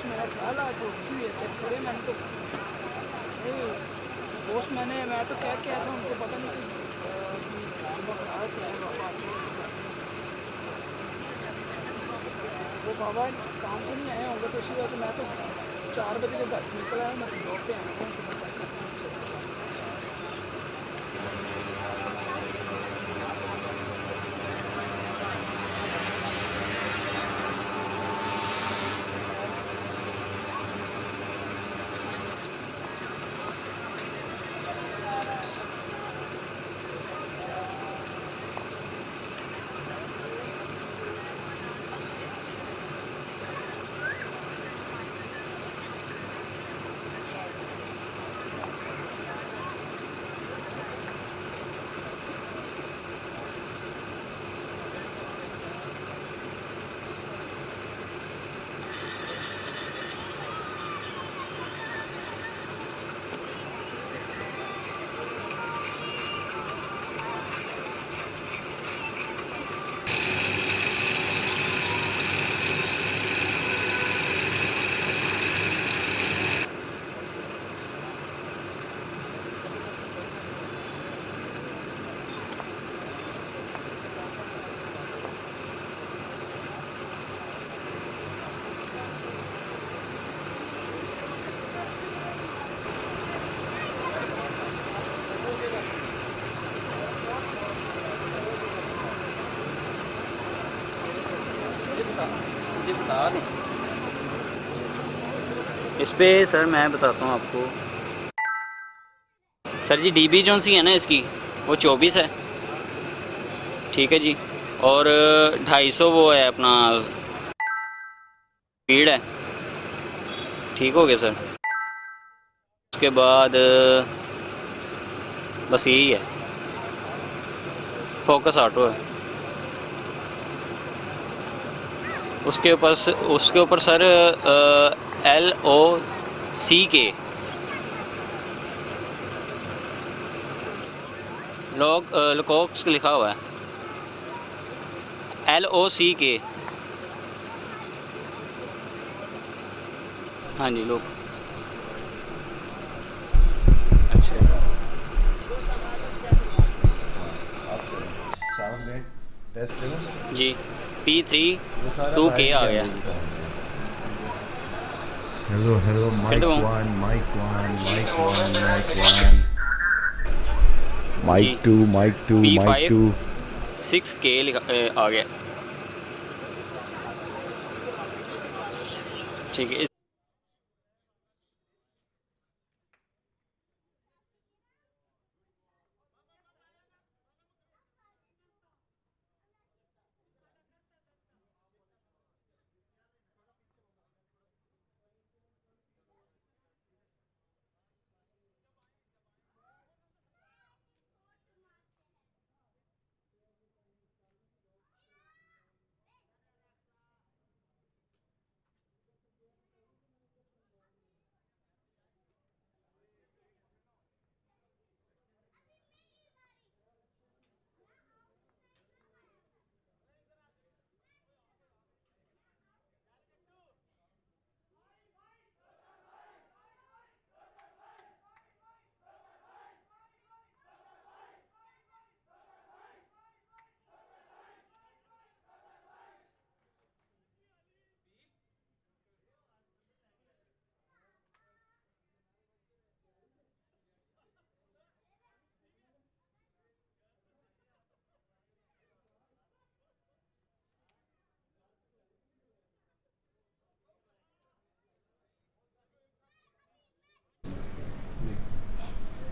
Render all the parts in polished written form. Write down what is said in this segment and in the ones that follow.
मेरा ख्याल आज होती हुई है, चेक करे मैंने तो पोस्ट मैं तो क्या किया था उनको पता नहीं वो बाबा काम से नहीं आए होंगे तो इसी वजह से मैं तो 4 बजे के घर से निकल आया, मैं तो जॉब पे आया हूँ। मुझे बता दें इस पे सर, मैं बताता हूँ आपको सर जी। डीबी जो सी है ना इसकी, वो 24 है, ठीक है जी। और 250 वो है अपना स्पीड है, ठीक हो गया सर। उसके बाद बस यही है, फोकस ऑटो है। उसके ऊपर सर LOCK लॉकॉक्स लिखा हुआ है, LOCK। हाँ जी लोग, अच्छा जी। P3 2K आ गया। Hello, फिर mic तो one, mic one, mic one, mic one. जी Mic two, mic two, mic P5 two. 6K आ गया, ठीक है।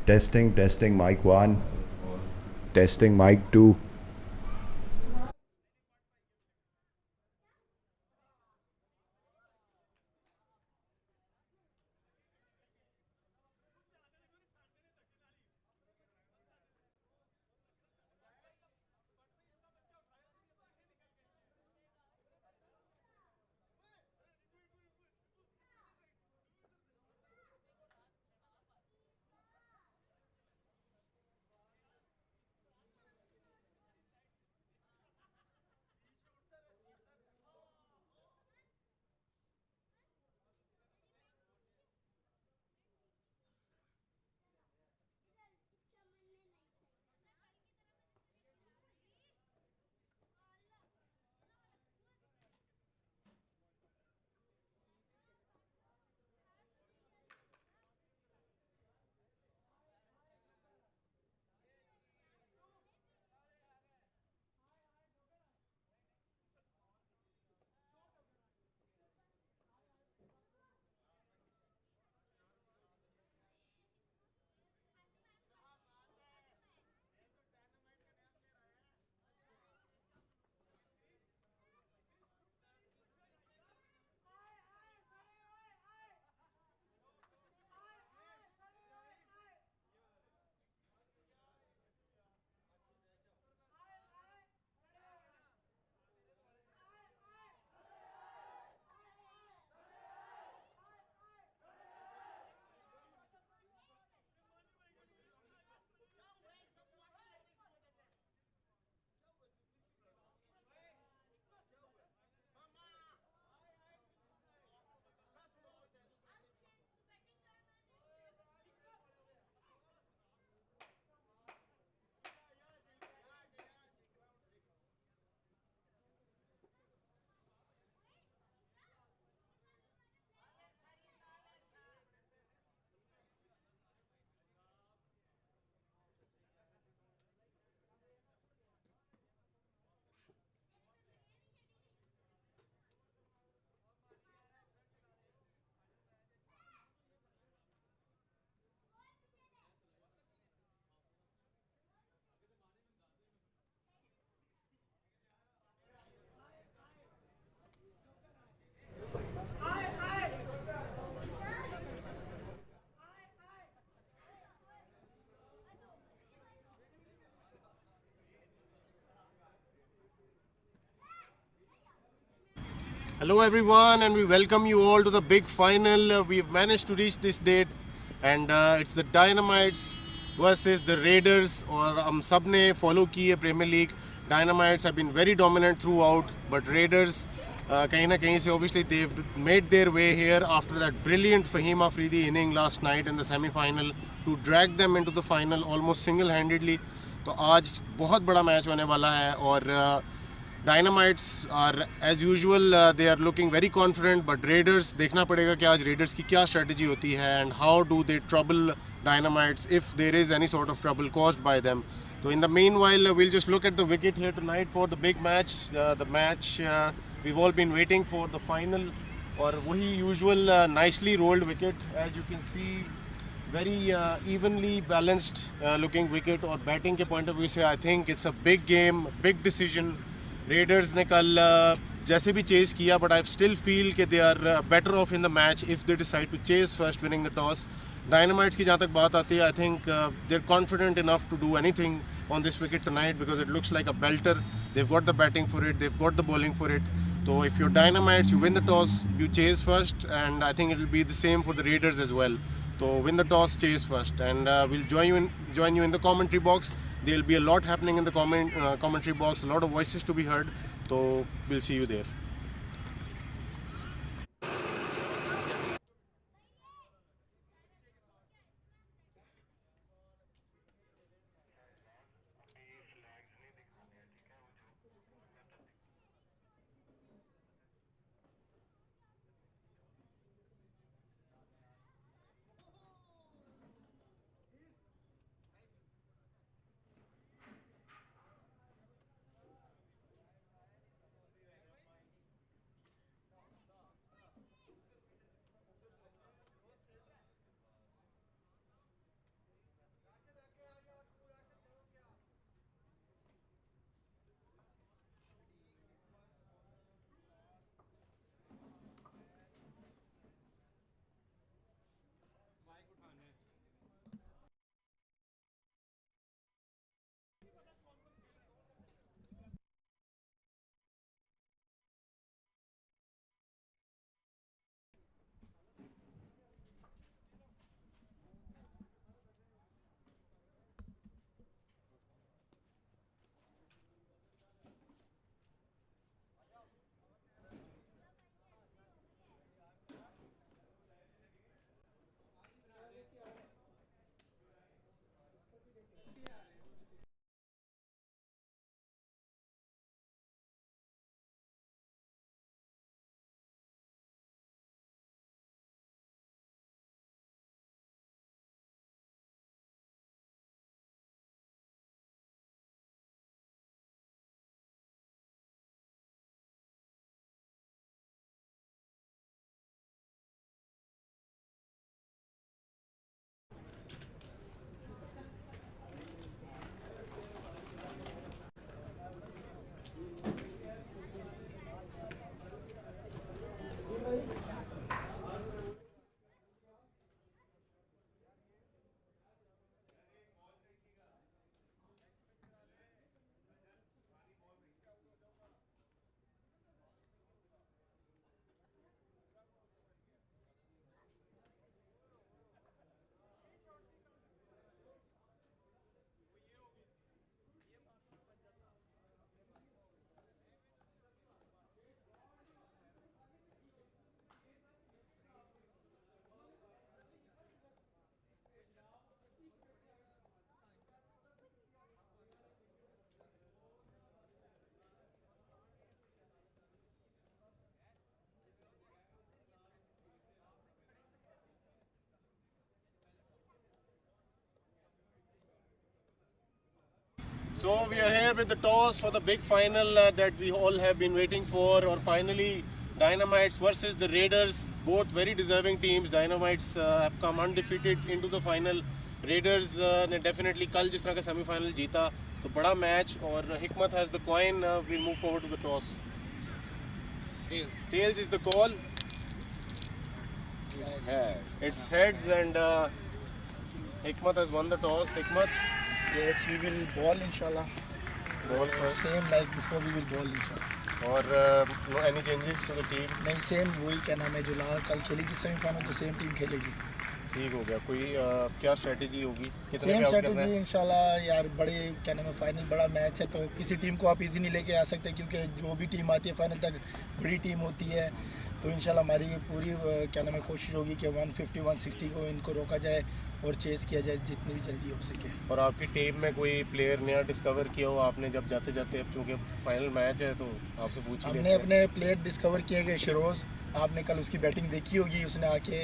Testing, mic one. Testing, mic two. Hello everyone, and we welcome you all to the big final. We've managed to reach this date, and it's the Dynamites versus the Raiders. और हम सब ने follow की है Premier League. Dynamites have been very dominant throughout, but Raiders कहीं ना कहीं से obviously they've made their way here after that brilliant Fahim Afridi inning last night in the semi-final to drag them into the final almost single-handedly. तो आज बहुत बड़ा match होने वाला है और Dynamites are as usual they are looking very confident, but Raiders देखना पड़ेगा कि आज Raiders की क्या strategy होती है and how do they trouble Dynamites if there is any sort of trouble caused by them. So in the meanwhile we'll just look at the wicket here tonight for the big match, the match we've all been waiting for, the final. और वही usual nicely rolled wicket, as you can see, very evenly balanced looking wicket. और batting के point of view से I think it's a big game, big decision. Readers ने कल जैसे भी chess किया, बट आई स्टिल फील कि they are better off in the match if they decide to chase first winning the toss. Dynamites की जहाँ तक बात आती है, I think they are confident enough to do anything on this wicket tonight because it looks like a belter. They've got the batting for it, they've got the bowling for it. तो if your dynamites, you win the toss, you chase first, and I think it will be the same for the raiders as well. So win the toss, chase first, and we'll join you in the commentary box. There will be a lot happening in the commentary box, a lot of voices to be heard. So we'll see you there. So we are here with the toss for the big final that we all have been waiting for. Or finally, Dynamites versus the Raiders, both very deserving teams. Dynamites have come undefeated into the final. Raiders ने definitely कल जिस तरह का semi-final जीता, तो बड़ा match. और Hikmat has the coin. We'll move forward to the toss. Tails. Tails is the call. It's head. It's heads, and Hikmat has won the toss. Hikmat. Yes, we will ball inshallah. Ball first. Same like before we will ball inshallah. और no any changes to the team? नहीं same वही क्या नाम है जो कल खेलेगी semifinal तो सेम टीम खेलेगी. ठीक हो गया. कोई क्या स्ट्रेटजी होगी? कितने सेम पे आउट करना स्ट्रेटजी है? इंशाल्लाह यार. बड़े क्या नाम है फाइनल बड़ा मैच है तो किसी टीम को आप इजी नहीं लेके आ सकते क्योंकि जो भी टीम आती है फाइनल तक बड़ी टीम होती है. तो इंशाल्लाह हमारी पूरी क्या नाम है कोशिश होगी कि 150 160 को इनको रोका जाए और चेस किया जाए जितनी भी जल्दी हो सके. और आपकी टीम में कोई प्लेयर नया डिस्कवर किया हो आपने जब जाते जाते, अब चूँकि फाइनल मैच है तो आपसे पूछ ही हमने लेते हैं. अपने प्लेयर डिस्कवर किए गए. शिरोज़ आपने कल उसकी बैटिंग देखी होगी. उसने आके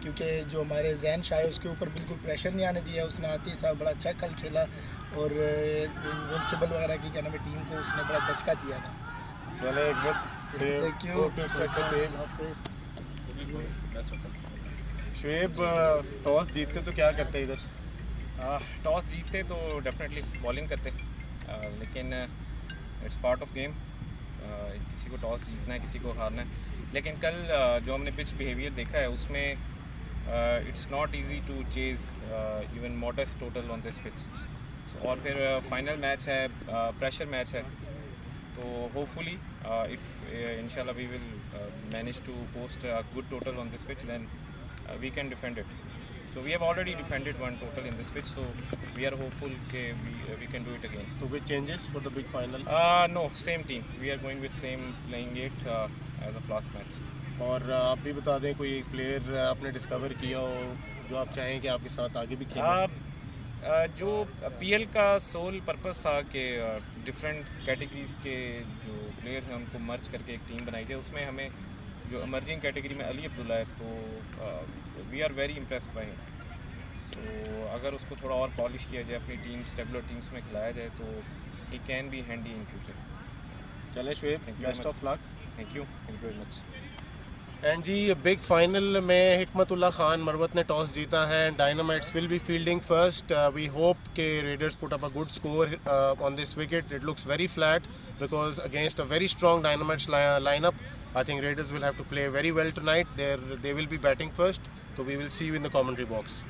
क्योंकि जो हमारे जैन शाह है उसके ऊपर बिल्कुल प्रेशर नहीं आने दिया. उसने आते ही साहब बड़ा अच्छा कल खेला और इनविंसिबल वगैरह की क्या नाम है टीम को उसने बड़ा दचका दिया था. चले एक बार थैंक यू. शुएब, टॉस जीतते तो क्या करते इधर? टॉस जीतते तो डेफिनेटली बॉलिंग करते, लेकिन इट्स पार्ट ऑफ गेम. किसी को टॉस जीतना है, किसी को हारना है. लेकिन कल जो हमने पिच बिहेवियर देखा है उसमें it's not easy to chase even modest total on this pitch. और फिर फाइनल मैच है, प्रेशर मैच है. तो होपफुली इफ़ इंशाल्लाह we will manage to post a good total on this pitch, then we can defend it. So we have already defended one total in this pitch, so we are hopeful that we can do it again. तो कोई changes for the big final? No, same team. We are going with same playing it as of last match. और आप भी बता दें कोई player आपने discover किया हो जो आप चाहें कि आपके साथ आगे भी खेले? जो PL का सोल पर्पस था कि डिफरेंट कैटेगरीज के जो प्लेयर्स हैं उनको मर्ज करके एक टीम बनाई थी. उसमें हमें जो इमर्जिंग कैटेगरी में अली अब्दुल्ला है तो we are very impressed by him. तो अगर उसको थोड़ा और पॉलिश किया जाए, अपनी टीम्स रेगुलर टीम्स में खिलाया जाए तो ही can be handy in future. चले Shoaib, best of luck. Thank you very much. And the big final में हिकमतुल्लाह खान मरवत ने टॉस जीता है and dynamites will be fielding first. We hope के raiders put up a good score on this wicket. It looks very flat because against a very strong dynamites lineup. I think Raiders will have to play very well tonight. They will be batting first, so we will see you in the commentary box.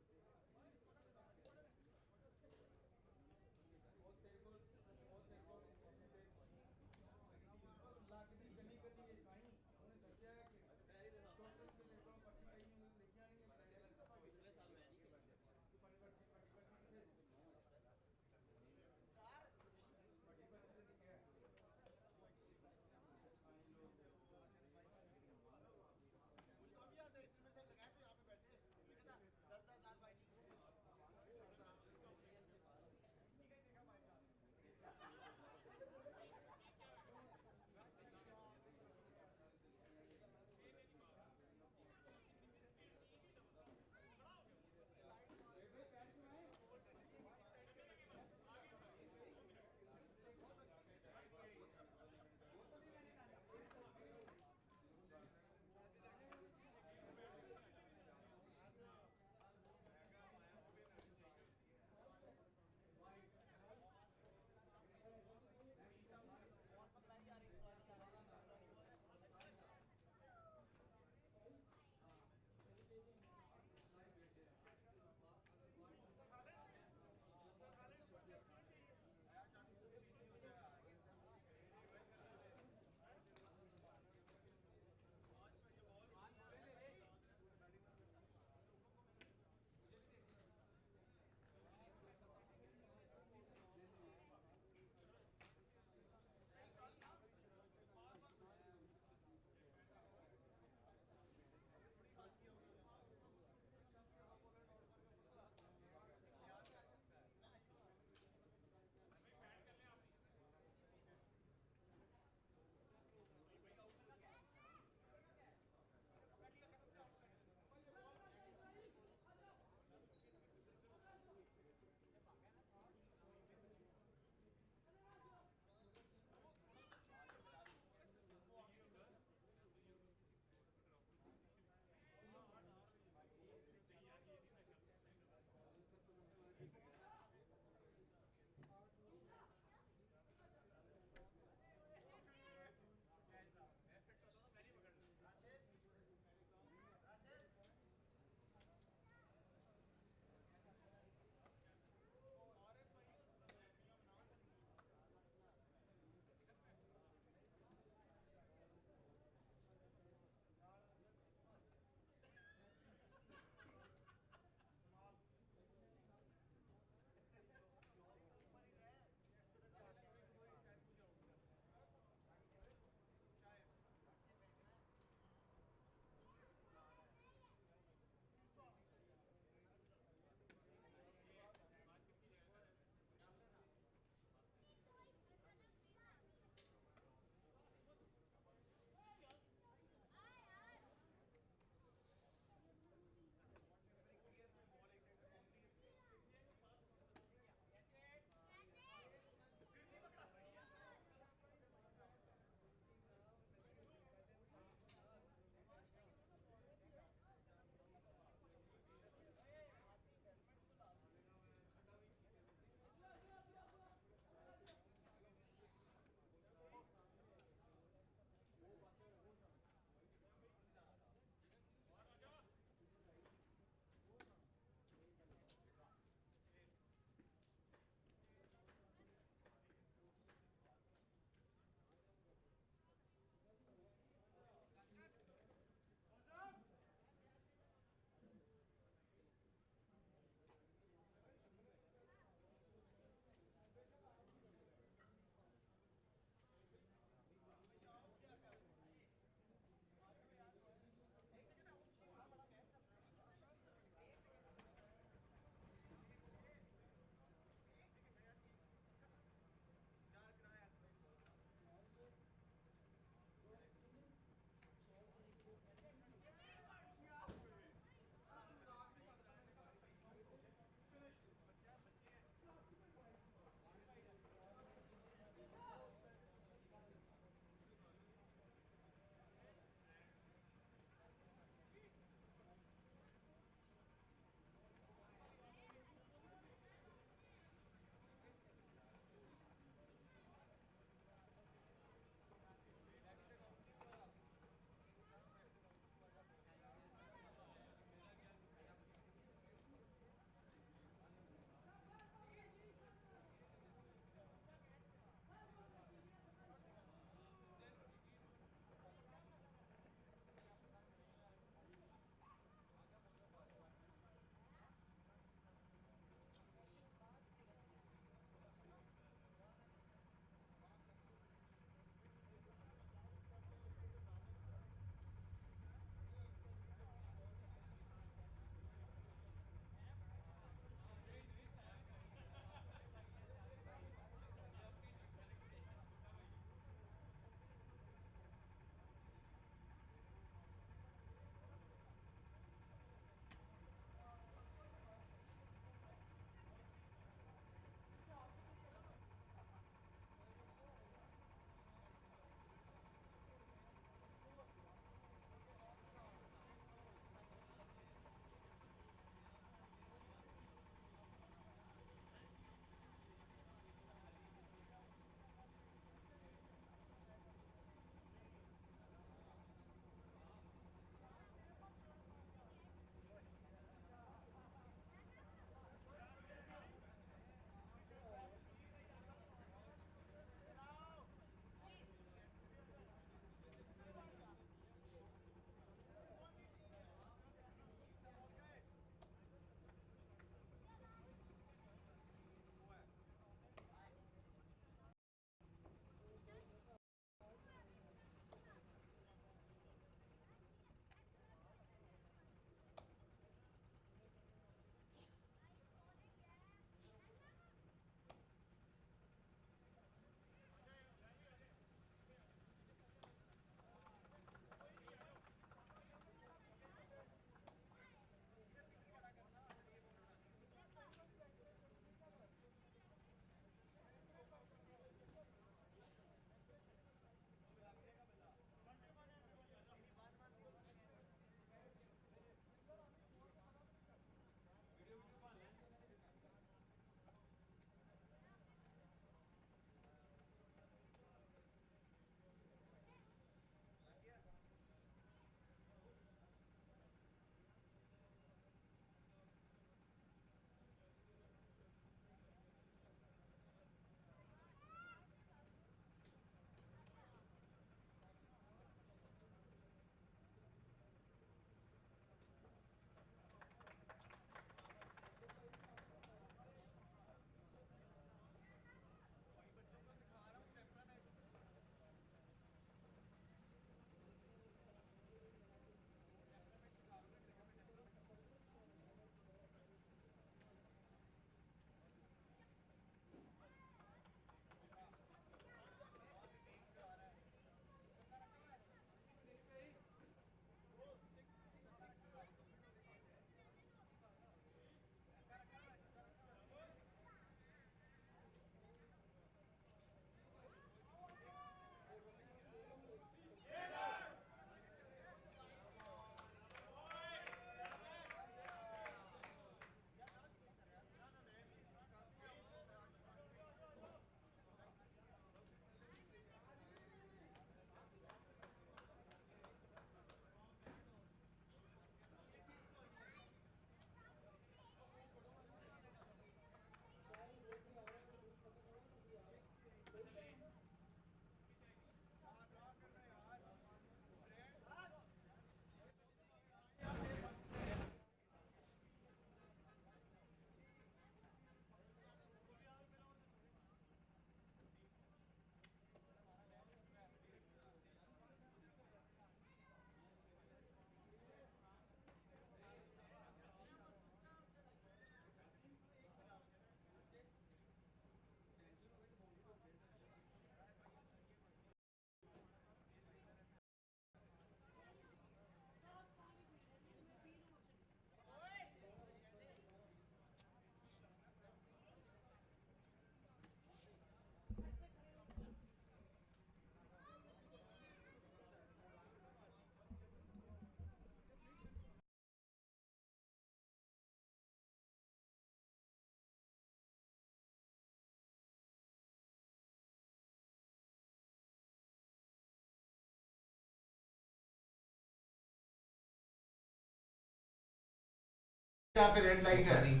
यहाँ पे red light है।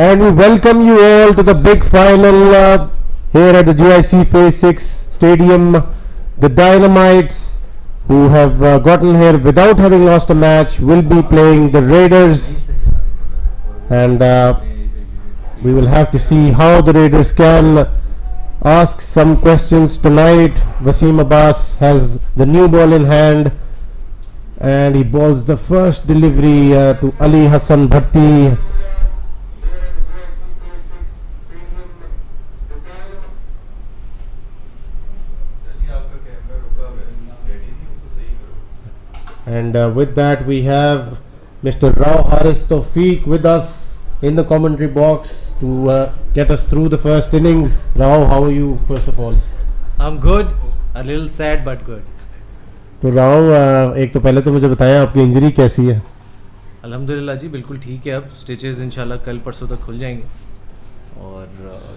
And we welcome you all to the big final here at the GIC Phase 6 Stadium. The Dynamites, who have gotten here without having lost a match, will be playing the Raiders. And we will have to see how the Raiders can ask some questions tonight. Wasim Abbas has the new ball in hand, and he balls the first delivery to Ali Hassan Bhatti. And with that, we have Mr. Rao Haris Tawfiq with us in the commentary box to get us through the first innings. Rao, how are you, first of all? I'm good, a little sad but good. तो राव, एक तो पहले तो मुझे बताएं आपकी injury कैसी है? अल्हम्दुलिल्लाह जी, बिल्कुल ठीक है। अब स्टिचेस इंशाल्लाह कल परसों तक खुल जाएंगे और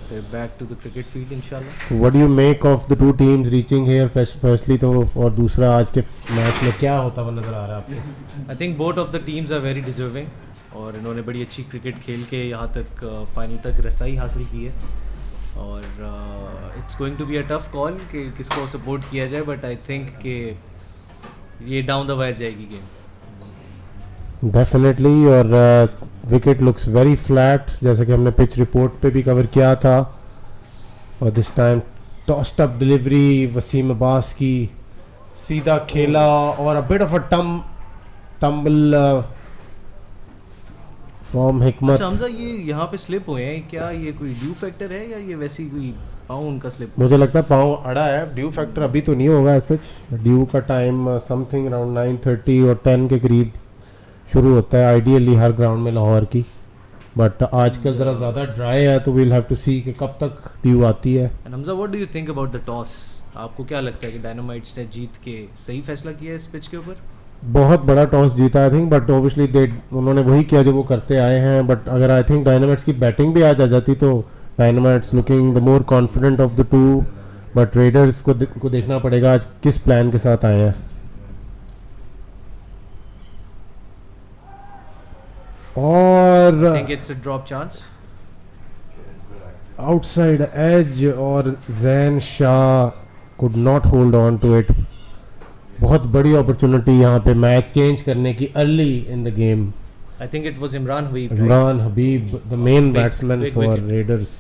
फिर back to the cricket field इंशाल्लाह। What do you make of the two teams reaching here firstly, तो और दूसरा आज के मैच में क्या होता हुआ नजर आ रहा है आपको? I think both of the teams are very deserving और इन्होंने बड़ी अच्छी क्रिकेट खेल के यहाँ तक फाइनल तक रसाई हासिल की है और it's going to be a tough call कि किसको सपोर्ट किया जाए, बट आई थिंक कि ये डाउन द वायर जाएगी गेम डेफिनेटली। और विकेट लुक्स वेरी फ्लैट, जैसे कि हमने पिच रिपोर्ट पे भी कवर किया था। और this time tossed up delivery Wasim Abbas की, सीधा खेला और a bit of a tumble from Hikmat. अच्छा हमजा, ये यहाँ पे स्लिप हुए हैं, क्या ये कोई ड्यू फैक्टर है या ये वैसी कोई पाँव उनका स्लिप? मुझे लगता है पाँव अड़ा है। ड्यू फैक्टर अभी तो नहीं होगा सच। ड्यू का टाइम समथिंग अराउंड 9:30 और 10 के करीब शुरू होता है आइडियली हर ग्राउंड में लाहौर की, बट आजकल ज़रा ज़्यादा ड्राई है तो वील हैव टू सी कि कब तक ड्यू आती है। Hamza, what do you think about the toss? आपको क्या लगता है कि डायनामाइट्स ने जीत के सही फैसला किया है इस पिच के ऊपर? बहुत बड़ा टॉस जीता आई थिंक, बट ऑब्वियसली उन्होंने वही किया जो वो करते आए हैं। बट अगर आई थिंक डायनामाइट्स की बैटिंग भी आज आ जाती तो dynamites looking the more confident of the to, but readers को देखना पड़ेगा आज किस प्लान के साथ आए हैं। और think it's a drop chance. Outside edge और Zain Shah could not hold on to it. बहुत बड़ी अपॉर्चुनिटी यहाँ पे मैच चेंज करने की early in the game. I think it was Imran Habib. Imran Habib the main batsman big for wicket. Raiders.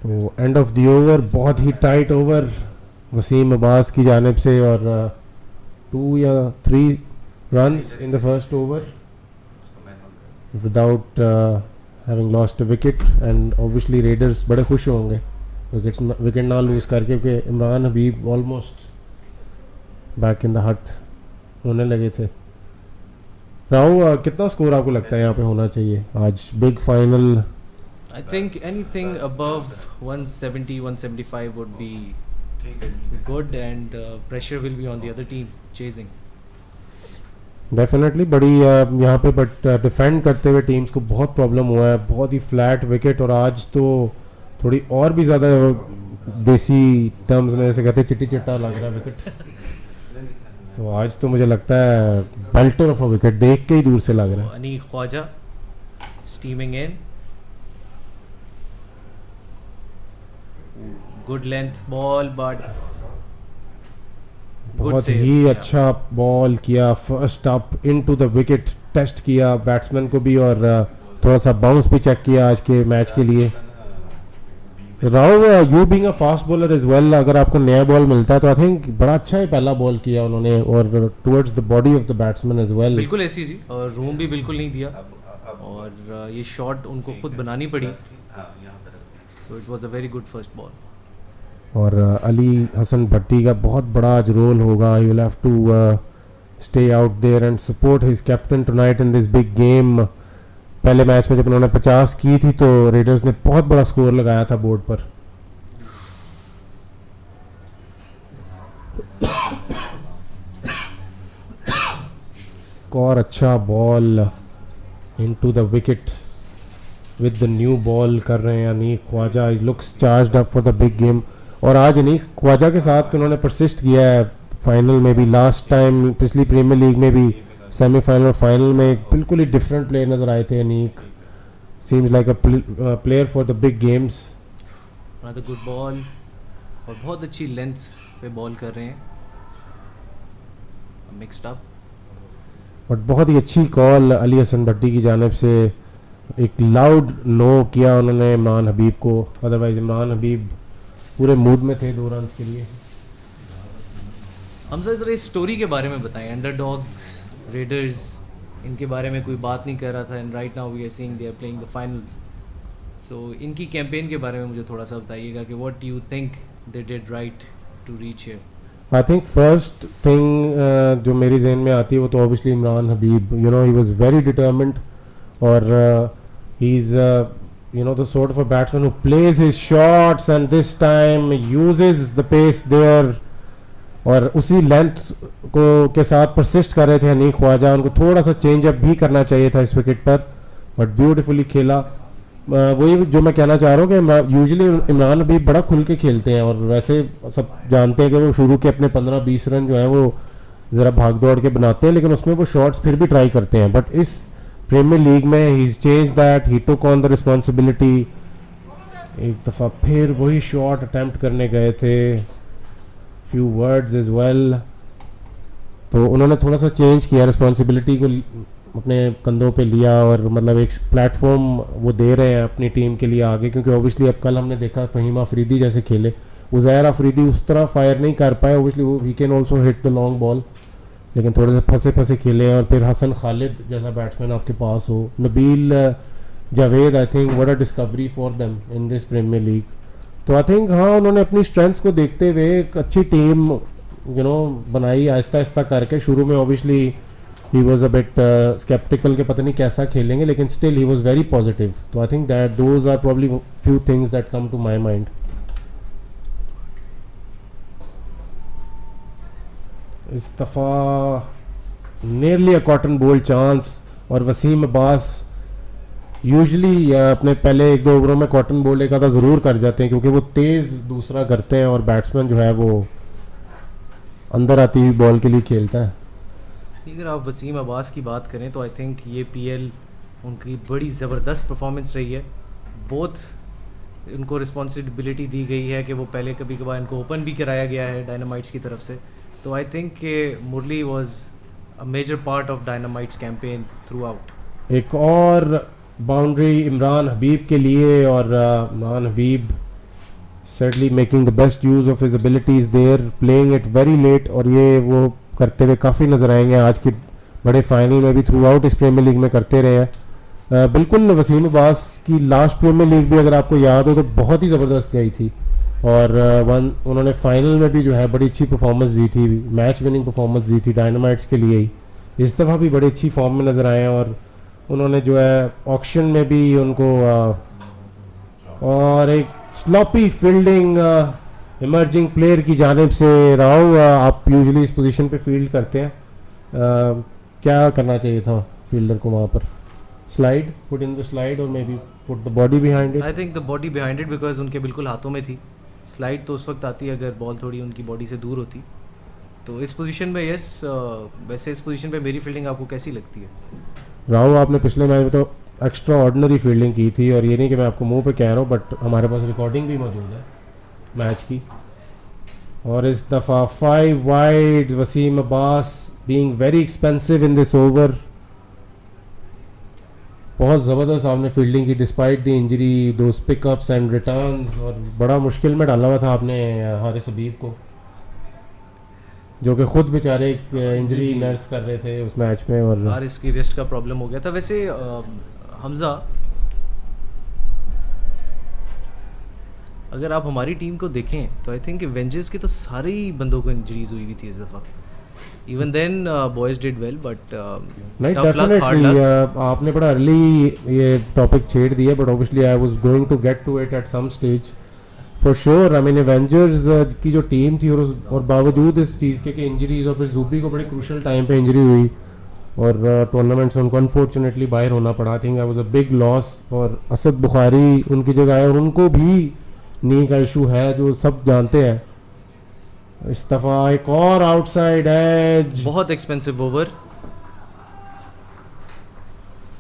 तो end of the over बहुत ही टाइट ओवर वसीम अब्बास की जानिब से, और 2 या 3 runs in the first over without having lost a wicket, and obviously Raiders बड़े खुश होंगे विकेट ना लूज करके, क्योंकि इमरान हबीब ऑलमोस्ट बैक इन द हट होने लगे थे। राहुल, कितना स्कोर आपको लगता है यहाँ पे होना चाहिए आज big final? I think anything above 170, 175 would be good, and pressure will be on the other team chasing. Definitely बड़ी यहाँ पे, बट डिफेंड करते हुए टीम्स को बहुत प्रॉब्लम हुआ है, बहुत ही फ्लैट विकेट, और आज तो थोड़ी और भी ज़्यादा देसी टर्म्स में जैसे कहते हैं चिट्टी चिट्टा लग रहा है विकेट। तो आज तो मुझे लगता है बेल्टर ऑफ अ विकेट देख के ही दूर से लग रहा है। Aneeq Khawaja steaming in, good length ball but बहुत save, ही yeah. अच्छा बॉल किया, first up into the wicket, test किया बैट्समैन को भी, और थोड़ा सा बाउंस भी चेक किया आज के मैच के लिए। Rahul, you being a fast bowler as well, अगर आपको नया बॉल मिलता है तो आई थिंक बड़ा अच्छा ही पहला बॉल किया उन्होंने, और towards the body of the batsman as well. बिल्कुल ऐसी जी, और रूम भी बिल्कुल नहीं दिया, और ये शॉट उनको खुद बनानी पड़ी, so it was a very good first ball. और अली हसन भट्टी का बहुत बड़ा आज रोल होगा, he will have to stay out there and support his captain tonight in this big game. पहले मैच में जब उन्होंने 50 की थी तो रेडर्स ने बहुत बड़ा स्कोर लगाया था बोर्ड पर। और अच्छा ball into the wicket with the new ball कर रहे हैं Aneeq Khawaja, he looks charged up for the big game. और आज अनीक ख्वाजा के साथ उन्होंने परसिस्ट किया है फाइनल में भी, लास्ट टाइम पिछली प्रीमियर लीग में भी सेमीफाइनल फाइनल में एक बिल्कुल ही डिफरेंट प्लेयर नज़र आए थे Aneeq, seems like a player for the big games. Another good ball, और बहुत अच्छी लेंथ पे बॉल कर रहे हैं, मिक्स्ड अप, बट बहुत ही अच्छी कॉल अली हसन भट्टी की जानिब से, एक लाउड नो किया उन्होंने इमरान हबीब को, अदरवाइज इमरान हबीब पूरे मूड में थे 2 रन्स के लिए। हम सर इस स्टोरी के बारे में बताएं, अंडरडॉग्स रेडर्स, इनके बारे में कोई बात नहीं कर रहा था, and right now we are seeing they are playing the finals, so इनकी कैंपेन के बारे में मुझे थोड़ा सा बताइएगा कि what do you think they did right to reach here. I think first thing जो मेरी जहन में आती है वो तो obviously Imran Habib, you know he was very determined, और he is you know the sort of a batsman who plays his shots and this time uses the pace there, और उसी लेंथ को के साथ परसिस्ट कर रहे थे अनीक ख्वाजा। उनको थोड़ा सा चेंज अप भी करना चाहिए था इस विकेट पर, बट ब्यूटीफुली खेला। वही जो मैं कहना चाह रहा हूँ कि यूजुअली इमरान हबीब बड़ा खुल के खेलते हैं, और वैसे सब जानते हैं कि वो शुरू के अपने 15-20 रन जो हैं वो ज़रा भाग दौड़ के बनाते हैं, लेकिन उसमें वो शॉट्स फिर भी ट्राई करते हैं। बट इस प्रीमियर लीग में he is change that, he took on the responsibility. एक दफ़ा फिर वही शॉट अटैम्प्ट करने गए थे, फ्यू वर्ड्स एज वेल, तो उन्होंने थोड़ा सा चेंज किया, रिस्पॉन्सिबिलिटी को अपने कंधों पे लिया, और मतलब एक प्लेटफॉर्म वो दे रहे हैं अपनी टीम के लिए आगे, क्योंकि ओबियसली अब कल हमने देखा फ़हीम अफरीदी जैसे खेले, उज़ैर अफरीदी उस तरह फायर नहीं कर पाए, ओबियसली वो he can also hit the long ball, लेकिन थोड़े से फंसे फंसे खेले हैं। और फिर हसन खालिद जैसा बैट्समैन आपके पास हो, Nabeel Javed, I think what a discovery for them in this premier league. तो आई थिंक हाँ, उन्होंने अपनी स्ट्रेंथ्स को देखते हुए एक अच्छी टीम यू नो बनाई आहिस्ता आहिस्ता करके। शुरू में obviously he was a bit sceptical के पता नहीं कैसा खेलेंगे, लेकिन still he was very positive. तो I think that those are probably few things that come to my mind. इस दफ़ा nearly a caught and bowled chance, और वसीम अब्बास यूजुअली अपने पहले 1-2 ओवरों में कॉटन बोल्ड एक आधा ज़रूर कर जाते हैं, क्योंकि वो तेज़ दूसरा करते हैं और बैट्समैन जो है वो अंदर आती हुई बॉल के लिए खेलता है। अगर आप वसीम अब्बास की बात करें तो आई थिंक ये पीएल उनकी बड़ी ज़बरदस्त परफॉर्मेंस रही है। बोथ उनको रिस्पॉन्सिबिलिटी दी गई है कि वो पहले कभी कभार इनको ओपन भी कराया गया है डायनामाइट्स की तरफ से, तो आई थिंक कि Murali was a major part of dynamites campaign throughout. एक और बाउंड्री इमरान हबीब के लिए, और इमरान हबीब certainly making the best use of his abilities there, playing it very late, और ये वो करते हुए काफ़ी नज़र आएंगे आज के बड़े फाइनल में भी, थ्रू आउट इस प्रीमियर लीग में करते रहे हैं। बिल्कुल वसीम अब्बास की लास्ट प्रीमियर लीग भी अगर आपको याद हो तो बहुत ही ज़बरदस्त गई थी, और उन्होंने फाइनल में भी जो है बड़ी अच्छी परफॉर्मेंस दी थी, मैच विनिंग परफॉर्मेंस दी थी डायनामाइट्स के लिए ही। इस दफ़ा भी बड़ी अच्छी फॉर्म में नज़र आए हैं और उन्होंने जो है ऑक्शन में भी उनको और एक स्लॉपी फील्डिंग इमर्जिंग प्लेयर की जानिब से। राव, आप यूजुअली इस पोजीशन पे फील्ड करते हैं, क्या करना चाहिए था फील्डर को वहाँ पर? Slide, put in the slide और maybe put the body behind it. I think the body behind it because उनके बिल्कुल हाथों में थी। स्लाइड तो उस वक्त आती है अगर बॉल थोड़ी उनकी बॉडी से दूर होती। तो इस पोजीशन में यस, वैसे इस पोजीशन पे मेरी फील्डिंग आपको कैसी लगती है? राव, आपने पिछले मैच में तो एक्स्ट्रा ऑर्डिनरी फील्डिंग की थी, और ये नहीं कि मैं आपको मुंह पे कह रहा हूँ, बट हमारे पास रिकॉर्डिंग भी मौजूद है मैच की। और इस दफ़ा 5 wide, Wasim Abbas being very expensive in this over. बहुत ज़बरदस्त आपने फील्डिंग की despite the injury, those pickups and returns, और बड़ा मुश्किल में डाला हुआ था आपने हारिस हबीब को, जो कि खुद बेचारे एक इंजरी नर्स कर रहे थे उस मैच में, और हारिस की रेस्ट का प्रॉब्लम हो गया था। वैसे हमजा, अगर आप हमारी टीम को देखें तो आई थिंक एवेंजर्स के तो सारे ही बंदों को इंजरीज हुई थी इस दफ़ा। Even then boys did well, but नहीं, डेफिनेटली आपने बड़ा अर्ली ये टॉपिक छेड़ दिया, but obviously I was going to get to it at some stage for sure. I mean Avengers की जो टीम थी, और बावजूद इस चीज़ के कि इंजरीज, और फिर जूबी को बड़ी क्रूशल टाइम पे इंजरी हुई और टूर्नामेंट से उनको अनफॉर्चुनेटली बाहर होना पड़ा। आई think that was a big loss. और असद बुखारी उनकी जगह आए, और उनको भी नी का इशू है जो सब जानते हैं। इस दफ़ा एक और आउटसाइड एज, बहुत एक्सपेंसिव ओवर।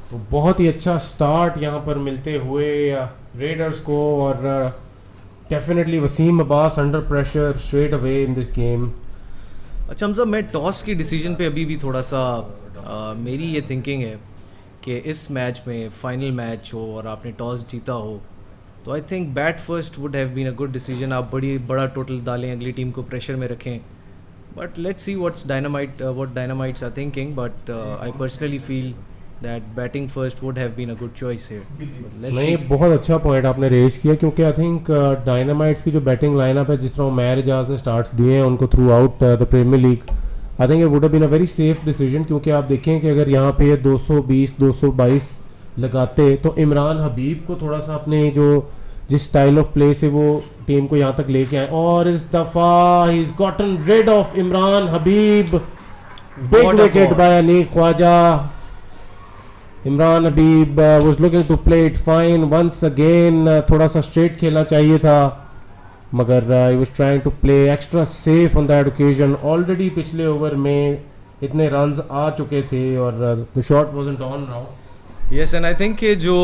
तो बहुत ही अच्छा स्टार्ट यहाँ पर मिलते हुए रेडर्स को, और definitely Wasim Abbas under pressure straight away in this game. अच्छा हमजा, मैं टॉस की डिसीजन पे अभी भी थोड़ा सा मेरी ये थिंकिंग है कि इस मैच में फाइनल मैच हो और आपने टॉस जीता हो, तो I think bat first would have been a good decision. आप बड़ा टोटल डालें, अगली टीम को प्रेशर में रखें, but let's see what Dynamites are thinking, but I personally feel that batting first would have been a good choice here. नहीं, बहुत अच्छा पॉइंट आपने रेज किया, क्योंकि आई थिंक डायनामाइट्स की जो बैटिंग लाइनअप है, जिस तरह उमैर एजाज ने स्टार्ट्स दिए हैं उनको throughout the premier league, I think it would have been a very safe decision. क्योंकि आप देखें कि अगर यहाँ पे 220-222 लगाते तो इमरान हबीब को थोड़ा सा अपने जो जिस स्टाइल ऑफ प्ले से वो टीम को यहाँ तक लेके आए, और इस दफ़ा he is gotten rid of Imran Habib. Big wicket by Aneeq Khawaja. Imran Habib was looking to play it fine once again. थोड़ा सा स्ट्रेट खेलना चाहिए था, मगर he was trying to play extra safe on that occasion. Already पिछले ओवर में इतने रन्स आ चुके थे और the shot wasn't on now. Yes, and I think कि जो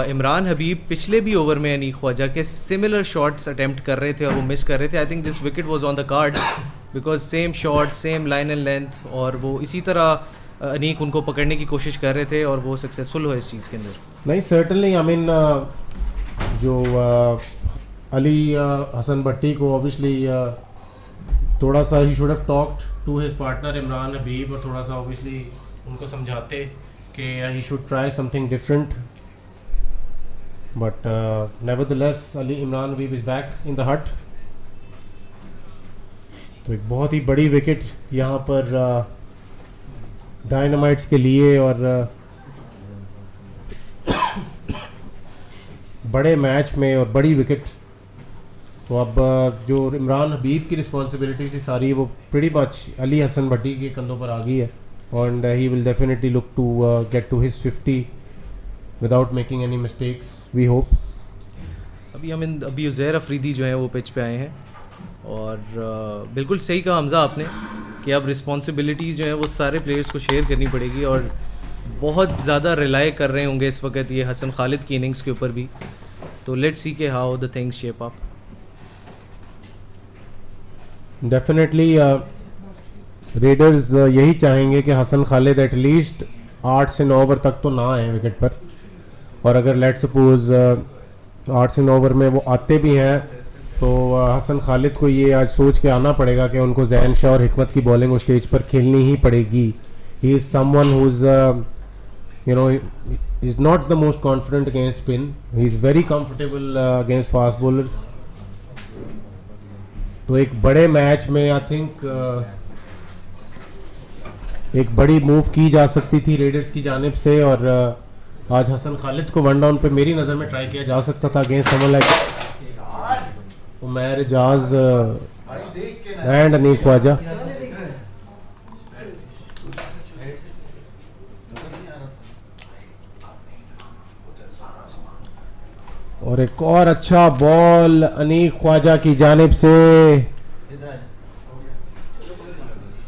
इमरान हबीब पिछले भी ओवर में अनीक ख्वाजा के सिमिलर शॉट्स अटेम्प्ट कर रहे थे और वो मिस कर रहे थे। I think this wicket was on the card because same shot, same line and length, और वो इसी तरह अनीक उनको पकड़ने की कोशिश कर रहे थे और वो सक्सेसफुल हुए इस चीज़ के अंदर। नहीं, सर्टनली आई मीन जो अली हसन भट्टी को ऑब्वियसली थोड़ा सा he should have talked to his partner Imran Habib, और थोड़ा सा ऑब्वियसली उनको समझाते कि he should try something different, but nevertheless Ali Imran Habib is back in the hut. तो एक बहुत ही बड़ी विकेट यहाँ पर डायनामाइट्स के लिए, और बड़े मैच में और बड़ी विकेट। तो अब जो इमरान हबीब की रिस्पॉन्सिबिलिटी थी सारी, वो प्रीटी मच अली हसन भट्टी के कंधों पर आ गई है, and he will definitely look to get to his 50 without making any mistakes, we hope. अभी उज़ैर अफरीदी जो हैं वो पिच पे आए हैं, और बिल्कुल सही कहा हमजा आपने कि अब रिस्पॉन्सिबिलिटीज़ जो हैं वो सारे प्लेयर्स को शेयर करनी पड़ेगी, और बहुत ज़्यादा रिलाई कर रहे होंगे इस वक्त ये हसन खालिद की इनिंग्स के ऊपर भी। तो लेट्स सी के how the things shape up. Definitely readers यही चाहेंगे कि हसन खालिद एटलीस्ट 8 से 9 ओवर तक तो ना आए विकेट पर, और अगर लेट सपोज 8 से 9 ओवर में वो आते भी हैं तो हसन खालिद को ये आज सोच के आना पड़ेगा कि उनको जैन शाह और हिकमत की बॉलिंग उस स्टेज पर खेलनी ही पड़ेगी। He is someone who is you know is not the most confident against spin, he is very comfortable against fast bowlers, तो एक बड़े मैच में आई थिंक एक बड़ी मूव की जा सकती थी रेडर्स की जानिब से, और आज हसन खालिद को वन डाउन पे मेरी नज़र में ट्राई किया जा सकता था against someone like Umair Ejaz and Aneeq Khawaja. और एक और अच्छा बॉल अनीक ख्वाजा की जानिब से।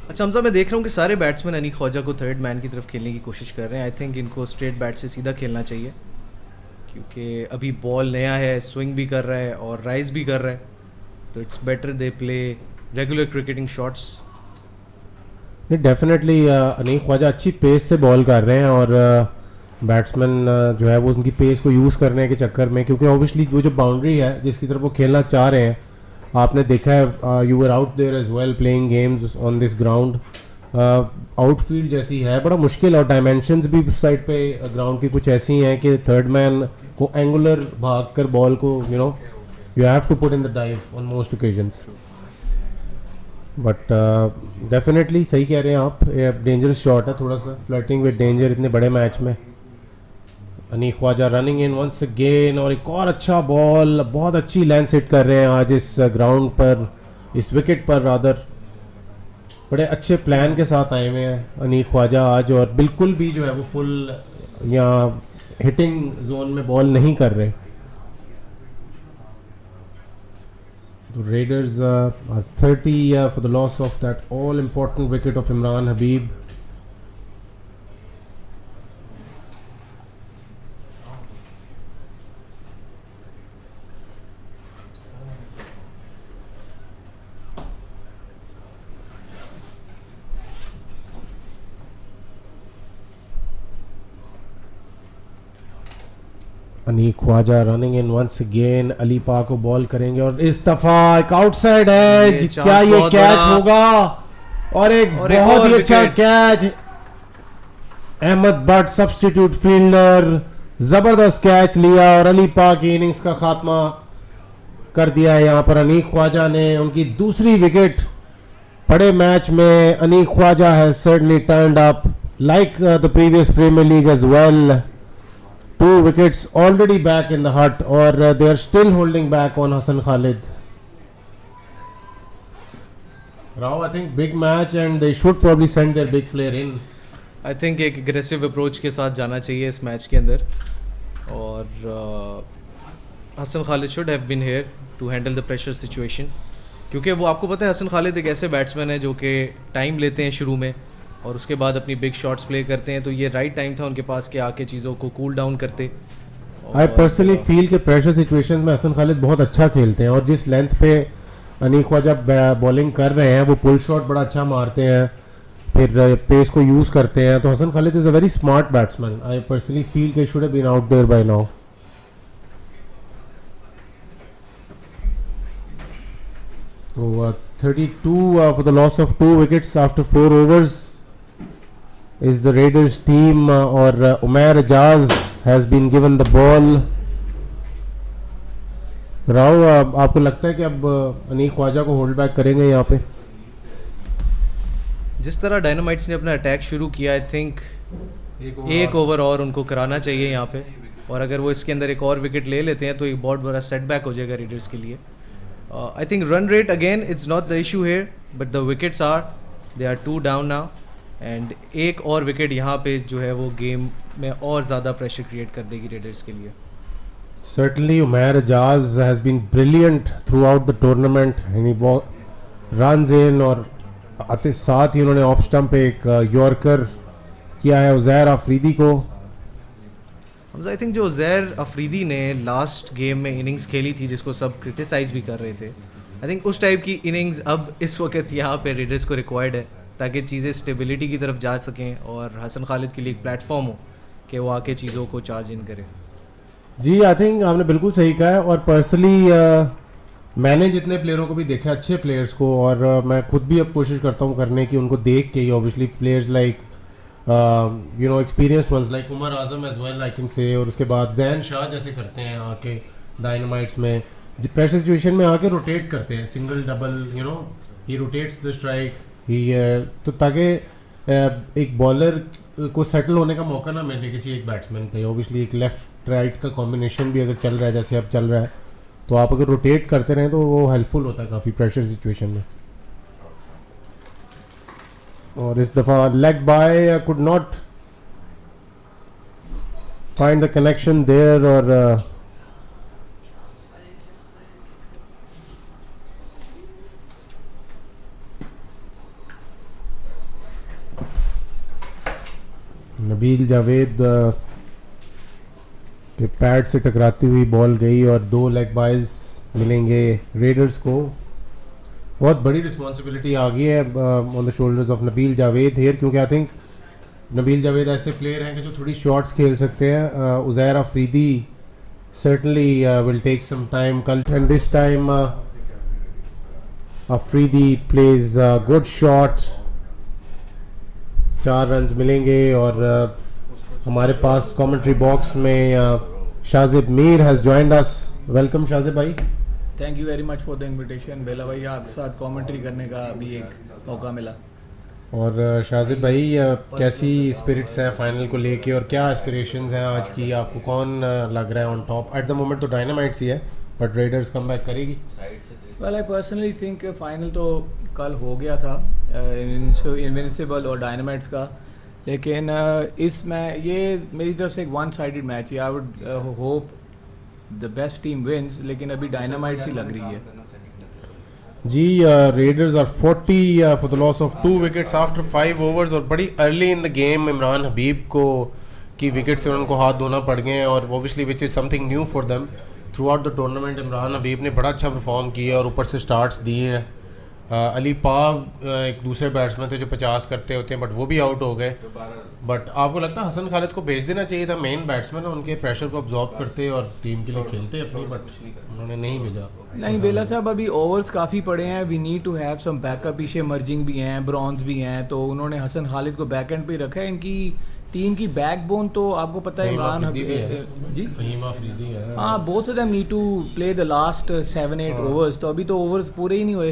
अच्छा हमजा, मैं देख रहा हूँ कि सारे बैट्समैन अनीक ख्वाजा को थर्ड मैन की तरफ खेलने की कोशिश कर रहे हैं। आई थिंक इनको स्ट्रेट बैट से सीधा खेलना चाहिए, क्योंकि अभी बॉल नया है, स्विंग भी कर रहा है और राइज भी कर रहा है, तो it's better they play regular cricketing shots. Definitely Aneeq Khawaja अच्छी पेस से बॉल कर रहे हैं, और बैट्समैन जो है वो उनकी पेस को यूज़ करने के चक्कर में, क्योंकि ऑब्वियसली वो जो बाउंड्री है जिसकी तरफ वो खेलना चाह रहे हैं, आपने देखा है you were out there as well playing games on this ground, outfield जैसी है, बड़ा मुश्किल, और डायमेंशंस भी उस साइड पे ग्राउंड की कुछ ऐसी हैं कि थर्ड मैन को एंगुलर भाग कर बॉल को you have to put in the dive on most occasions. But definitely सही कह रहे हैं आप, डेंजरस शॉट है, थोड़ा सा फ्लर्टिंग विद डेंजर इतने बड़े मैच में। Aneeq Khawaja running in once again, और एक और अच्छा बॉल, बहुत अच्छी लेंथ हिट कर रहे हैं आज इस ग्राउंड पर, इस विकेट पर रादर। बड़े अच्छे प्लान के साथ आए हुए हैं अनीक ख्वाजा आज, और बिल्कुल भी जो है वो फुल या हिटिंग जोन में बॉल नहीं कर रहे। The Raiders are 30 for the loss of that all-important wicket of Imran Habib. Aneeq Khawaja running in once again, Ali पा को बॉल करेंगे, और इस दफा एक आउटसाइड एज, क्या ये कैच होगा? और एक बहुत ही अच्छा catch, Ahmed Bhatt substitute fielder, जबरदस्त कैच लिया और अली पा की इनिंग्स का खात्मा कर दिया है यहाँ पर अनीक ख्वाजा ने। उनकी दूसरी विकेट बड़े मैच में। Aneeq Khawaja has certainly turned up like the previous premier league as well. 2 wickets already back in the hut, or they are still holding back on Hassan Khalid. Rao, I think big match and they should probably send their big player in. I think एक aggressive approach के साथ जाना चाहिए इस match के अंदर, और Hasan Khalid should have been here to handle the pressure situation, क्योंकि वो आपको पता है हसन खालिद एक ऐसे बैट्समैन है जो कि टाइम लेते हैं शुरू में और उसके बाद अपनी बिग शॉट्स प्ले करते हैं, तो ये राइट टाइम था उनके पास कि आके चीज़ों को कूल डाउन करते। आई पर्सनली फील के प्रेशर सिचुएशन में हसन खालिद बहुत अच्छा खेलते हैं, और जिस लेंथ पे अनीक ख्वाजा बॉलिंग कर रहे हैं वो पुल शॉट बड़ा अच्छा मारते हैं, फिर पेस को यूज़ करते हैं, तो Hasan Khalid is a very smart batsman. I personally feel के should have been out there by now. So 32 for the loss of 2 wickets after 4 overs is the Raiders team, or Umair Ejaz has been given the ball. Rao, आपको लगता है कि अब अनीक ख्वाजा को hold back करेंगे यहाँ पे? जिस तरह डायनामाइट्स ने अपना अटैक शुरू किया, आई थिंक एक ओवर और उनको कराना चाहिए यहाँ पे, और अगर वो इसके अंदर एक और विकेट ले लेते हैं तो एक बहुत बड़ा सेटबैक हो जाएगा रेडर्स के लिए। I think run rate again it's not the issue here, but the wickets they are 2 down now, and एक और विकेट यहाँ पे जो है वो गेम में और ज़्यादा प्रेशर क्रिएट कर देगी रेडर्स के लिए। Certainly Umair Ejaz has been brilliant throughout the tournament, and he runs in, और आते साथ ही उन्होंने ऑफ स्टंप पे एक यॉर्कर किया है उज़ैर अफरीदी को। आई थिंक जो उज़ैर अफरीदी ने लास्ट गेम में इनिंग्स खेली थी जिसको सब क्रिटिसाइज़ भी कर रहे थे, आई थिंक उस टाइप की इनिंग्स अब इस वक्त यहाँ पे रेडर्स को रिक्वायर्ड है, ताकि चीज़ें स्टेबिलिटी की तरफ जा सकें और हसन खालिद के लिए एक प्लेटफॉर्म हो कि वो आके चीज़ों को चार्ज इन करे। जी, आई थिंक आपने बिल्कुल सही कहा है, और पर्सनली मैंने जितने प्लेयरों को भी देखा, अच्छे प्लेयर्स को, और मैं खुद भी अब कोशिश करता हूँ करने की, उनको देख के ही obviously players like experience ones like Umar Azam as well I can say, और उसके बाद जैन शाह जैसे करते हैं आके डायनामाइट्स में, प्रेशर सिचुएशन में आके रोटेट करते हैं, single double, you know, he rotates the strike, he तो ताकि एक बॉलर को सेटल होने का मौका ना मिले किसी एक बैट्समैन पे। ऑब्वियसली एक लेफ्ट राइट का कॉम्बिनेशन भी अगर चल रहा है जैसे अब चल रहा है, तो आप अगर रोटेट करते रहें तो वो हेल्पफुल होता है काफ़ी प्रेशर सिचुएशन में। और इस दफ़ा leg bye, could not find the connection there, और नबील जावेद के पैड से टकराती हुई बॉल गई और 2 लेग बाइज मिलेंगे रेडर्स को। बहुत बड़ी रिस्पॉन्सिबिलिटी आ गई है on the shoulders of Nabeel Javed here, क्योंकि आई थिंक नबील जावेद ऐसे प्लेयर हैं कि जो थोड़ी शॉट्स खेल सकते हैं। Uzair Afridi certainly will take some time, and this time Afridi plays a good shot, 4 runs मिलेंगे। और हमारे पास कमेंट्री बॉक्स में Shajib Mir has joined us. Welcome Shajib भाई। Thank you very much for the invitation. Bela भाई आपके साथ कमेंट्री करने का अभी एक मौका मिला। और शाजिब भाई कैसी स्पिरिट्स हैं फाइनल को लेके, और क्या एस्पिरेशंस हैं आज की? आपको कौन लग रहा है on top? At the moment तो डायनामाइट्स ही है, बट रेडर्स कम बैक करेगी। Well I personally think final तो कल हो गया था इनविंसिबल और डायनामाइट्स का, लेकिन इसमें ये मेरी तरफ से एक वन साइडेड मैच है। I would hope the best team wins, लेकिन अभी डायनामाइट्स ही लग रही है जी। Raiders are 40 for the loss of 2 wickets after 5 overs, और बड़ी early in the game Imran Habib को की विकेट से उनको हाथ धोना पड़ गए हैं, और obviously which is something new for them. Throughout the tournament Imran Habib ने बड़ा अच्छा परफॉर्म किया और ऊपर से स्टार्ट्स दिए हैं। अली पाक एक दूसरे बैट्समैन थे जो 50 करते होते हैं, बट वो भी आउट हो गए। बट आपको लगता है हसन खालिद को भेज देना चाहिए था? मेन बैट्समैन उनके प्रेशर को अब्जॉर्ब करते और टीम के लिए खेलते अपनी, बट उन्होंने नहीं भेजा। नहीं बेला साहब, अभी ओवर्स काफ़ी पड़े हैं, we need to have some backup. पीछे इमर्जिंग भी हैं, ब्रॉन्ज भी हैं, तो उन्होंने हसन खालिद को बैक एंड पे रखा है। इनकी टीम की बैकबोन तो आपको पता है इमरान जी, फहीम अफरीदी है। हाँ, both of them need to play the last 7-8 overs, तो अभी तो ओवर्स पूरे ही नहीं हुए,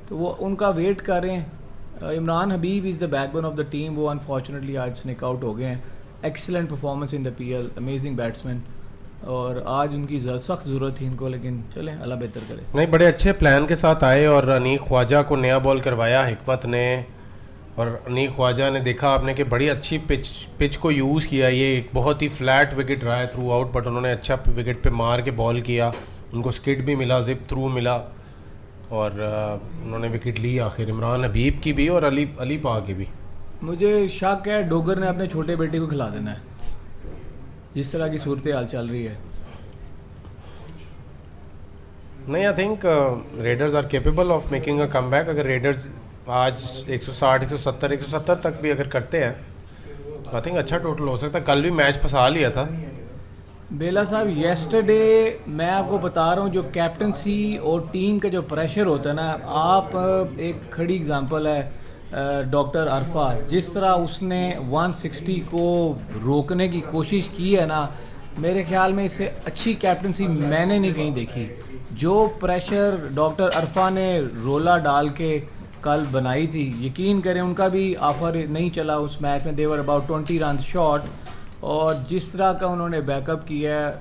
तो वो उनका वेट कर रहे हैं। Imran Habib is the backbone of the team, वो अनफॉर्चुनेटली आज स्निक आउट हो गए हैं। Excellent performance in the PL, amazing batsman, और आज उनकी सख्त ज़रूरत थी इनको, लेकिन चलें अल्लाह बेहतर करे। नहीं, बड़े अच्छे प्लान के साथ आए और अनीक ख्वाजा को नया बॉल करवाया हिकमत ने, और अनीक ख्वाजा ने देखा आपने कि बड़ी अच्छी पिच को यूज़ किया। ये एक बहुत ही फ्लैट विकेट रहा है थ्रू आउट, बट उन्होंने अच्छा विकेट पे मार के बॉल किया, उनको स्किड भी मिला, जिप थ्रू मिला, और उन्होंने विकेट ली आखिर इमरान हबीब की भी और अली पाक की भी। मुझे शक है डोगर ने अपने छोटे बेटे को खिला देना है, जिस तरह की सूरत हाल चल रही है। नहीं, I think raiders are capable of making a comeback. अगर रेडर्स आज 160, 170, 170 तक भी अगर करते हैं, आई थिंक अच्छा टोटल हो सकता है। कल भी मैच फंसा लिया था बेला साहब। येस्टरडे मैं आपको बता रहा हूँ, जो कैप्टनसी और टीम का जो प्रेशर होता है ना, आप एक खड़ी एग्जांपल है डॉक्टर अरफा, जिस तरह उसने 160 को रोकने की कोशिश की है ना, मेरे ख्याल में इससे अच्छी कैप्टनसी मैंने नहीं कहीं देखी। जो प्रेशर डॉक्टर अरफा ने रोला डाल के कल बनाई थी, यकीन करें उनका भी ऑफर नहीं चला उस मैच में। देवर अबाउट 20 रन शॉट, और जिस तरह का उन्होंने बैकअप किया है,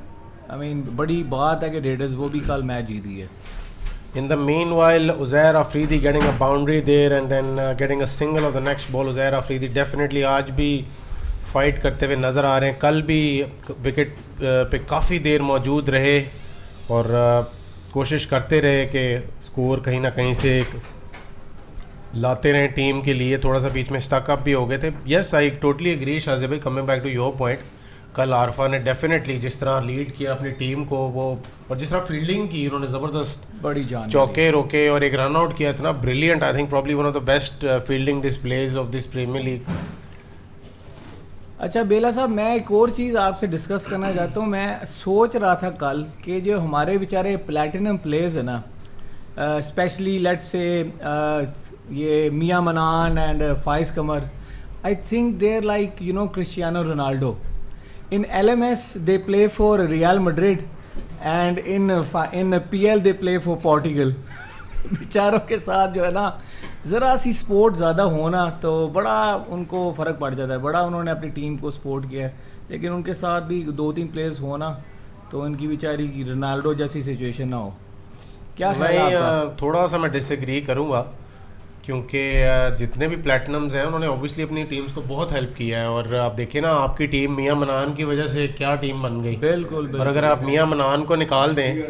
आई मीन बड़ी बात है कि रेडर्स वो भी कल मैच जीती है। In the meanwhile, Uzair Afridi getting a boundary there and then getting a single of the next ball. Uzair Afridi definitely आज भी फाइट करते हुए नज़र आ रहे हैं। कल भी विकेट पे काफ़ी देर मौजूद रहे और कोशिश करते रहे कि स्कोर कहीं ना कहीं से लाते रहें टीम के लिए। थोड़ा सा बीच में स्टक अप भी हो गए थे। Yes, I totally agree Shajib भाई, coming back to your point. कल आरफा ने डेफिनेटली जिस तरह लीड किया अपनी टीम को, वो और जिस तरह फील्डिंग की उन्होंने ज़बरदस्त बड़ी जान चौके रोके और एक रन आउट किया, इतना brilliant. I think probably one of the best fielding displays of this premier league. अच्छा बेला साहब, मैं एक और चीज़ आपसे डिस्कस करना चाहता हूँ। मैं सोच रहा था कल कि जो हमारे बेचारे प्लैटिनम प्लेयर्स है ना, स्पेशली लेट से ये Mian Manan and Faiz Qamar, I think they're like Cristiano Ronaldo. In LMS they play for Real Madrid and in PL they play for Portugal. बेचारों के साथ जो है ना, ज़रा सी स्पोर्ट ज़्यादा होना तो बड़ा उनको फ़र्क पड़ जाता है. बड़ा उन्होंने अपनी टीम को सपोर्ट किया है, लेकिन उनके साथ भी 2-3 प्लेयर्स होना तो उनकी बेचारी रोनाल्डो जैसी सिचुएशन ना हो. क्या ख्याल है आपका? थोड़ा सा मैं डिसएग्री करूँगा, क्योंकि जितने भी प्लेटिनम्स हैं उन्होंने ऑब्वियसली अपनी टीम्स को बहुत हेल्प किया है. और आप देखिए ना, आपकी टीम मियां मनान की वजह से क्या टीम बन गई. बिल्कुल और अगर आप मियां मनान को निकाल दें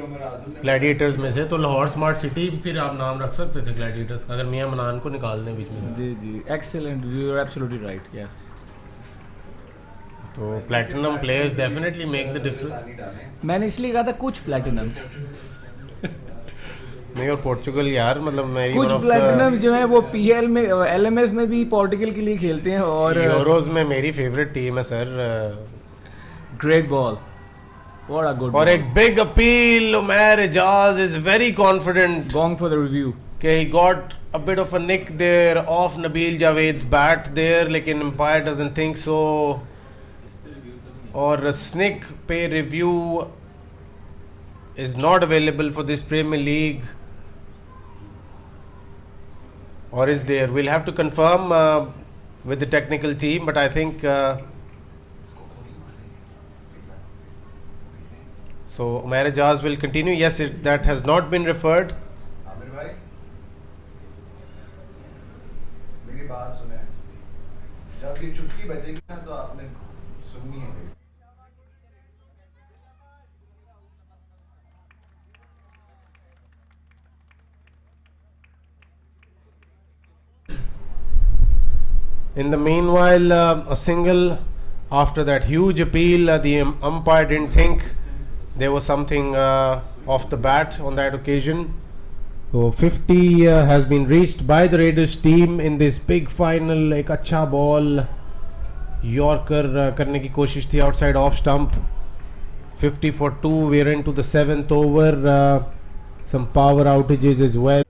ग्लैडिएटर्स में से, तो लाहौर स्मार्ट सिटी फिर आप नाम रख सकते थे ग्लैडिएटर्स का, अगर मियां मनान को निकाल दें बीच में से. जी जी, excellent, you are absolutely right. Yes. तो platinum players definitely make the difference. मैंने इसलिए कहा था कुछ प्लेटिनम्स. नहीं, और पोर्चुगल यार, मतलब मेरी कुछ प्लेटिनम्स जो है वो PL में, LMS में भी पोर्टुगल के लिए खेलते हैं. और यूरोज में मेरी फेवरेट टीम है sir. Great ball, what a good. और एक big appeal, Umar Ejaz is very confident going for the review. कि he got a bit of a nick there off Nabil Javed's bat there, लेकिन umpire doesn't think so. और snick पे review is not available for this Premier League, or is there? We'll have to confirm with the technical team, but I think so. Umair Ejaz will continue. Yes, that has not been referred. Aamir भाई, मेरी बात सुने. जब ये चुटकी बजेगी ना तो आपने सुननी है. In the meanwhile, a single after that huge appeal, the umpire didn't think there was something off the bat on that occasion. So 50 has been reached by the Raiders team in this big final. एक अच्छा ball Yorker करने की कोशिश थी outside off stump. 50 for 2. We're into the 7th over. Some power outages as well.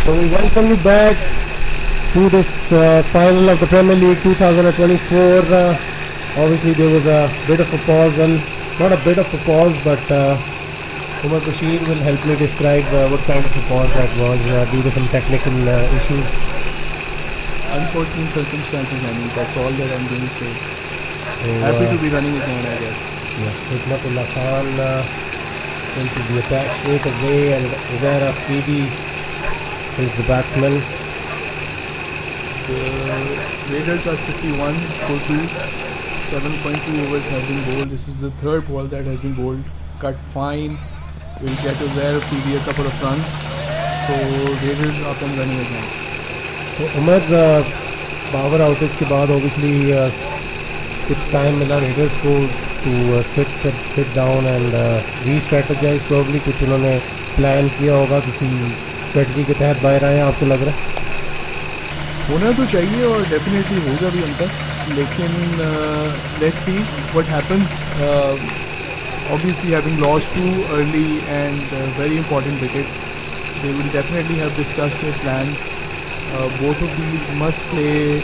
So we welcome you back to this final of the Premier League 2024. Obviously there was a bit of a pause, well not a bit of a pause, but Umar Bashir will help me describe what kind of a pause that was due to some technical issues. Unfortunate circumstances, I mean, that's all that I'm going to say. Happy to be running again, I guess. Yes, Hikmatullah Khan into the attack straight away, and Uzair Afridi is the batsman. The Raiders are 51 for 2. 7.2 overs have been bowled. This is the third ball that has been bowled. Cut fine. Will get Uzair Afridi a couple of runs. So Raiders up and running again. तो Umar power outage के बाद obviously कुछ time मिला readers को to sit down and re strategise, probably कुछ उन्होंने plan किया होगा, किसी स्ट्रेटजी के तहत बाहर आए हैं, आपको लग रहा है? होना तो चाहिए और डेफिनेटली होगा भी उनका, लेकिन let's see what happens. Obviously having lost 2 early and very important wickets, they will definitely have discussed their plans. Both of these must play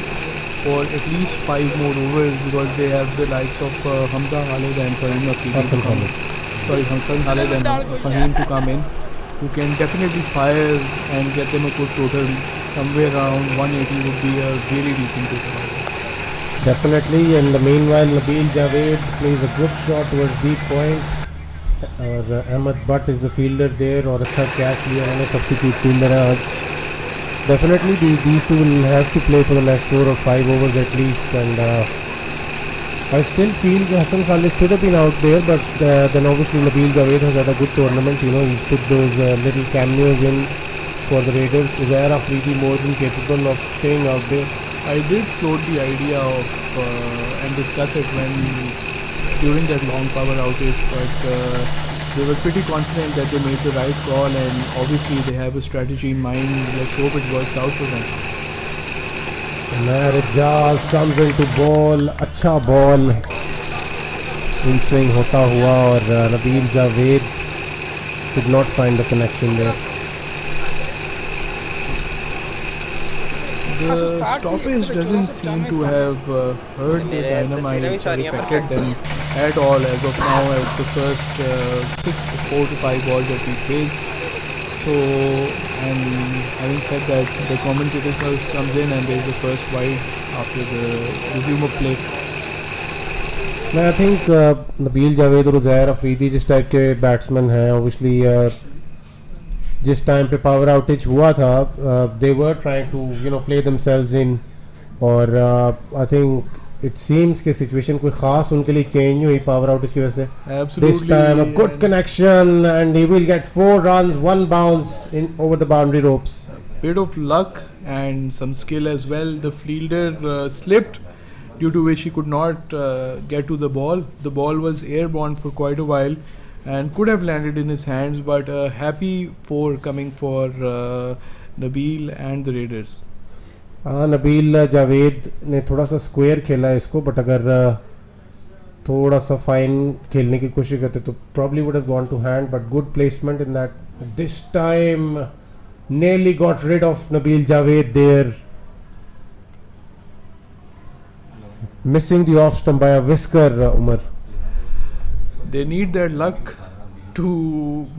for at least 5 more overs because they have the likes of Hamza Khalid and Fahim Afridi to come in. Sorry, Hassan Khalid and Fahim to come in, who can definitely fire and get them a good total. Somewhere around 180 would be a really decent total. Definitely, and meanwhile Nabil Javed plays a good shot towards deep point, और Ahmad Butt is the fielder there, और अच्छा catch लिया उन्होंने, substitute fielder है आज. Definitely these two will have to play for the next 4 or 5 overs at least, and I still feel Hassan Khalid should have been out there, but then obviously Nabil Javed has had a good tournament, you know, he's put those little cameos in for the Raiders. Uzair Afridi more than capable of staying out there. I did float the idea of and discuss it during that long power outage, but they were pretty confident that they made the right call, and obviously they have a strategy in mind. Let's hope it works out for them. Rijaz comes into ball, अच्छा ball in swing होता हुआ, और Nabil Javed could not find the connection there. The stoppage doesn't seem to have hurt the Dynamites or affected them at all as of now at the first 4 to 5 balls that we faced. So, and having said that, the commentator comes in and there's the first wide after the resume of play. I think Nabil Javed और Uzair Afridi जिस type के batsman हैं, obviously जिस time पे power outage हुआ था, they were trying to, you know, play themselves in, और I think it seems कि situation कोई ख़ास उनके लिए change नहीं हुई पावर आउटेज की वजह से. Absolutely. This time a good connection and he will get 4 runs, 1 bounce in over the boundary ropes. Bit of luck and some skill as well. The fielder slipped, due to which he could not get to the ball. The ball was airborne for quite a while and could have landed in his hands, but happy for coming for Nabil and the Raiders. हाँ, नबील जावेद ने थोड़ा सा square खेला है इसको, but अगर थोड़ा सा फाइन खेलने की कोशिश करते तो probably would have gone to hand, but good placement in that. This time nearly got rid of Nabil Javed there, missing the off stump by a whisker. Umar, they need their luck to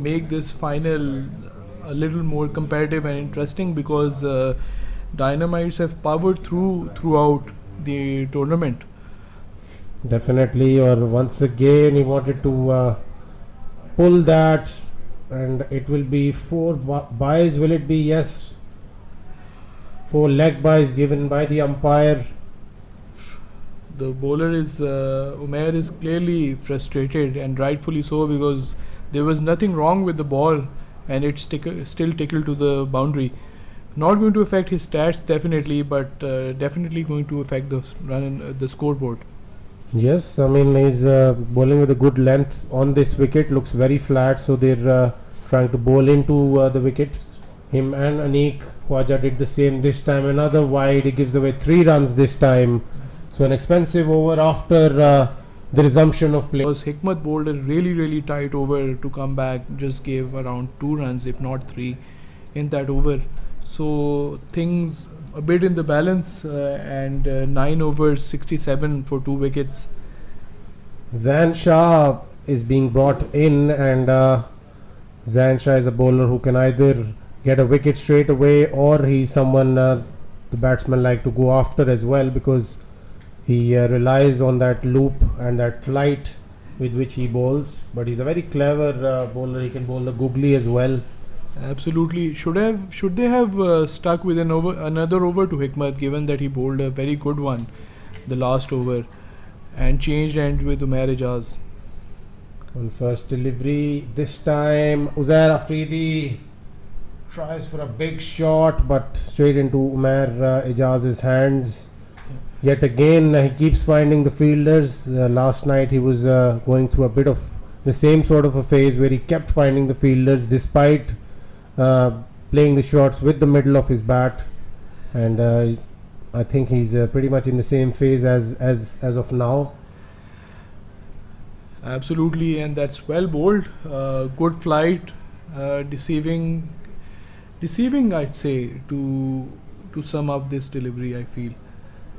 make this final a little more competitive and interesting, because Dynamites have powered throughout the tournament. Definitely, or once again he wanted to pull that, and it will be 4 byes. Will it be? Yes, 4 leg byes given by the umpire. The bowler is Umair is clearly frustrated, and rightfully so, because there was nothing wrong with the ball and it still tickled to the boundary. Not going to affect his stats definitely, but definitely going to affect the scoreboard. Yes, I mean he's bowling with a good length on this wicket. Looks very flat, so they're trying to bowl into the wicket. Him and Anik Khwaja did the same this time. Another wide. He gives away 3 runs this time. So an expensive over after the resumption of play. Because Hikmat bowled a really tight over to come back. Just gave around 2 runs, if not 3, in that over. So things a bit in the balance, and 9 overs, 67 for 2 wickets. Zan Shah is being brought in, and Zan Shah is a bowler who can either get a wicket straight away, or he's someone the batsmen like to go after as well, because he relies on that loop and that flight with which he bowls. But he's a very clever bowler. He can bowl the googly as well. Absolutely. Should they have stuck with another over to Hikmat, given that he bowled a very good one the last over, and changed ends with Umair Ijaz. Well, first delivery this time. Uzair Afridi tries for a big shot, but straight into Umair Ijaz's hands. Yet again, he keeps finding the fielders. Last night he was going through a bit of the same sort of a phase where he kept finding the fielders despite playing the shots with the middle of his bat. And I think he's pretty much in the same phase as of now. Absolutely, and that's well bowled. Good flight, deceiving, I'd say, to sum up this delivery, I feel.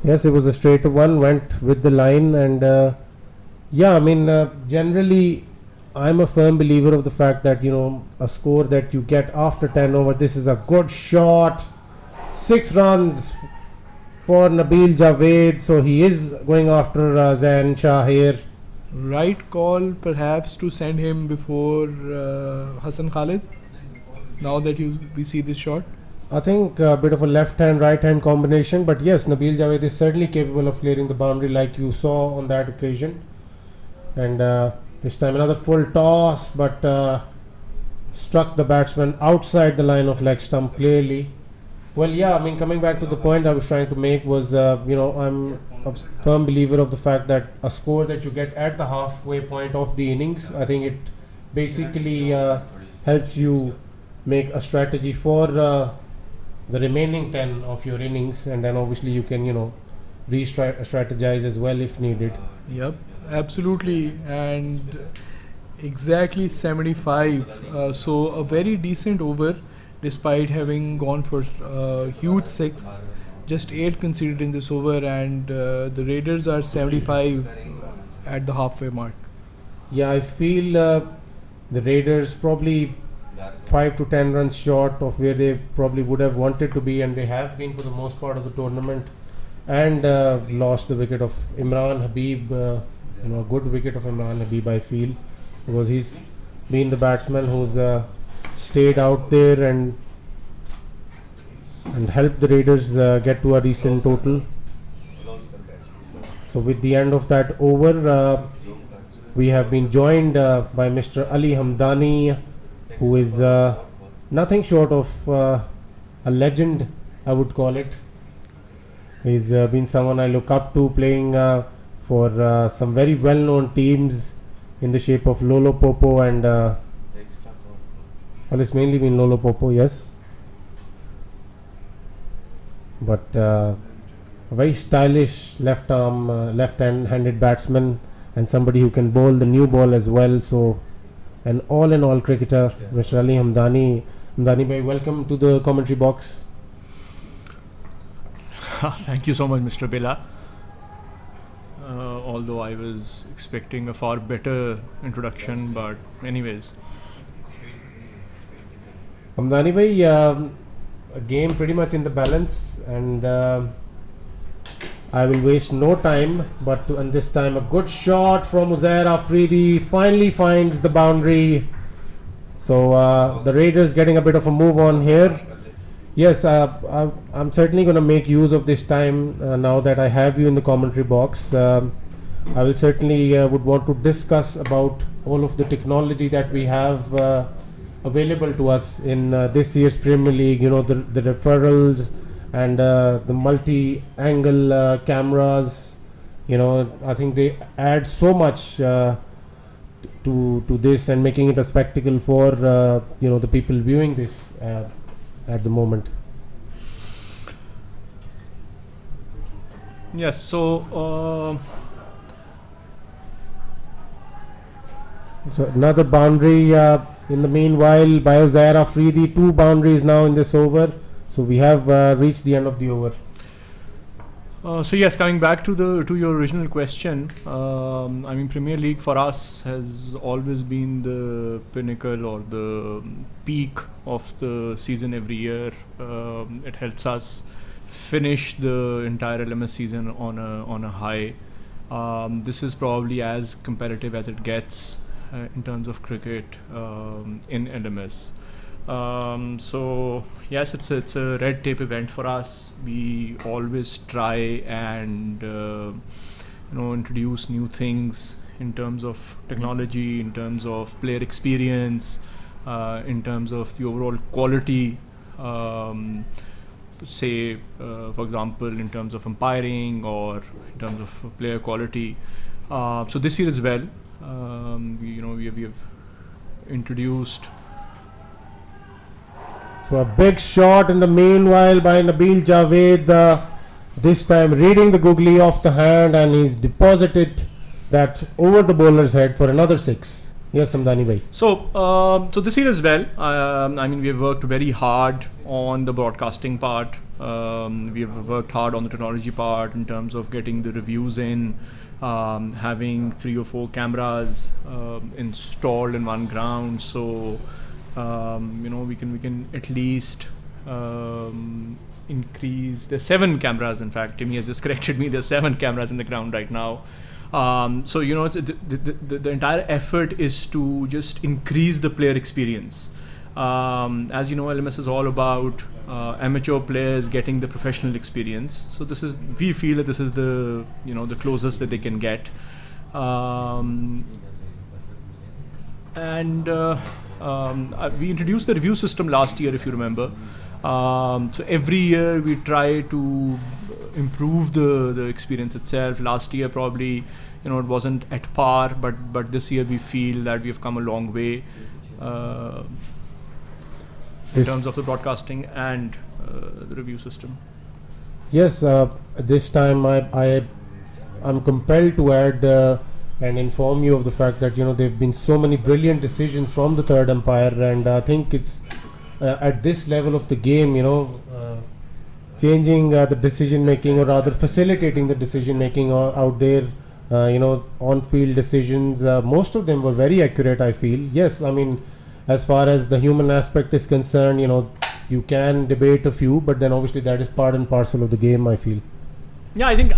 Yes, it was a straight one, went with the line, and generally I'm a firm believer of the fact that, a score that you get after 10 over, this is a good shot. 6 runs for Nabil Javed, so he is going after Zain Shah here. Right call perhaps to send him before Hassan Khalid, now that we see this shot. I think a bit of a left hand right hand combination, but yes, Nabil Javed is certainly capable of clearing the boundary like you saw on that occasion. And this time another full toss, but struck the batsman outside the line of leg stump clearly. Well, coming back to the point I was trying to make was, I'm a firm believer of the fact that a score that you get at the halfway point of the innings, I think it basically helps you make a strategy for the remaining 10 of your innings, and then obviously you can, re-strategize as well if needed. Yep, absolutely, and exactly 75. So a very decent over, despite having gone for huge 6. Just 8 conceded in this over, and the Raiders are 75 at the halfway mark. Yeah, I feel the Raiders probably 5 to 10 runs short of where they probably would have wanted to be, and they have been for the most part of the tournament, and lost the wicket of Imran Habib, a good wicket of Imran Habib, I feel, because he's been the batsman who's stayed out there and helped the Raiders get to a decent total. So with the end of that over, we have been joined by Mr. Ali Hamdani, who is nothing short of a legend, I would call it. He's been someone I look up to, playing for some very well-known teams in the shape of Lolo Popo and well, it's mainly been Lolo Popo, yes. But a very stylish left-handed batsman, and somebody who can bowl the new ball as well. So an all-in-all cricketer, Mr. Ali Hamdani. Hamdani bhai, welcome to the commentary box. Thank you so much, Mr. Billa. Although I was expecting a far better introduction, but anyways. Hamdani bhai, a game pretty much in the balance, and I will waste no time, and this time a good shot from Uzair Afridi finally finds the boundary. So the Raiders getting a bit of a move on here. Yes, I'm certainly going to make use of this time now that I have you in the commentary box. I will certainly would want to discuss about all of the technology that we have available to us in this year's Premier League, the referrals and the multi-angle cameras. I think they add so much to this, and making it a spectacle for the people viewing this at the moment. Yes, so another boundary in the meanwhile by Uzair Afridi. 2 boundaries now in this over. So we have reached the end of the over. So yes, coming back to your original question, I mean, Premier League for us has always been the pinnacle or the peak of the season every year. It helps us finish the entire LMS season on a high. This is probably as competitive as it gets in terms of cricket in LMS. So yes, it's a red tape event for us. We always try and introduce new things in terms of technology, in terms of player experience, in terms of the overall quality. Say, for example, in terms of umpiring or in terms of player quality. So this year as well, we have introduced. So a big shot in the meanwhile by Nabil Javed, this time reading the googly off the hand, and he's deposited that over the bowler's head for another 6. Yes, Samdani bhai. So this year as well, I mean, we have worked very hard on the broadcasting part. We have worked hard on the technology part in terms of getting the reviews in, having 3 or 4 cameras installed in one ground. So we can at least increase. There's 7 cameras, in fact. Timmy has just corrected me. There's 7 cameras in the ground right now. So the entire effort is to just increase the player experience. As you know, LMS is all about amateur players getting the professional experience. So we feel that this is the closest that they can get. We introduced the review system last year, if you remember. So every year we try to improve the experience itself. Last year probably it wasn't at par, but this year we feel that we have come a long way in terms of the broadcasting and the review system. Yes, this time I'm compelled to add and inform you of the fact that there have been so many brilliant decisions from the third umpire, and I think it's at this level of the game, changing the decision making, or rather facilitating the decision making out there. On-field decisions, most of them were very accurate, I feel. Yes, I mean, as far as the human aspect is concerned, you can debate a few, but then obviously that is part and parcel of the game, I feel. Yeah, I think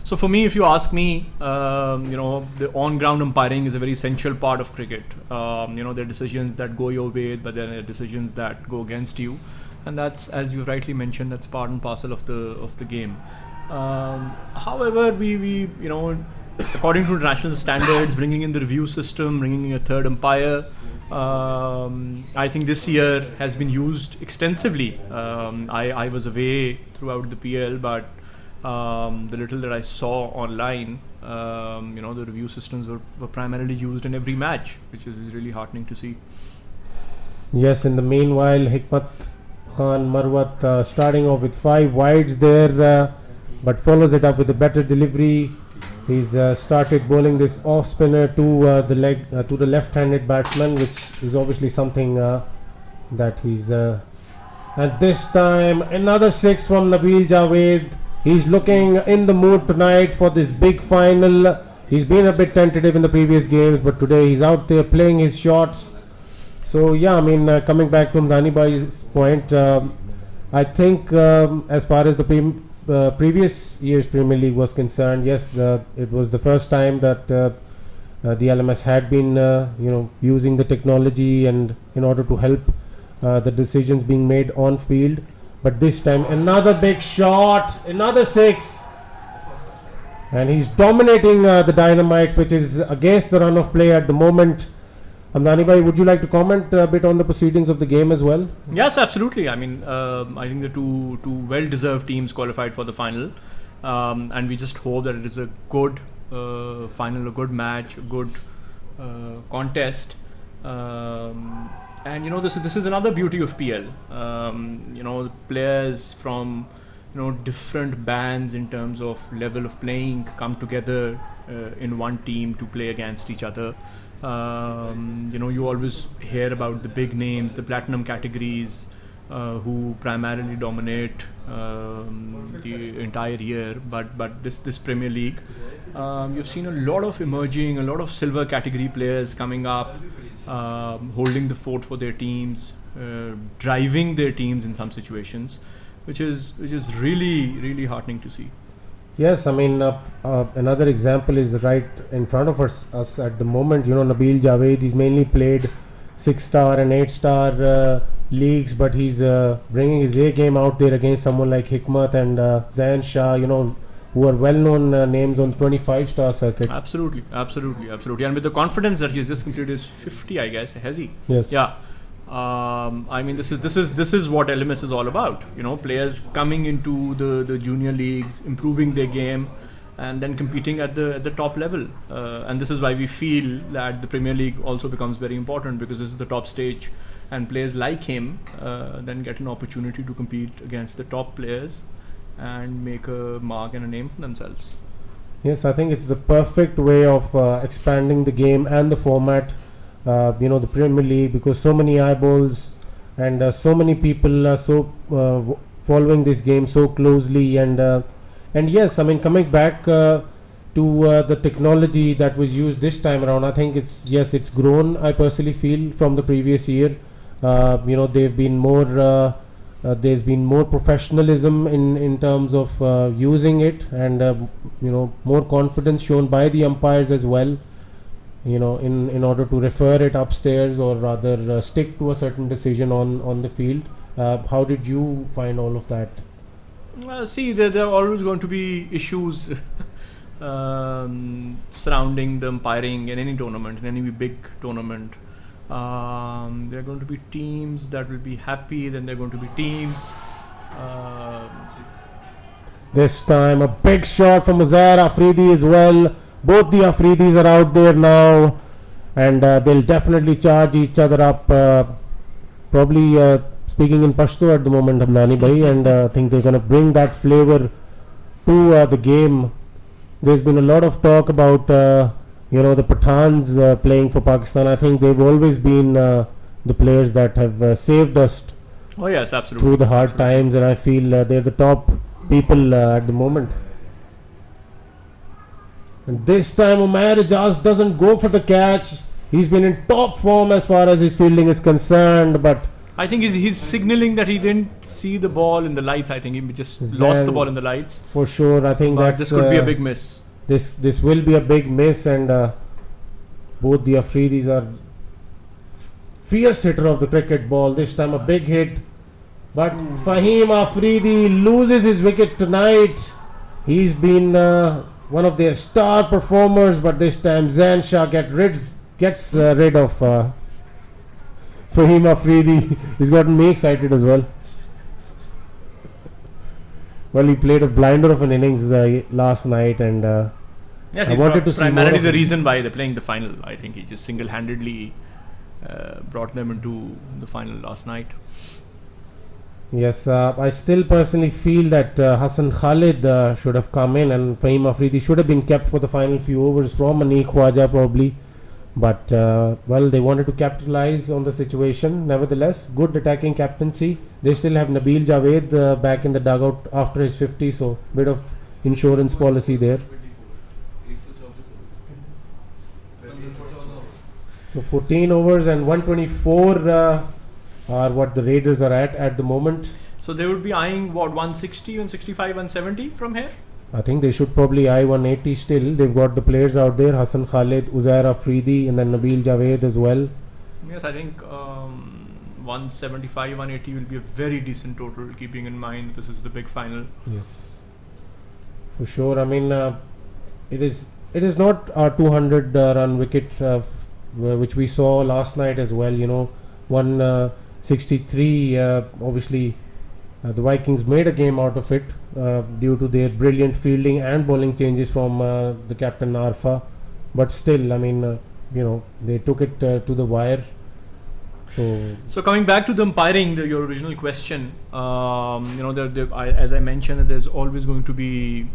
so. For me, if you ask me, the on-ground umpiring is a very essential part of cricket. There are decisions that go your way, but there are decisions that go against you, and that's, as you rightly mentioned, that's part and parcel of the game. However, we according to international standards, bringing in the review system, bringing in a third umpire, I think this year has been used extensively. I was away throughout the PL, but the little that I saw online, the review systems were primarily used in every match, which is really heartening to see. Yes, in the meanwhile, Hikmat Khan Marwat starting off with 5 wides there, but follows it up with a better delivery. He's started bowling this off spinner to the leg, to the left-handed batsman, which is obviously something that he's. And this time, another 6 from Nabil Javed. He's looking in the mood tonight for this big final. He's been a bit tentative in the previous games, but today he's out there playing his shots. So yeah, I mean, coming back to Mdani Bhai's point, I think as far as the previous year's Premier League was concerned, yes, it was the first time that the LMS had been using the technology and in order to help the decisions being made on field. But this time another big shot, another 6, and he's dominating the Dynamites, which is against the run of play at the moment. Amdani bhai, would you like to comment a bit on the proceedings of the game as well? Yes, absolutely. I mean, I think the two well-deserved teams qualified for the final, and we just hope that it is a good final, a good match, a good contest. And this is another beauty of PL. Players from different bands in terms of level of playing come together in one team to play against each other. You always hear about the big names, the platinum categories, who primarily dominate the entire year, but this Premier League, you've seen a lot of emerging, a lot of silver category players coming up, holding the fort for their teams, driving their teams in some situations, which is really heartening to see. Yes, I mean, another example is right in front of us at the moment. You know, Nabil Javed, he's mainly played 6-star and 8-star leagues, but he's bringing his A game out there against someone like Hikmat and Zain Shah, you know, who are well-known names on the 25-star circuit. Absolutely. And with the confidence that he's just completed his 50, I guess, has he? Yes. Yeah. I mean, this is what LMS is all about. You know, players coming into the junior leagues, improving their game, and then competing at the top level. And this is why we feel that the Premier League also becomes very important, because this is the top stage, and players like him then get an opportunity to compete against the top players and make a mark and a name for themselves. Yes, I think it's the perfect way of expanding the game and the format. You know, the Premier League, because so many eyeballs and so many people are following this game so closely, and yes, I mean, coming back to the technology that was used this time around, I think it's grown, I personally feel, from the previous year. You know, there's been more professionalism in terms of using it, and you know, more confidence shown by the umpires as well, you know, in order to refer it upstairs, or rather stick to a certain decision on the field. How did you find all of that? See, there are always going to be issues surrounding the umpiring in any tournament, in any big tournament. There are going to be teams that will be happy, then there are going to be teams. This time a big shot from Uzair Afridi as well. Both the Afridis are out there now, and they'll definitely charge each other up. Probably speaking in Pashto at the moment, Hamdani bhai, and I think they're going to bring that flavor to the game. There's been a lot of talk about you know, the Pathans playing for Pakistan. I think they've always been the players that have saved us Oh yes, absolutely. through the hard times, and I feel they're the top people at the moment. And this time Umair Ijaz doesn't go for the catch. He's been in top form as far as his fielding is concerned, but I think he's signaling that he didn't see the ball in the lights. I think he just lost the ball in the lights. For sure, I think But this could be a big miss. This will be a big miss, and both the Afridis are fierce hitter of the cricket ball. This time a big hit, but Fahim Afridi loses his wicket tonight. He's been one of their star performers, but this time Zain Shah gets rid of Fahim Afridi. He's gotten me excited as well. Well, he played a blinder of an innings last night, and Yes, I wanted to see more primarily of the him. reason why they're playing the final. I think he just single-handedly brought them into the final last night. Yes, I still personally feel that Hassan Khalid should have come in, and Fahim Afridi should have been kept for the final few overs from Aneek Khwaja probably. But, well, they wanted to capitalize on the situation. Nevertheless, good attacking captaincy. They still have Nabil Javed back in the dugout after his 50, so bit of insurance policy there. So 14 overs and 124 are what the Raiders are at the moment. So they would be eyeing what, 160, 165, 170 from here? I think they should probably eye 180 still. They've got the players out there, Hassan Khalid, Uzair Afridi, and then Nabil Javed as well. Yes, I think 175, 180 will be a very decent total, keeping in mind this is the big final. Yes, for sure. I mean, it is not a 200 run wicket which we saw last night as well. You know, 163. Obviously, the Vikings made a game out of it due to their brilliant fielding and bowling changes from the captain Arfa. But still, I mean, you know, they took it to the wire. So coming back to the umpiring, your original question, you know, as I mentioned, there's always going to be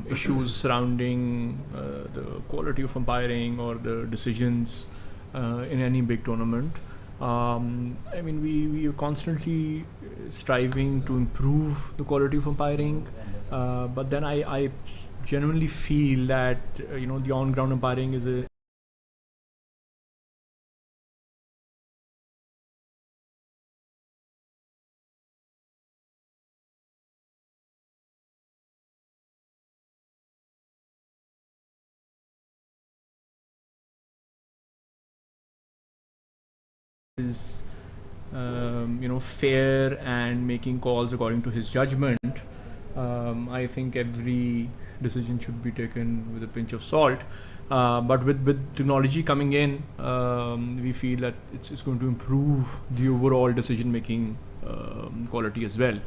issues surrounding the quality of umpiring or the decisions in any big tournament. I mean, we are constantly striving to improve the quality of umpiring, but then I genuinely feel that the on-ground umpiring is a is fair and making calls according to his judgment. I think every decision should be taken with a pinch of salt. But with technology coming in, we feel that it's going to improve the overall decision making quality as well.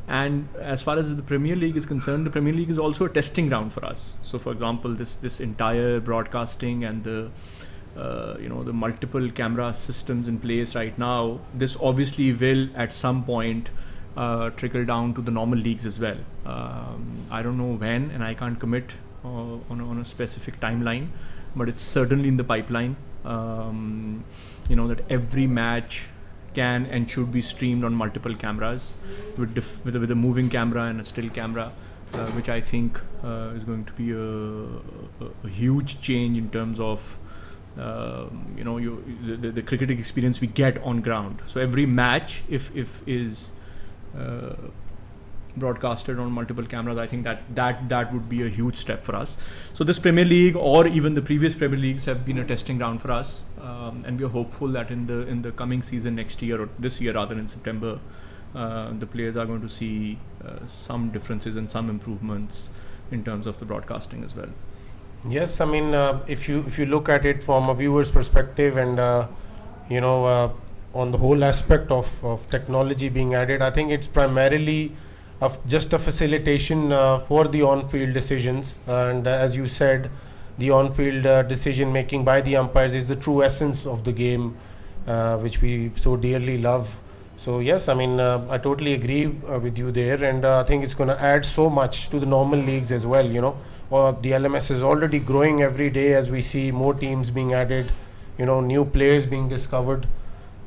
And as far as the Premier League is concerned, the Premier League is also a testing ground for us. So, for example, this entire broadcasting and the the multiple camera systems in place right now, this obviously will at some point trickle down to the normal leagues as well. I don't know when, and I can't commit on a specific timeline, but it's certainly in the pipeline. That every match can and should be streamed on multiple cameras with a moving camera and a still camera, which I think is going to be a huge change in terms of the cricketing experience we get on ground. So every match, if is broadcasted on multiple cameras, I think that would be a huge step for us. So this Premier League, or even the previous Premier Leagues, have been a testing ground for us, and we are hopeful that in the coming season next year, or this year rather, in September, the players are going to see some differences and some improvements in terms of the broadcasting as well. Yes, I mean, if you look at it from a viewer's perspective, and on the whole aspect of technology being added, I think it's primarily just a facilitation for the on-field decisions. And as you said, the on-field decision making by the umpires is the true essence of the game, which we so dearly love. So yes, I mean, I totally agree with you there, and I think it's going to add so much to the normal leagues as well. The LMS is already growing every day as we see more teams being added, new players being discovered.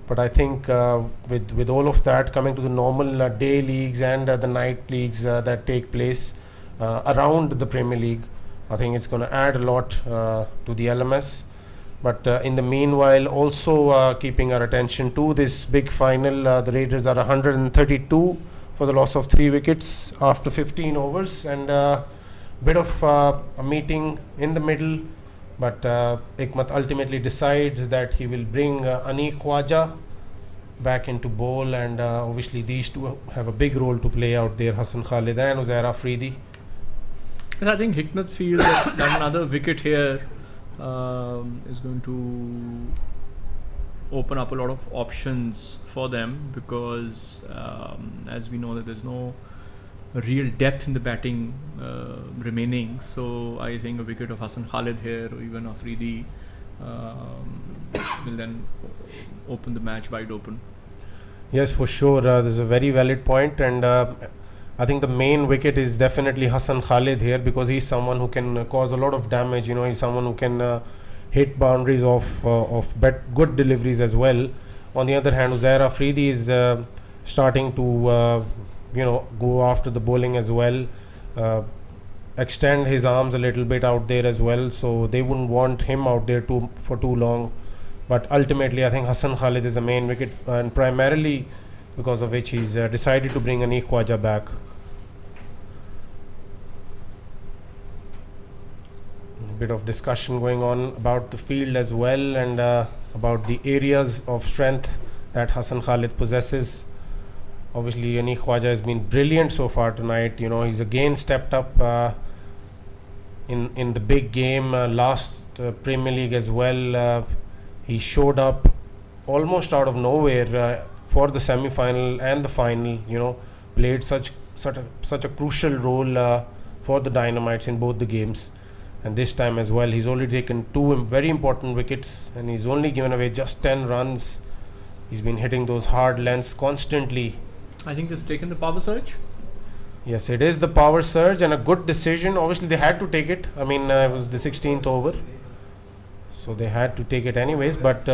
But I think with all of that coming to the normal day leagues and the night leagues that take place around the Premier League, I think it's going to add a lot to the LMS. But in the meanwhile, also keeping our attention to this big final, the Raiders are 132 for the loss of 3 wickets after 15 overs, and bit of a meeting in the middle, but Hikmat ultimately decides that he will bring Aniq Khwaja back into bowl, and obviously these two have a big role to play out there, Hassan Khalid and Uzair Afridi. Yes, I think Hikmat feels that another wicket here is going to open up a lot of options for them, because as we know that there's no real depth in the batting remaining. So I think a wicket of Hassan Khalid here, or even Afridi, will then open the match wide open. Yes, for sure. There's a very valid point, and I think the main wicket is definitely Hassan Khalid here, because he's someone who can cause a lot of damage. He's someone who can hit boundaries of good deliveries as well. On the other hand, Uzair Afridi is starting to go after the bowling as well, extend his arms a little bit out there as well, so they wouldn't want him out there for too long. But ultimately I think Hassan Khalid is the main wicket, and primarily because of which he's decided to bring Aniq Khwaja back. A bit of discussion going on about the field as well, and about the areas of strength that Hassan Khalid possesses. Obviously, Aniq Khwaja has been brilliant so far tonight. He's again stepped up in the big game last Premier League as well. He showed up almost out of nowhere for the semi-final and the final. Played such a crucial role for the Dynamites in both the games, and this time as well. He's already taken 2 very important wickets, and he's only given away just 10 runs. He's been hitting those hard lengths constantly. I think they've taken the power surge. Yes, it is the power surge, and a good decision. Obviously, they had to take it. I mean, it was the 16th over, so they had to take it anyways. But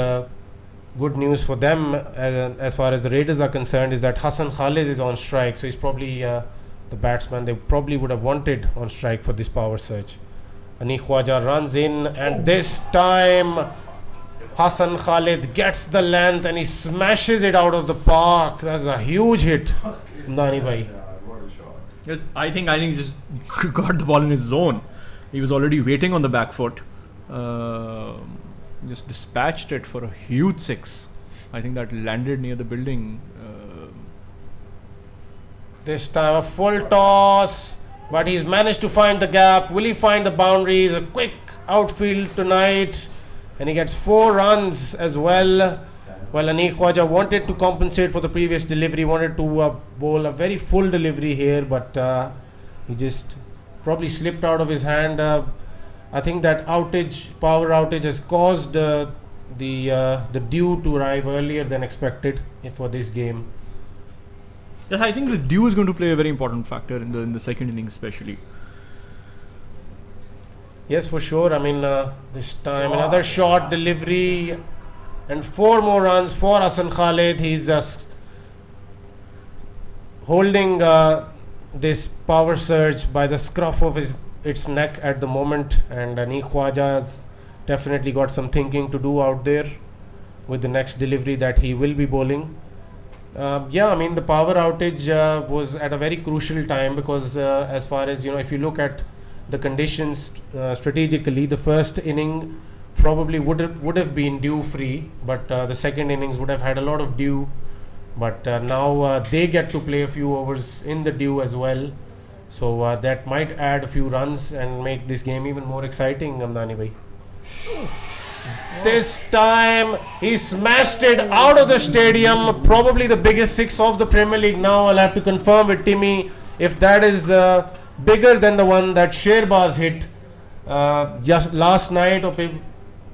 good news for them as far as the Raiders are concerned is that Hassan Khalid is on strike, so he's probably the batsman they probably would have wanted on strike for this power surge. Aniq Khwaja runs in, and this time Hassan Khalid gets the length and he smashes it out of the park. That's a huge hit, Nani bhai. What a shot. Yes, I think he just got the ball in his zone. He was already waiting on the back foot. Just dispatched it for a huge six. I think that landed near the building. This time a full toss, but he's managed to find the gap. Will he find the boundaries? A quick outfield tonight, and he gets 4 runs as well. Well, Aniq Khwaja wanted to compensate for the previous delivery, wanted to bowl a very full delivery here, but he just probably slipped out of his hand. I think that power outage has caused the dew to arrive earlier than expected for this game. Yes, I think the dew is going to play a very important factor in the second innings, especially. Yes, for sure. I mean, this time another short delivery and 4 more runs for Hassan Khalid. He's holding this power surge by the scruff of its neck at the moment, and Aniq Khwaja's definitely got some thinking to do out there with the next delivery that he will be bowling. I mean, the power outage was at a very crucial time because as far as, if you look at the conditions strategically, the first inning probably would have been dew free, but the second innings would have had a lot of dew, but now they get to play a few overs in the dew as well, so that might add a few runs and make this game even more exciting. Amdani bhai, this time he smashed it out of the stadium, probably the biggest six of the Premier League. Now I'll have to confirm with Timmy if that is bigger than the one that Sherbaz hit just last night,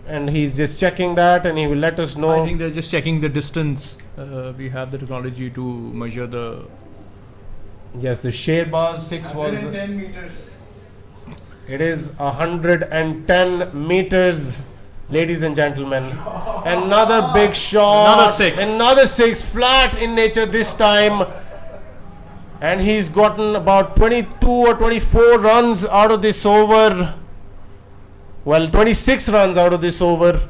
and he's just checking that and he will let us know. I think they're just checking the distance. We have the technology to measure the... Yes, the Sherbaz 6 was... 110 meters. It is 110 meters, ladies and gentlemen. Another big shot. Another six, flat in nature this time. And he's gotten about 22 or 24 runs out of this over. Well, 26 runs out of this over.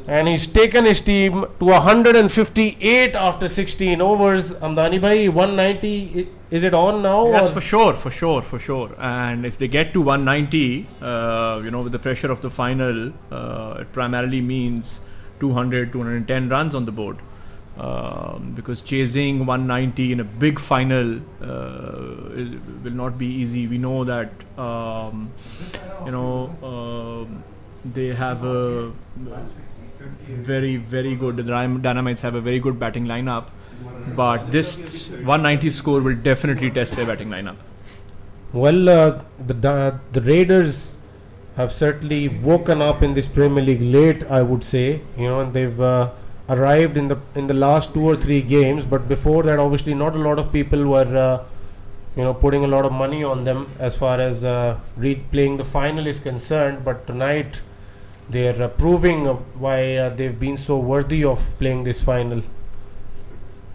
And he's taken his team to 158 after 16 overs. Amdani bhai, 190, is it on now? Yes, for sure. And if they get to 190, with the pressure of the final, it primarily means 200, 210 runs on the board. Because chasing 190 in a big final will not be easy. We know that they have a very, very good. The Dynamites have a very good batting lineup, but this 190 score will definitely test their batting lineup. Well, the Raiders have certainly woken up in this Premier League late, I would say. And they've arrived in the last 2 or 3 games, but before that, obviously, not a lot of people were putting a lot of money on them as far as playing the final is concerned. But tonight, they're proving why they've been so worthy of playing this final.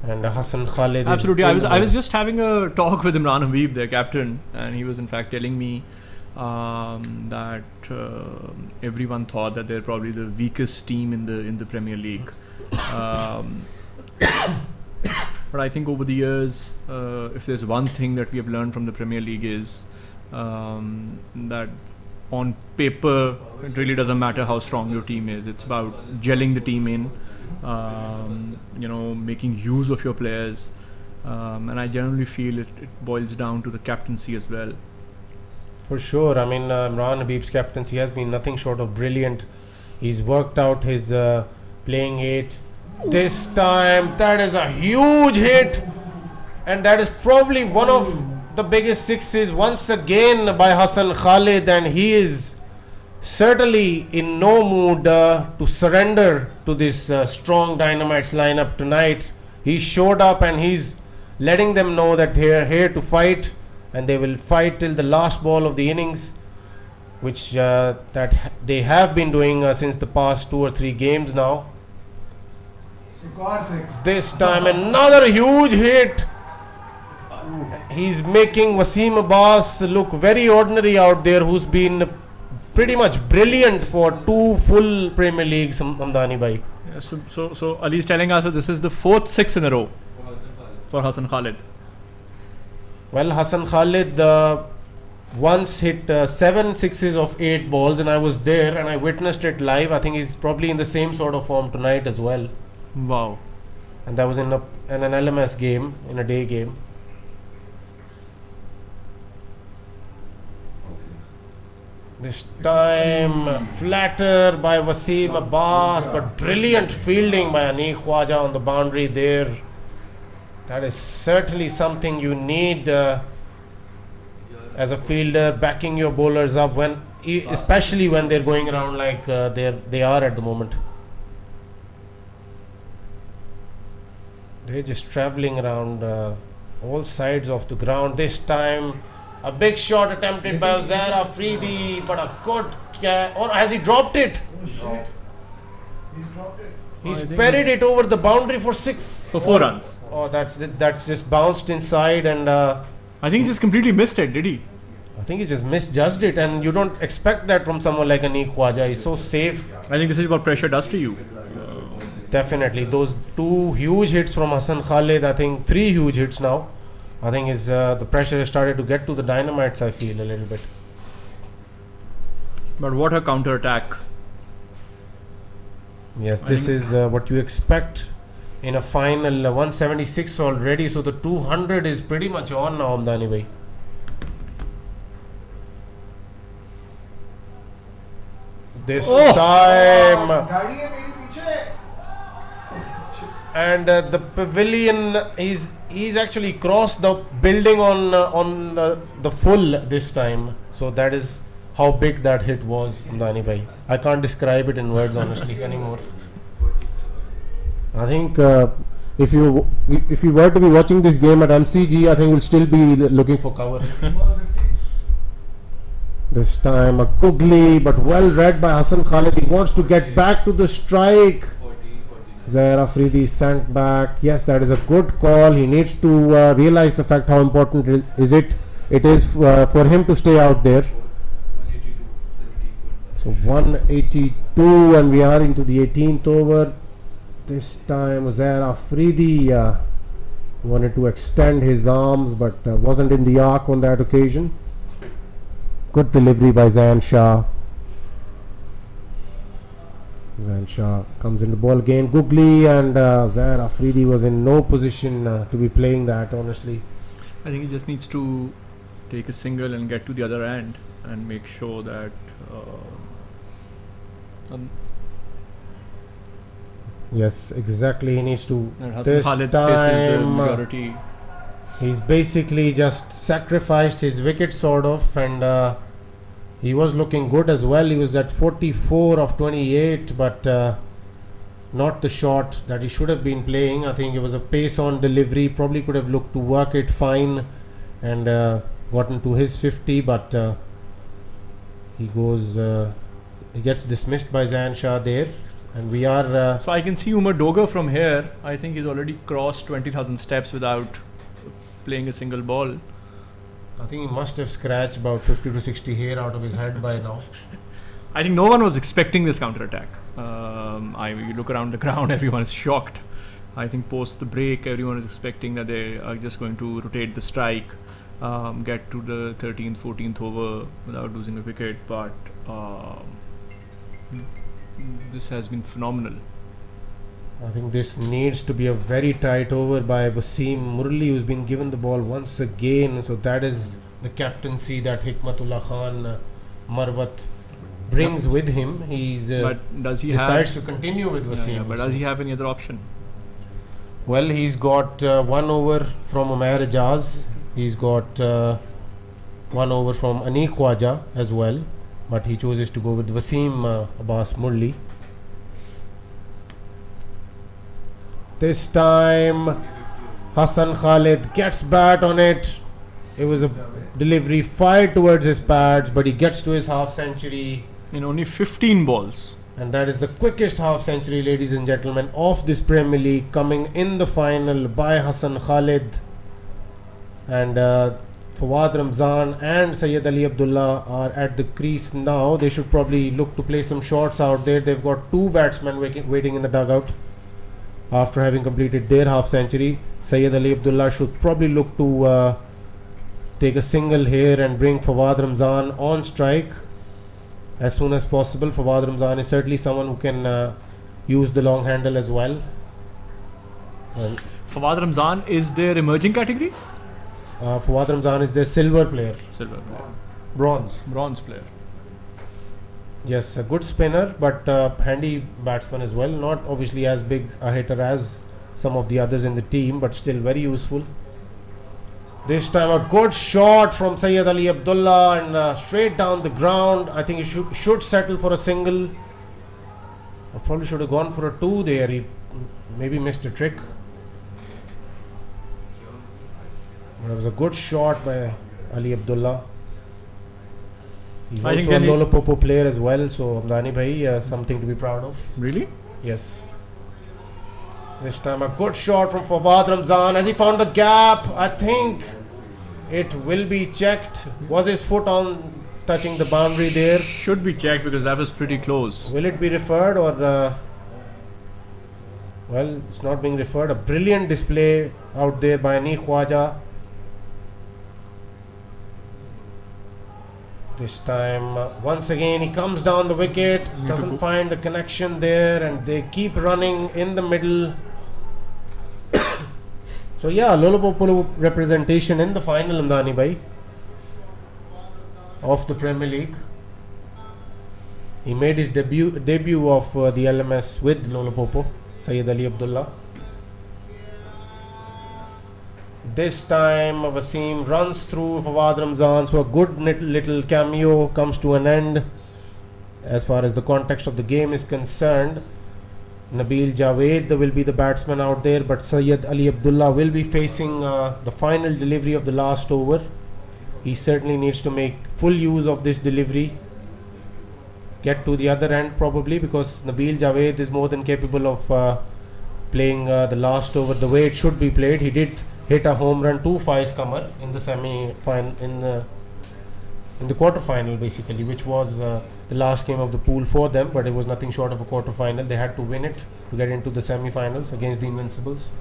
And Hassan Khalid. Absolutely, I was just having a talk with Imran Habib, their captain, and he was in fact telling me that everyone thought that they're probably the weakest team in the Premier League. But I think over the years, if there's one thing that we have learned from the Premier League is that on paper, it really doesn't matter how strong your team is. It's about gelling the team in, making use of your players. And I generally feel it boils down to the captaincy as well. For sure. I mean, Imran Habib's captaincy has been nothing short of brilliant. He's worked out his playing 8. This time, that is a huge hit. And that is probably one of the biggest sixes once again by Hassan Khalid. And he is certainly in no mood to surrender to this strong Dynamites lineup tonight. He showed up and he's letting them know that they're here to fight. And they will fight till the last ball of the innings, which that they have been doing since the past 2 or 3 games now. This time another huge hit. He's making Wasim Abbas look very ordinary out there, who's been pretty much brilliant for 2 full Premier Leagues, Hamdani bhai. Yeah, so Ali's telling us that this is the 4th 6 in a row for Hassan Khalid. Well, Hassan Khalid once hit 7 sixes of 8 balls, and I was there and I witnessed it live. I think he's probably in the same sort of form tonight as well. Wow. And that was in an LMS game, in a day game. This time flatter by Wasim Abbas, but brilliant fielding by Anik Khwaja on the boundary there. That is certainly something you need as a fielder, backing your bowlers up especially when they're going around like they are at the moment. They're just traveling around all sides of the ground. This time a big shot attempted by Uzair Afridi, but a good or has he dropped it? He's buried it over the boundary for 6 for 4 runs. Oh, that's just bounced inside, and I think he just completely missed it, did he? I think he just misjudged it, and you don't expect that from someone like Anik Khwaja. He's so safe. I think this is what pressure does to you. Definitely, those 2 huge hits from Hassan Khalid. I think 3 huge hits now. I think the pressure has started to get to the Dynamites, I feel, a little bit. But what a counter attack. Yes, this is what you expect in a final. 176 already, so the 200 is pretty much on now, Hamdani bhai. This time, and the pavilion, he's actually crossed the building on the full this time. So that is how big that hit was, Hamdani bhai. I can't describe it in words honestly anymore. I think if you were to be watching this game at MCG, I think we'll still be looking for cover. This time a googly, but well read by Hassan Khalid. He wants to get back to the strike. Zair Afridi sent back. Yes, that is a good call. He needs to realize the fact how important it is for him to stay out there. So 182, and we are into the 18th over. This time Zair Afridi wanted to extend his arms, but wasn't in the arc on that occasion. Good delivery by Zain Shah. Zain Shah comes into ball again. Googly, and Zair Afridi was in no position to be playing that, honestly. I think he just needs to take a single and get to the other end and make sure that yes, exactly. He needs to. This Khalid faces the majority. He's basically just sacrificed his wicket sort of, and he was looking good as well. He was at 44 of 28, but not the shot that he should have been playing. I think it was a pace on delivery. Probably could have looked to work it fine and gotten to his 50, but he gets dismissed by Zain Shah there. And we are. So I can see Umar Doga from here. I think he's already crossed 20,000 steps without playing a single ball. I think he must have scratched about 50 to 60 hair out of his head by now. I think no one was expecting this counter attack. You look around the ground, everyone is shocked. I think post the break, everyone is expecting that they are just going to rotate the strike, get to the 13th, 14th over without losing a wicket. But this has been phenomenal. I think this needs to be a very tight over by Wasim Murli, who's been given the ball once again. So that is the captaincy that Hikmatullah Khan Marwat brings with him. But does he decides to continue with Wasim. But does he have any other option? Well, he's got 1 over from Umair Ijaz. He's got 1 over from Anik Khwaja as well. But he chooses to go with Wasim Abbas Murli. This time Hassan Khalid gets bat on it. It was a delivery fired towards his pads, but he gets to his half century in only 15 balls. And that is the quickest half century, ladies and gentlemen, of this Premier League, coming in the final by Hassan Khalid. And Fawad Ramzan and Sayyid Ali Abdullah are at the crease now. They should probably look to play some shots out there. They've got two batsmen waiting in the dugout after having completed their half century. Sayyid Ali Abdullah should probably look to take a single here and bring Fawad Ramzan on strike as soon as possible. Fawad Ramzan is certainly someone who can use the long handle as well. Fawad Ramzan is their emerging category? Fawad Ramzan is their silver player. Silver player. Bronze player. Yes, a good spinner, but handy batsman as well. Not obviously as big a hitter as some of the others in the team, but still very useful. This time a good shot from Sayyid Ali Abdullah and straight down the ground. I think he should settle for a single. I probably should have gone for a two there. He maybe missed a trick. But it was a good shot by Ali Abdullah. He's also a Lolo Popo player as well, so Hamdani bhai, something to be proud of. Really? Yes. This time a good shot from Fawad Ramzan as he found the gap. I think it will be checked. Was his foot on touching the boundary there? Should be checked because that was pretty close. Will it be referred or well, it's not being referred. A brilliant display out there by Ani Khwaja. This time once again he comes down the wicket, doesn't find the connection there, and they keep running in the middle. So yeah, Lolo representation in the final, Hamdani bhai, of the Premier League. He made his debut of the LMS with Lolo Popo, Sayyid Ali Abdullah. This time Wasim runs through Fawad Ramzan, so a good little cameo comes to an end as far as the context of the game is concerned. Nabil Javed will be the batsman out there, but Sayyid Ali Abdullah will be facing the final delivery of the last over. He certainly needs to make full use of this delivery, get to the other end probably, because Nabil Javed is more than capable of playing the last over the way it should be played. He did hit a home run to Faiz Qamar in the semi-final, in the quarter-final basically, which was the last game of the pool for them, but it was nothing short of a quarter-final. They had to win it to get into the semi-finals against the Invincibles.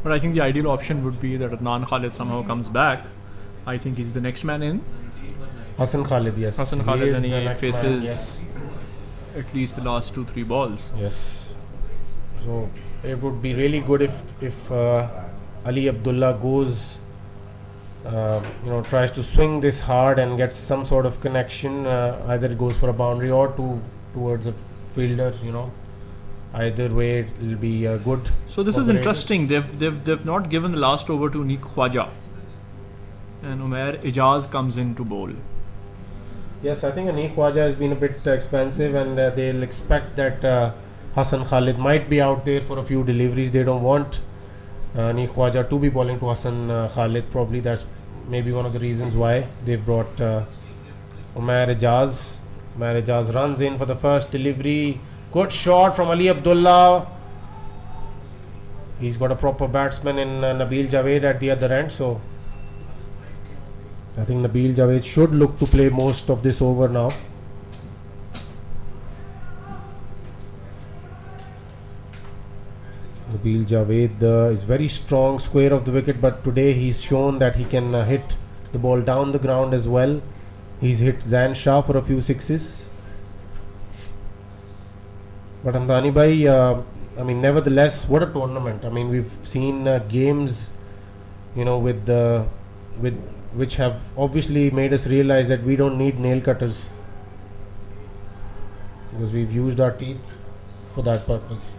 But I think the ideal option would be that Adnan Khalid somehow comes back. I think he's the next man in. Hassan Khalid, yes. Hassan Khalid, and he faces man, yes, at least the last 2-3 balls. Yes. So it would be really good if Ali Abdullah goes, tries to swing this hard and gets some sort of connection. Either it goes for a boundary or towards a fielder. Either way, it will be good. So this is interesting. They've not given the last over to Ani Khwaja, and Umair Ijaz comes in to bowl. Yes, I think Ani Khwaja has been a bit expensive, and they'll expect that Hassan Khalid might be out there for a few deliveries. They don't want Ani Khwaja to be bowling to Hassan Khalid. Probably that's maybe one of the reasons why they brought Umair Ijaz. Umair Ijaz runs in for the first delivery. Good shot from Ali Abdullah. He's got a proper batsman in Nabil Javed at the other end, so I think Nabil Javed should look to play most of this over now. Nabil Javed is very strong, square of the wicket, but today he's shown that he can hit the ball down the ground as well. He's hit Zain Shah for a few sixes. But Hamdani bhai, nevertheless, what a tournament. We've seen games, with which have obviously made us realize that we don't need nail cutters, because we've used our teeth for that purpose.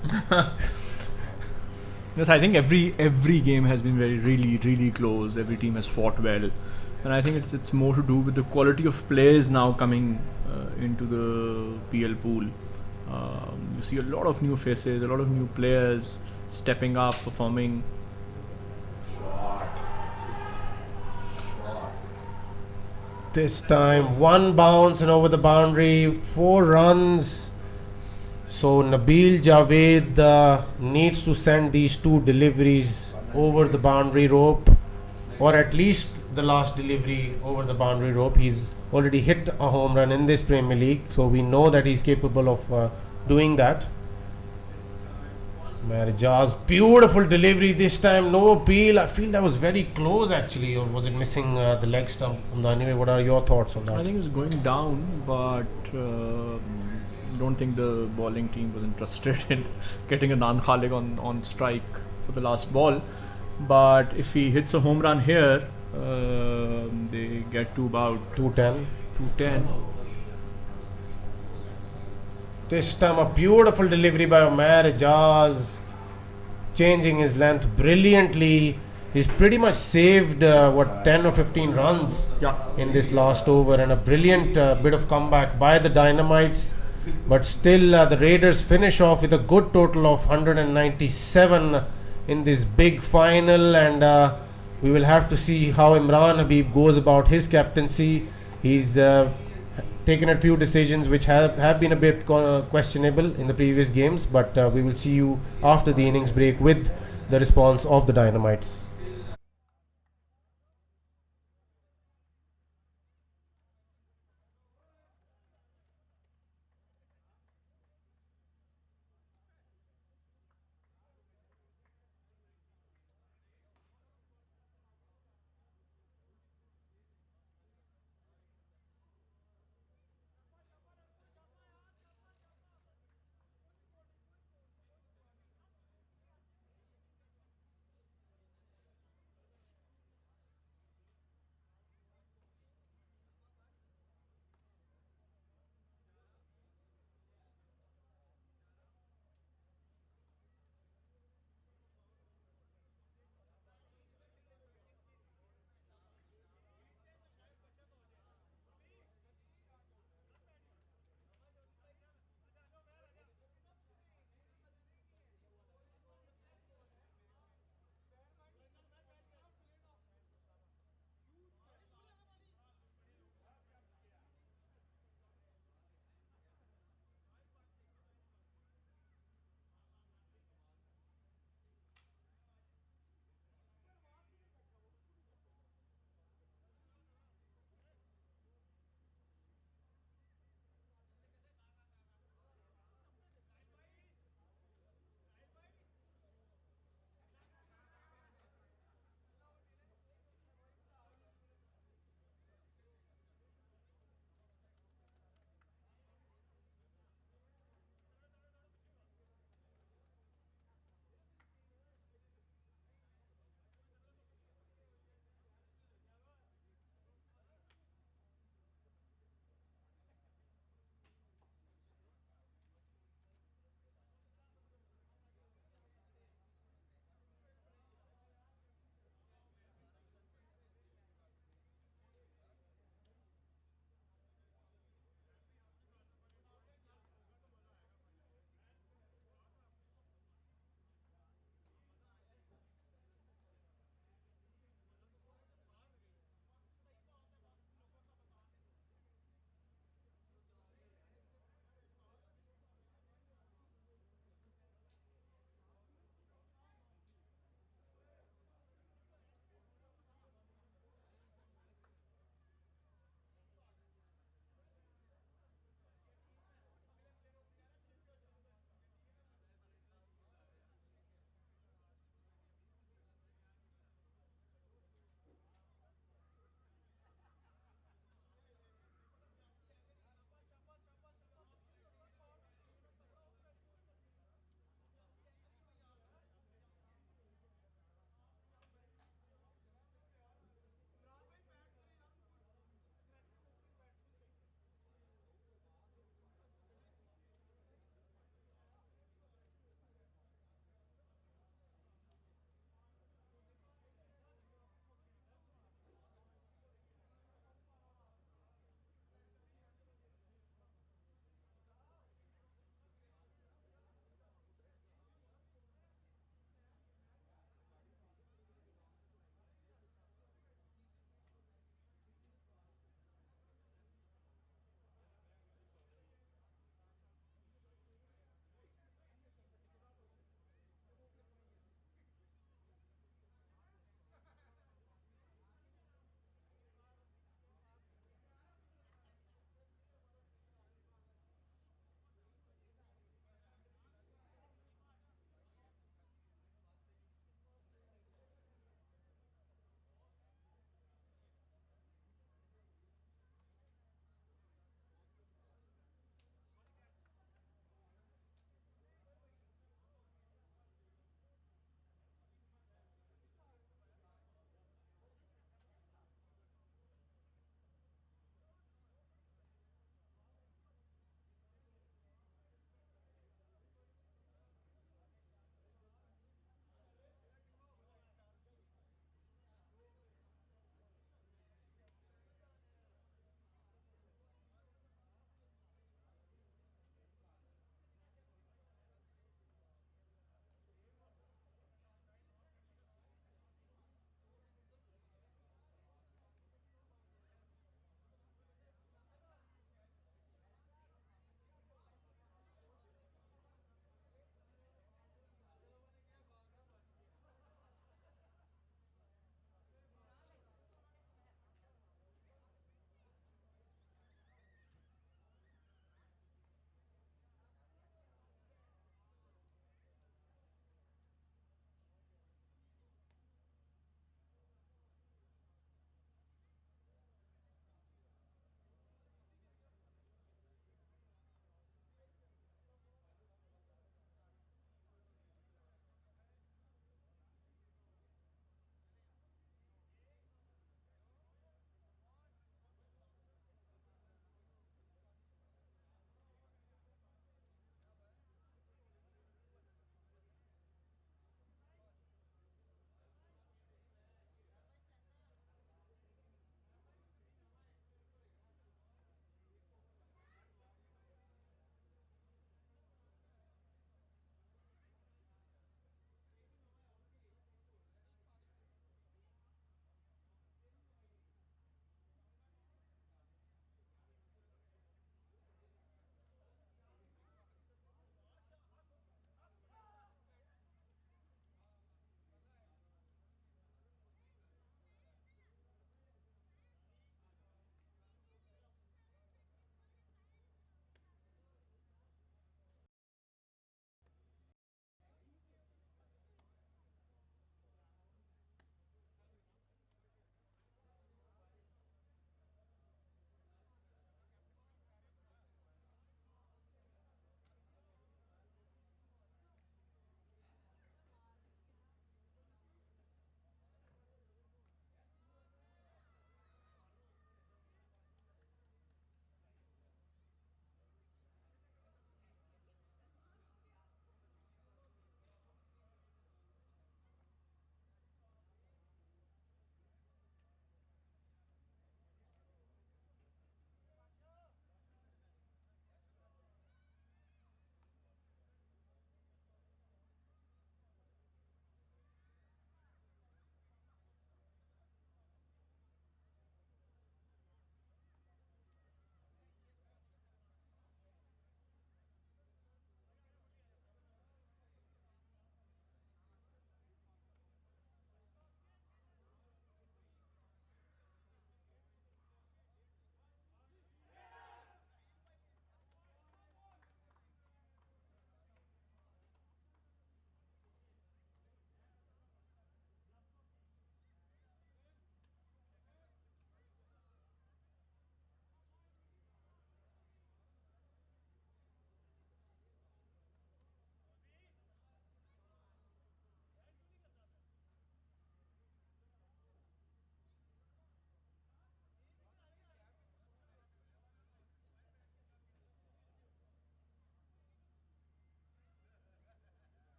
Yes, I think every game has been really close. Every team has fought well, and I think it's more to do with the quality of players now coming into the PL pool. You see a lot of new faces, a lot of new players stepping up, performing. This time one bounce and over the boundary, 4 runs. So Nabil Javed needs to send these two deliveries over the boundary rope, or at least the last delivery over the boundary rope. He's already hit a home run in this Premier League, so we know that he's capable of doing that. Marjaz, beautiful delivery this time, no appeal. I feel that was very close actually, or was it missing the leg stump? Anyway, what are your thoughts on that? I think it's going down, but don't think the bowling team was interested in getting a Nan Khalig on strike for the last ball. But if he hits a home run here, they get to about 210. 210. This time a beautiful delivery by Omer Ejaz, changing his length brilliantly. He's pretty much saved 10 or 15 runs in this last over, and a brilliant bit of comeback by the Dynamites. But still the Raiders finish off with a good total of 197 in this big final, and we will have to see how Imran Habib goes about his captaincy. He's taken a few decisions which have been a bit questionable in the previous games, but we will see you after the innings break with the response of the Dynamites.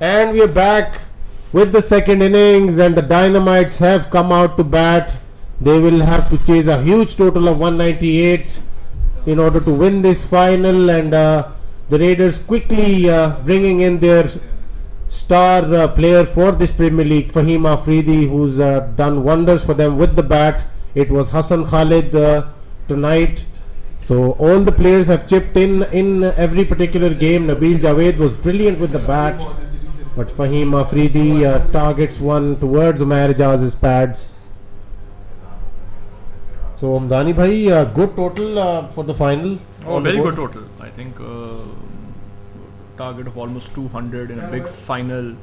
And we are back with the second innings, and the Dynamites have come out to bat. They will have to chase a huge total of 198 in order to win this final, and the Raiders quickly bringing in their star player for this Premier League, Fahim Afridi, who's done wonders for them with the bat. It was Hassan Khalid tonight. So all the players have chipped in every particular game. Nabil Javed was brilliant with the bat, but Fahim Afridi targets one towards Umair Ijaz's pads. So Amdani bhai, good total for the final. Oh, very good total. I think target of almost 200 in a big final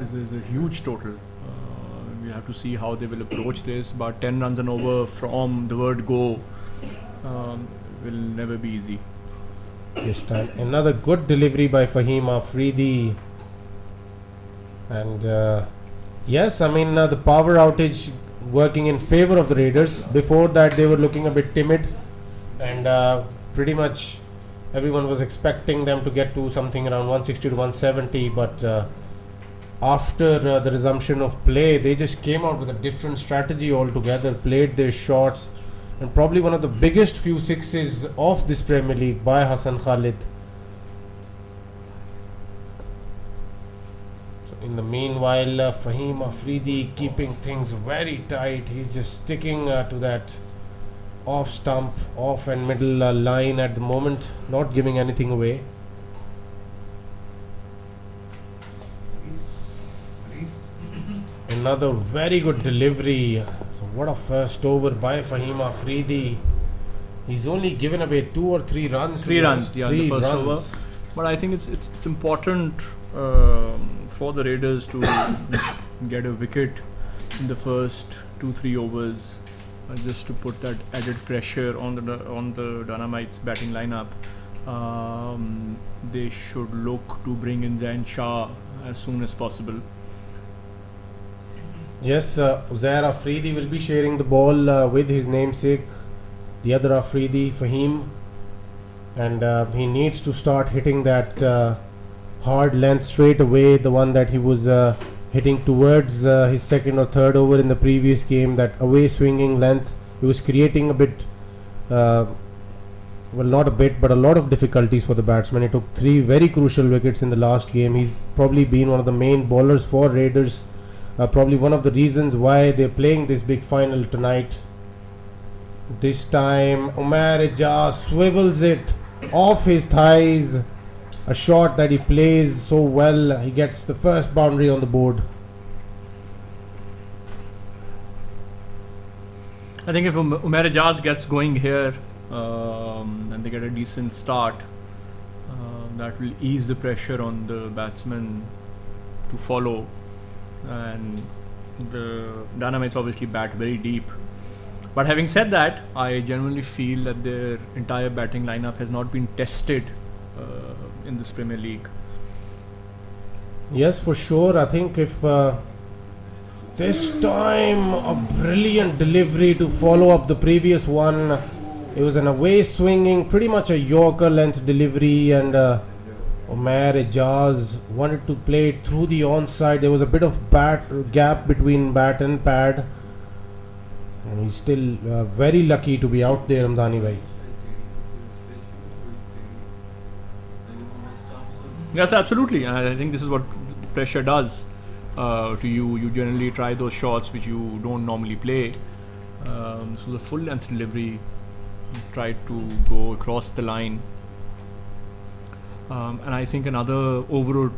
is a huge total. We have to see how they will approach this, but 10 runs and over from the word go will never be easy. This time another good delivery by Fahim Afridi, and yes, I mean the power outage working in favor of the Raiders. Before that they were looking a bit timid, and pretty much everyone was expecting them to get to something around 160 to 170, but after the resumption of play, they just came out with a different strategy altogether, played their shots, and probably one of the biggest few sixes of this Premier League by Hassan Khalid. So in the meanwhile, Fahim Afridi keeping things very tight. He's just sticking to that off stump, off and middle line at the moment, not giving anything away. Another very good delivery. So what a first over by Fahim Afridi. He's only given away 2 or 3 runs. 3 runs, yeah, three the first runs. over. But I think it's important for the Raiders to get a wicket in the first 2-3 overs, just to put that added pressure on the Dynamites batting lineup. They should look to bring in Zain Shah as soon as possible. Yes, Uzair Afridi will be sharing the ball with his namesake, the other Afridi, Fahim, and he needs to start hitting that hard length straight away, the one that he was hitting towards his second or third over in the previous game, that away swinging length. He was creating a bit, well, not a bit, but a lot of difficulties for the batsman. He took 3 very crucial wickets in the last game. He's probably been one of the main bowlers for Raiders. Probably one of the reasons why they're playing this big final tonight. This time Umair Ijaz swivels it off his thighs, a shot that he plays so well. He gets the first boundary on the board. I think if Umair Ijaz gets going here and they get a decent start, that will ease the pressure on the batsman to follow. And the Dynamites obviously bat very deep. But having said that, I genuinely feel that their entire batting lineup has not been tested in this Premier League. Yes, for sure. I think if this time a brilliant delivery to follow up the previous one. It was an away swinging, pretty much a Yorker length delivery, and Umair Ijaz wanted to play it through the onside. There was a bit of gap between bat and pad, and he's still very lucky to be out there, Ramdani bhai. Yes, absolutely. I think this is what pressure does to you. You generally try those shots which you don't normally play. So the full length delivery tried to go across the line. And I think another over or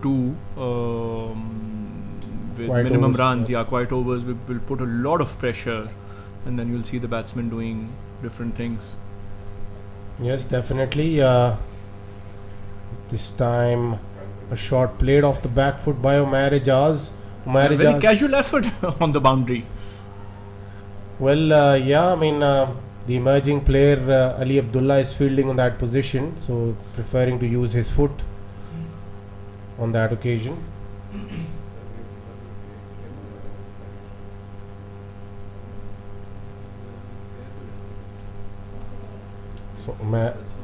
two with Quiet minimum overs, runs, quiet overs will put a lot of pressure, and then you'll see the batsmen doing different things. Yes, definitely. This time a shot played off the back foot by Umair Ijaz. Very casual effort on the boundary. Well, I mean, the emerging player Ali Abdullah is fielding on that position, so preferring to use his foot on that occasion. So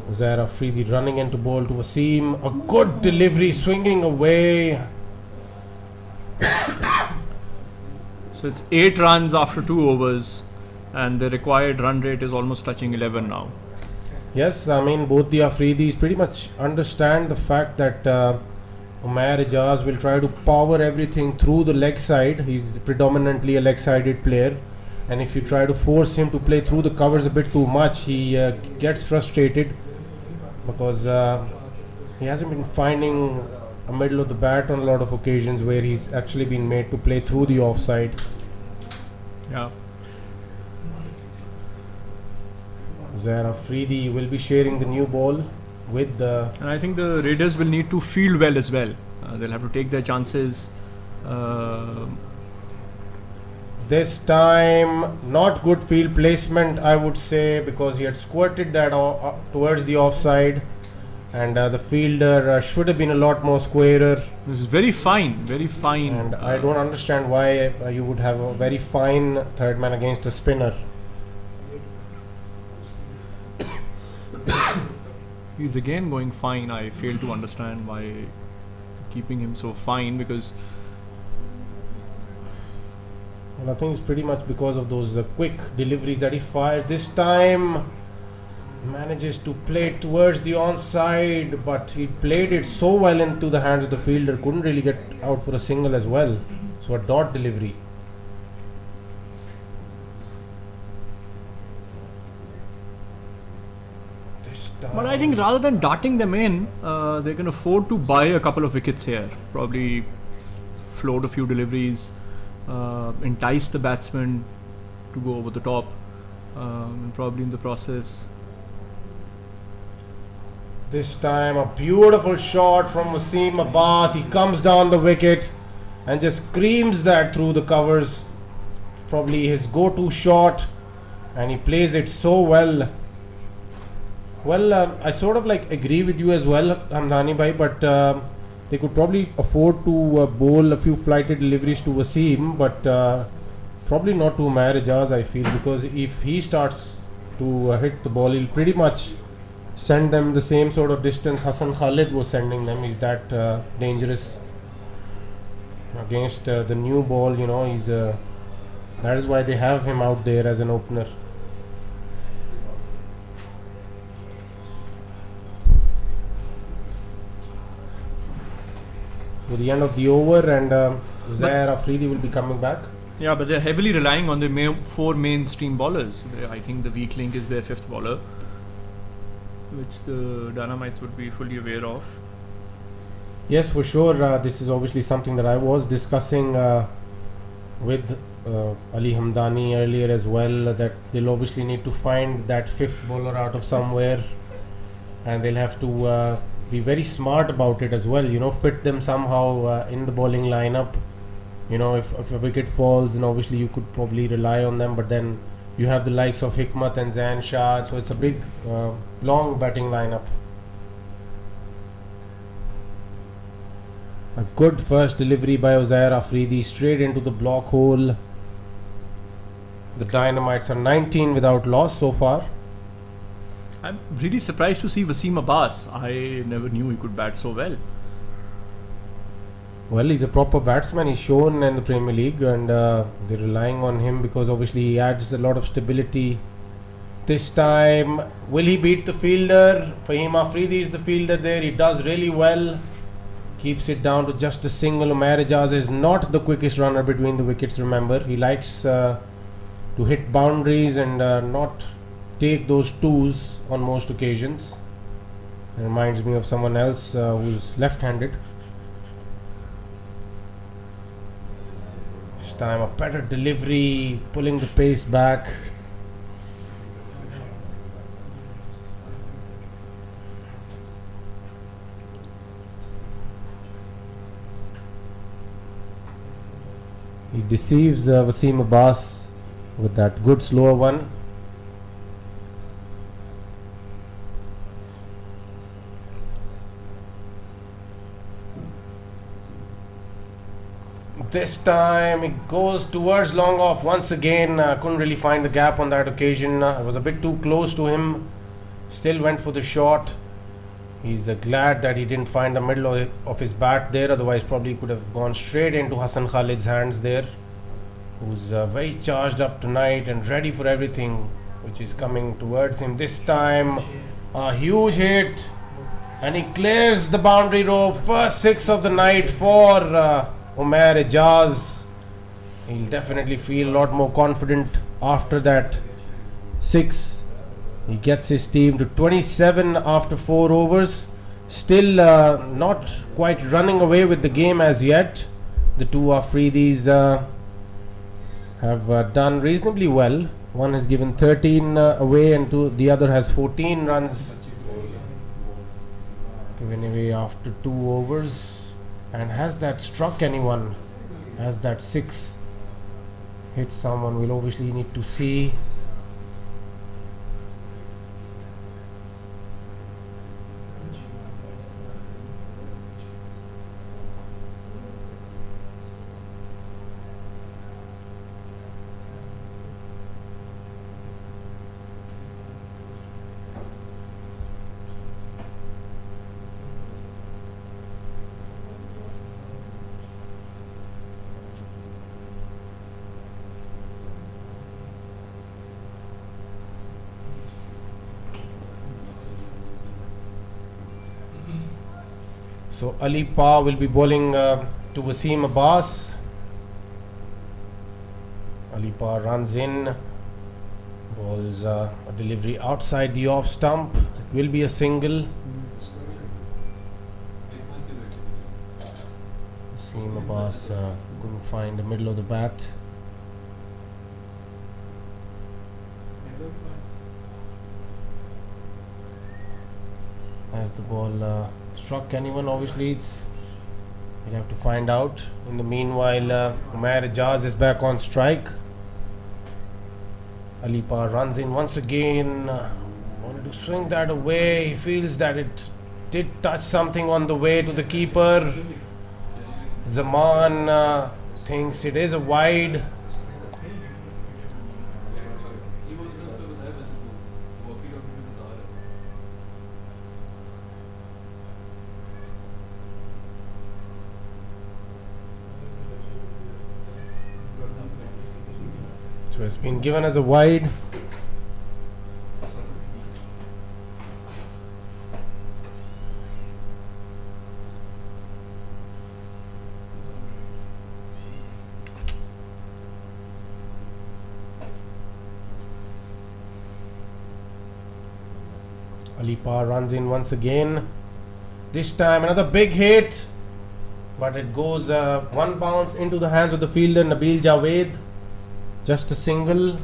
Uzair Afridi running into ball to Wasim. A good delivery, swinging away. So it's 8 runs after 2 overs, and the required run rate is almost touching 11 now. Yes, I mean both the Afridis pretty much understand the fact that Umair Ijaz will try to power everything through the leg side. He's predominantly a leg-sided player, and if you try to force him to play through the covers a bit too much, he gets frustrated because he hasn't been finding a middle of the bat on a lot of occasions where he's actually been made to play through the offside. Yeah. Uzair Afridi will be sharing the new ball with the... And I think the Raiders will need to field well as well. They'll have to take their chances. This time, not good field placement, I would say, because he had squirted that towards the offside, and the fielder should have been a lot more squarer. This is very fine, very fine. And I don't understand why you would have a very fine third man against a spinner. He's again going fine. I fail to understand why keeping him so fine, because well, I think it's pretty much because of those quick deliveries that he fired. This time manages to play it towards the onside, but he played it so well into the hands of the fielder, couldn't really get out for a single as well. So a dot delivery. But I think rather than darting them in, they can afford to buy a couple of wickets here. Probably float a few deliveries, entice the batsman to go over the top, and probably in the process. This time a beautiful shot from Wasim Abbas. He comes down the wicket and just screams that through the covers. Probably his go-to shot, and he plays it so well. Well, I sort of like agree with you as well, Hamdani bhai, but they could probably afford to bowl a few flighted deliveries to Wasim, but probably not to Umair Ijaz, I feel, because if he starts to hit the ball, he'll pretty much send them the same sort of distance Hassan Khalid was sending them. He's that dangerous against the new ball, you know. He's that is why they have him out there as an opener. So the end of the over, and Uzair Afridi will be coming back. Yeah, but they're heavily relying on the 4 mainstream bowlers. I think the weak link is their 5th bowler, which the Dynamites would be fully aware of. Yes, for sure. This is obviously something that I was discussing with Ali Hamdani earlier as well, that they'll obviously need to find that 5th bowler out of somewhere, and they'll have to be very smart about it as well, you know, fit them somehow in the bowling lineup. You know, if a wicket falls, then obviously you could probably rely on them, but then you have the likes of Hikmat and Zain Shah, so it's a big long batting lineup. A good first delivery by Uzair Afridi straight into the block hole. The Dynamites are 19 without loss so far. I'm really surprised to see Wasim Abbas. I never knew he could bat so well. Well, he's a proper batsman. He's shown in the Premier League, and they're relying on him because obviously he adds a lot of stability. This time, will he beat the fielder? Fahim Afridi is the fielder there. He does really well. Keeps it down to just a single. Umair Ijaz is not the quickest runner between the wickets, remember. He likes to hit boundaries and not take those twos on most occasions. It reminds me of someone else who's left-handed. This time a better delivery, pulling the pace back. He deceives Wasim Abbas with that good slower one. This time it goes towards long off once again. Couldn't really find the gap on that occasion. It was a bit too close to him. Still went for the shot. He's glad that he didn't find the middle of his bat there, otherwise probably could have gone straight into Hassan Khalid's hands there, who's very charged up tonight and ready for everything which is coming towards him. This time a huge hit, and he clears the boundary rope. First 6 of the night for Umair Ijaz. He'll definitely feel a lot more confident after that 6. He gets his team to 27 after 4 overs. Still not quite running away with the game as yet. The two Afridis have done reasonably well. One has given 13 away, and the other has 14 runs given away after 2 overs. And has that struck anyone? Has that 6 hit someone? We'll obviously need to see. So Ali Pa will be bowling to Wasim Abbas. Ali Pa runs in, bowls a delivery outside the off stump. It will be a single. Wasim Abbas couldn't find the middle of the bat. As the ball struck anyone, obviously we'll have to find out. In the meanwhile, Umair Ijaz is back on strike. Ali Pa runs in once again, wanted to swing that away. He feels that it did touch something on the way to the keeper. Zaman thinks it is a wide. So it's been given as a wide. Ali Pa runs in once again. This time another big hit, but it goes one bounce into the hands of the fielder Nabil Javed. Just a single.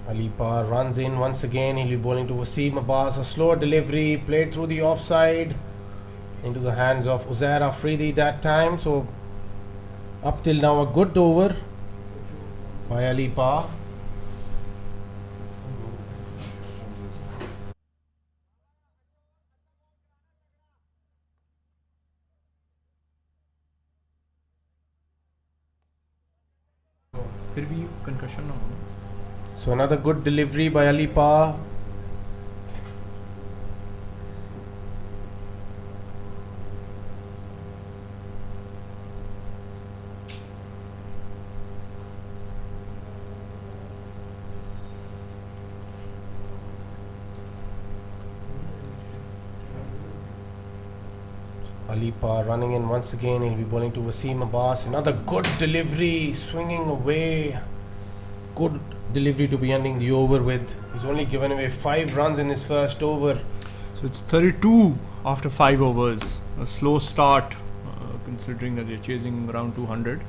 Ali Pa runs in once again. He'll be bowling to Wasim Abbas. A slower delivery played through the offside into the hands of Uzair Afridi that time. So up till now a good over by Ali Pa. फिर भी concussion ना हो. So another good delivery by Ali Pa. Ali Pa running in once again. He'll be bowling to Wasim Abbas. Another good delivery, swinging away. Good delivery to be ending the over with. He's only given away 5 runs in his first over. So it's 32 after 5 overs. A slow start, considering that they're chasing around 200.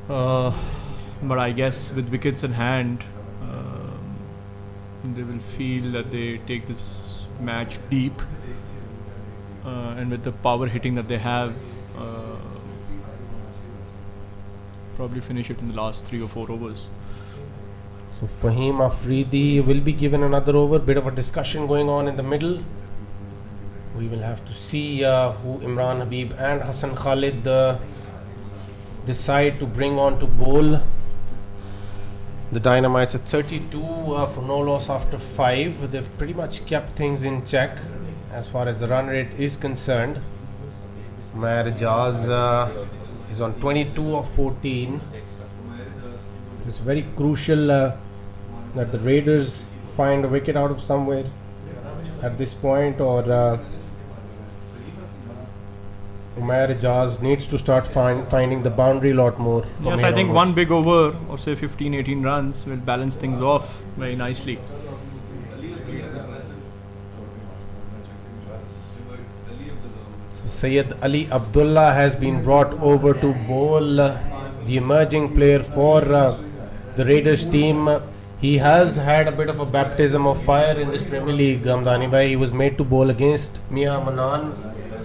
But I guess with wickets in hand, they will feel that they take this match deep. And with the power hitting that they have, probably finish it in the last 3 or 4 overs. So Fahim Afridi will be given another over. Bit of a discussion going on in the middle. We will have to see who Imran Habib and Hassan Khalid decide to bring on to bowl. The Dynamites at 32 for no loss after 5. They've pretty much kept things in check as far as the run rate is concerned. Umair Ijaz is on 22 of 14. It's very crucial that the Raiders find a wicket out of somewhere at this point, or Umair Ijaz needs to start finding the boundary a lot more. Yes, I think one big over of say 15-18 runs will balance things off very nicely. So Syed Ali Abdullah has been brought over to bowl, the emerging player for the Raiders team. He has had a bit of a baptism of fire in this Premier League, Hamdani bhai. He was made to bowl against Mia Manan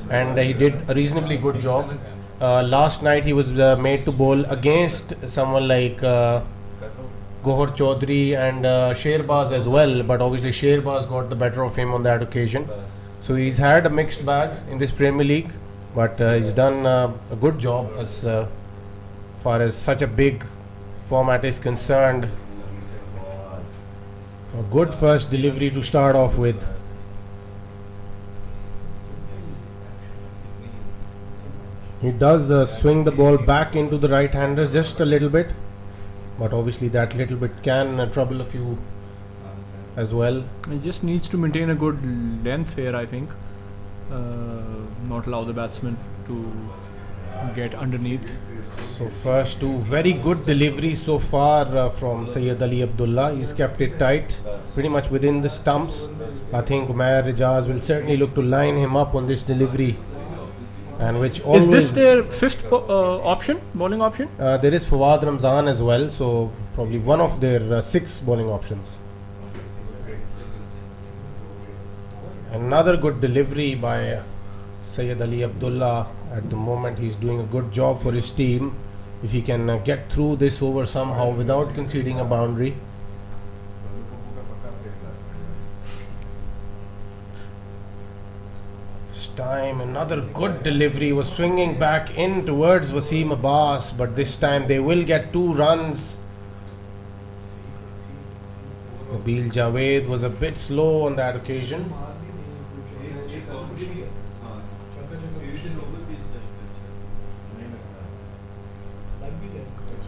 and he did a reasonably good job. Last night he was made to bowl against someone like Gohar Chaudhary and Sherbaz as well, but obviously Sherbaz got the better of him on that occasion. So he's had a mixed bag in this Premier League, but he's done a good job as far as such a big format is concerned. A good first delivery to start off with. He does swing the ball back into the right-handers just a little bit, but obviously that little bit can trouble a few as well. He just needs to maintain a good length here, I think. Not allow the batsman to get underneath. So first two very good deliveries so far from Syed Ali Abdullah. He's kept it tight, pretty much within the stumps. I think Umair Ijaz will certainly look to line him up on this delivery. And which always is this their fifth option, bowling option? There is Fawad Ramzan as well, so probably one of their 6 bowling options. Another good delivery by Syed Ali Abdullah. At the moment he's doing a good job for his team. If he can get through this over somehow without conceding a boundary. This time another good delivery, was swinging back in towards Wasim Abbas, but this time they will get 2 runs. Nabil Javed was a bit slow on that occasion.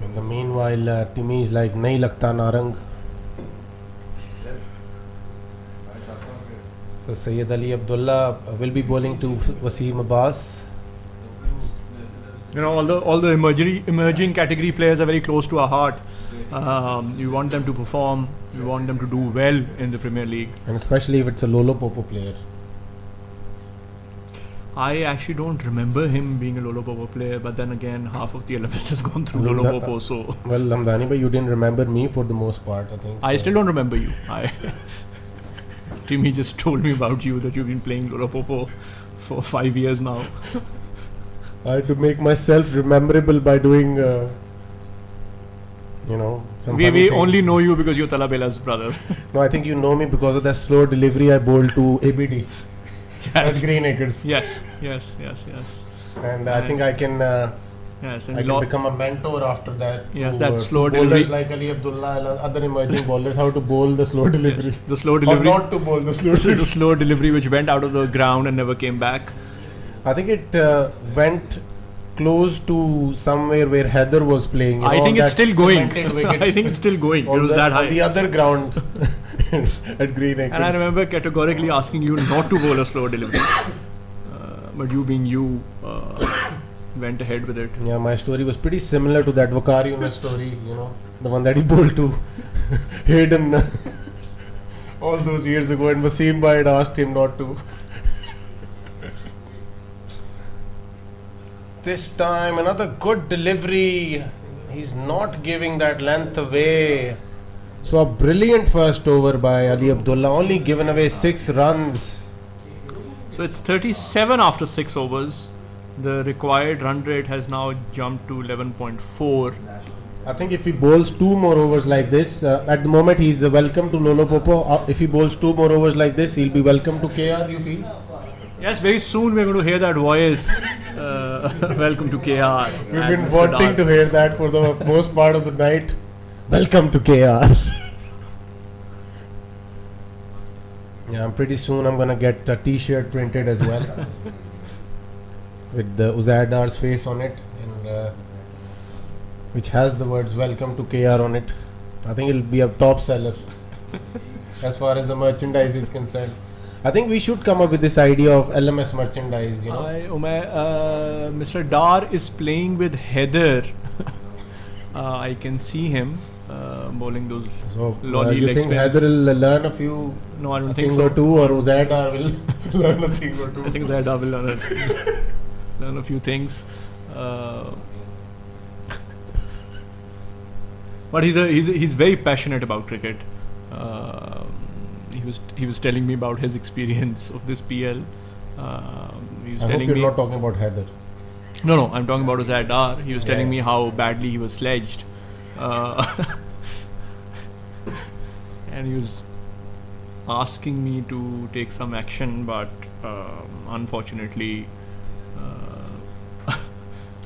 In the meanwhile, Timmy is like nahi lagta narang. So Syed Ali Abdullah will be bowling to Wasim Abbas. You know, all the emerging category players are very close to our heart. You want them to perform. You want them to do well in the Premier League. And especially if it's a Lolo Popo player. I actually don't remember him being a Lolo Popo player, but then again, half of the Olympics has gone through Lolo Popo, so... Well, Hamdani, but you didn't remember me for the most part, I think. I still don't remember you. Timmy just told me about you, that you've been playing Lolo Popo for 5 years now. I had to make myself rememberable by doing, some We only know you because you're Talabela's brother. No, I think you know me because of that slow delivery I bowled to ABD. Yes. At Green Acres. Yes. And I think I can yes, I can become a mentor after that. Yes, to, that slow bowlers delivery. like Ali Abdullah and other emerging bowlers, how to bowl the slow delivery. Yes, the slow delivery. Or not to bowl the slow This is delivery. the slow delivery which went out of the ground and never came back. I think it went close to somewhere where Heather was playing. I think it's still going. I think it's still going. It was that high. On the other ground at Green Acres. And I remember categorically asking you not to bowl a slow delivery. But you being you, went ahead with it. Yeah, my story was pretty similar to that Vakariuna story, the one that he bowled to Hayden all those years ago, and Wasim Bhai had asked him not to. This time another good delivery. He's not giving that length away. So a brilliant first over by Ali Abdullah, only given away 6 runs. So it's 37 after 6 overs. The required run rate has now jumped to 11.4. I think if he bowls 2 more overs like this, at the moment he's welcome to Lolo Popo. If he bowls 2 more overs like this, he'll be welcome to KR, you feel? Yes, very soon we're going to hear that voice. Welcome to KR. We've been wanting to hear that for the most part of the night. Welcome to KR. Yeah, pretty soon I'm gonna get a T-shirt printed as well with the Uzaidar's face on it, and which has the words "Welcome to KR" on it. I think it'll be a top seller as far as the merchandise is concerned. I think we should come up with this idea of LMS merchandise. You know, Mr. Dar is playing with Heather. I can see him bowling those lolly you leg think spins. Heather will learn a few? No, I don't a think thing so. or two, or Uzaidar will learn a thing or two. I think Zaida will learn a few things. But he's very passionate about cricket. He was telling me about his experience of this PL. He was I hope telling you're me not talking about Heather. No, I'm talking about Zaidar. He was telling me how badly he was sledged. And he was asking me to take some action, but unfortunately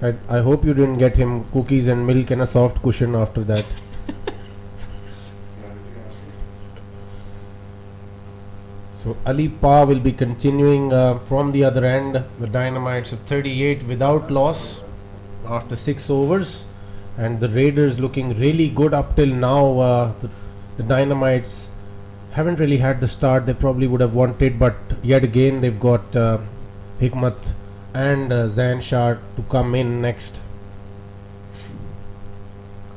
I hope you didn't get him cookies and milk and a soft cushion after that. So Ali Pa will be continuing from the other end. The Dynamites of 38 without loss after 6 overs, and the Raiders looking really good up till now. The Dynamites haven't really had the start they probably would have wanted, but yet again they've got Hikmat and Zain Shah to come in next.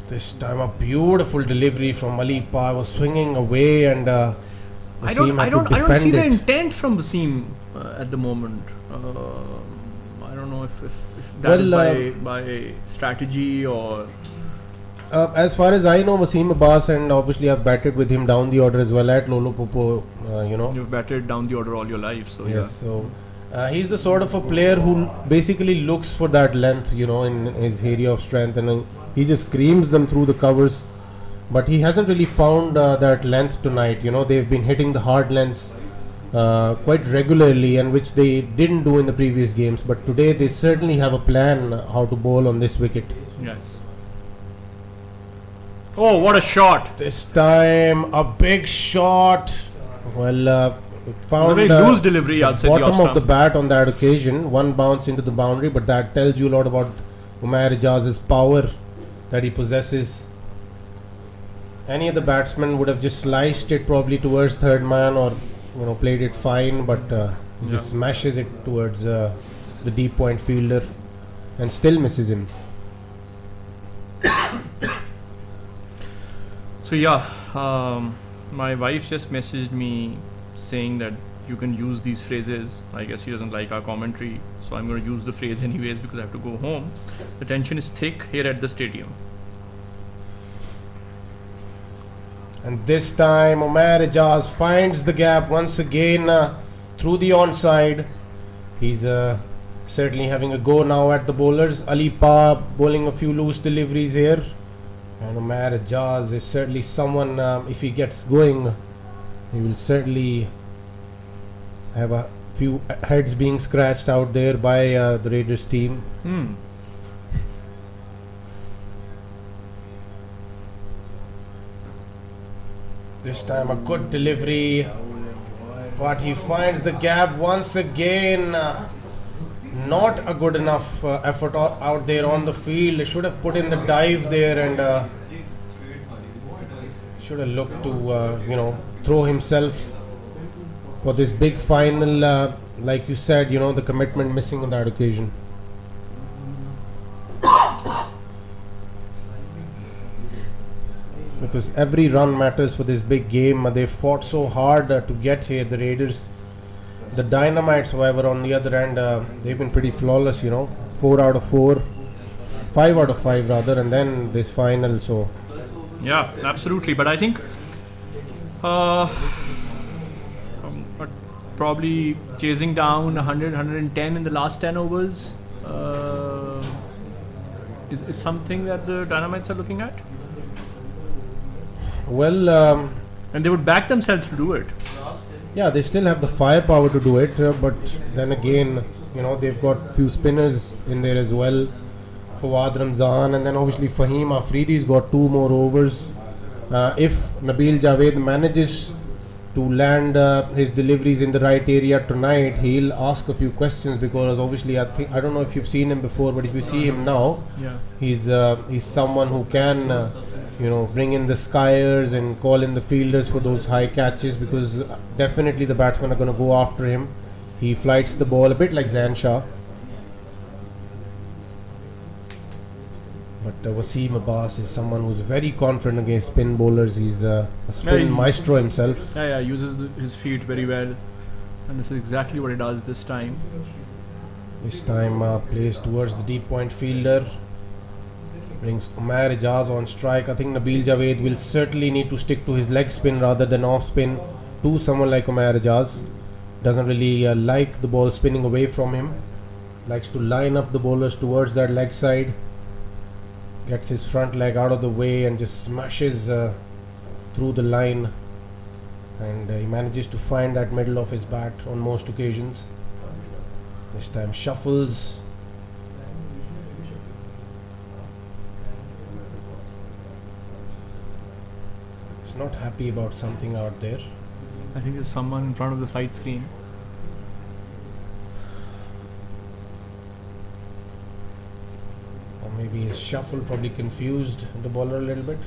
This time a beautiful delivery from Ali Pa. Was swinging away, and I don't see the intent from Wasim at the moment. I don't know if that is by strategy or. As far as I know, Wasim Abbas, and obviously I've batted with him down the order as well at Lolo Popo. You know, you've batted down the order all your life, so yes. Yeah. So he's the sort of a player who basically looks for that length, you know, in his area of strength, and he just screams them through the covers. But he hasn't really found that length tonight. You know, they've been hitting the hard lengths quite regularly, and which they didn't do in the previous games. But today they certainly have a plan how to bowl on this wicket. Yes. Oh, what a shot! This time a big shot. Well, found a very loose delivery outside the bottom of the bat on that occasion. One bounce into the boundary, but that tells you a lot about Umair Ijaz's power that he possesses. Any other batsman would have just sliced it probably towards third man, or you know, played it fine, but he just smashes it towards the deep point fielder and still misses him. So my wife just messaged me saying that you can use these phrases. I guess she doesn't like our commentary, so I'm going to use the phrase anyways because I have to go home. The tension is thick here at the stadium. And this time Umair Ijaz finds the gap once again through the onside. He's certainly having a go now at the bowlers. Ali Pa bowling a few loose deliveries here. And Umair Ijaz is certainly someone, if he gets going, he will certainly have a few heads being scratched out there by the Raiders team. This time a good delivery, but he finds the gap once again. Not a good enough effort out there on the field. Should have put in the dive there, and should have looked to throw himself for this big final. Like you said, you know, the commitment missing on that occasion. Because every run matters for this big game. They fought so hard to get here, the Raiders. The Dynamites, however, on the other end, they've been pretty flawless, you know. 4 out of 4, 5 out of 5 rather, and then this final. So yeah, absolutely. But I think probably chasing down 100, 110 in the last 10 overs is something that the Dynamites are looking at. Well, and they would back themselves to do it. Yeah, they still have the firepower to do it, but then again, you know, they've got few spinners in there as well. Fawad Ramzan, and then obviously Fahim Afridi's got 2 more overs. If Nabil Javed manages to land his deliveries in the right area tonight, he'll ask a few questions, because obviously I don't know if you've seen him before, but if you see him now, he's someone who can bring in the skiers and call in the fielders for those high catches, because definitely the batsmen are going to go after him. He flights the ball a bit like Zain Shah. But Wasim Abbas is someone who's very confident against spin bowlers. He's a spin maestro himself. Yeah, uses his feet very well, and this is exactly what he does this time. This time plays towards the deep point fielder. Brings Umair Ijaz on strike. I think Nabil Javed will certainly need to stick to his leg spin rather than off spin to someone like Umair Ijaz. Doesn't really like the ball spinning away from him. Likes to line up the bowlers towards that leg side. Gets his front leg out of the way and just smashes through the line, and he manages to find that middle of his bat on most occasions. This time shuffles. He's not happy about something out there. I think there's someone in front of the side screen. Maybe his shuffle probably confused the bowler a little bit.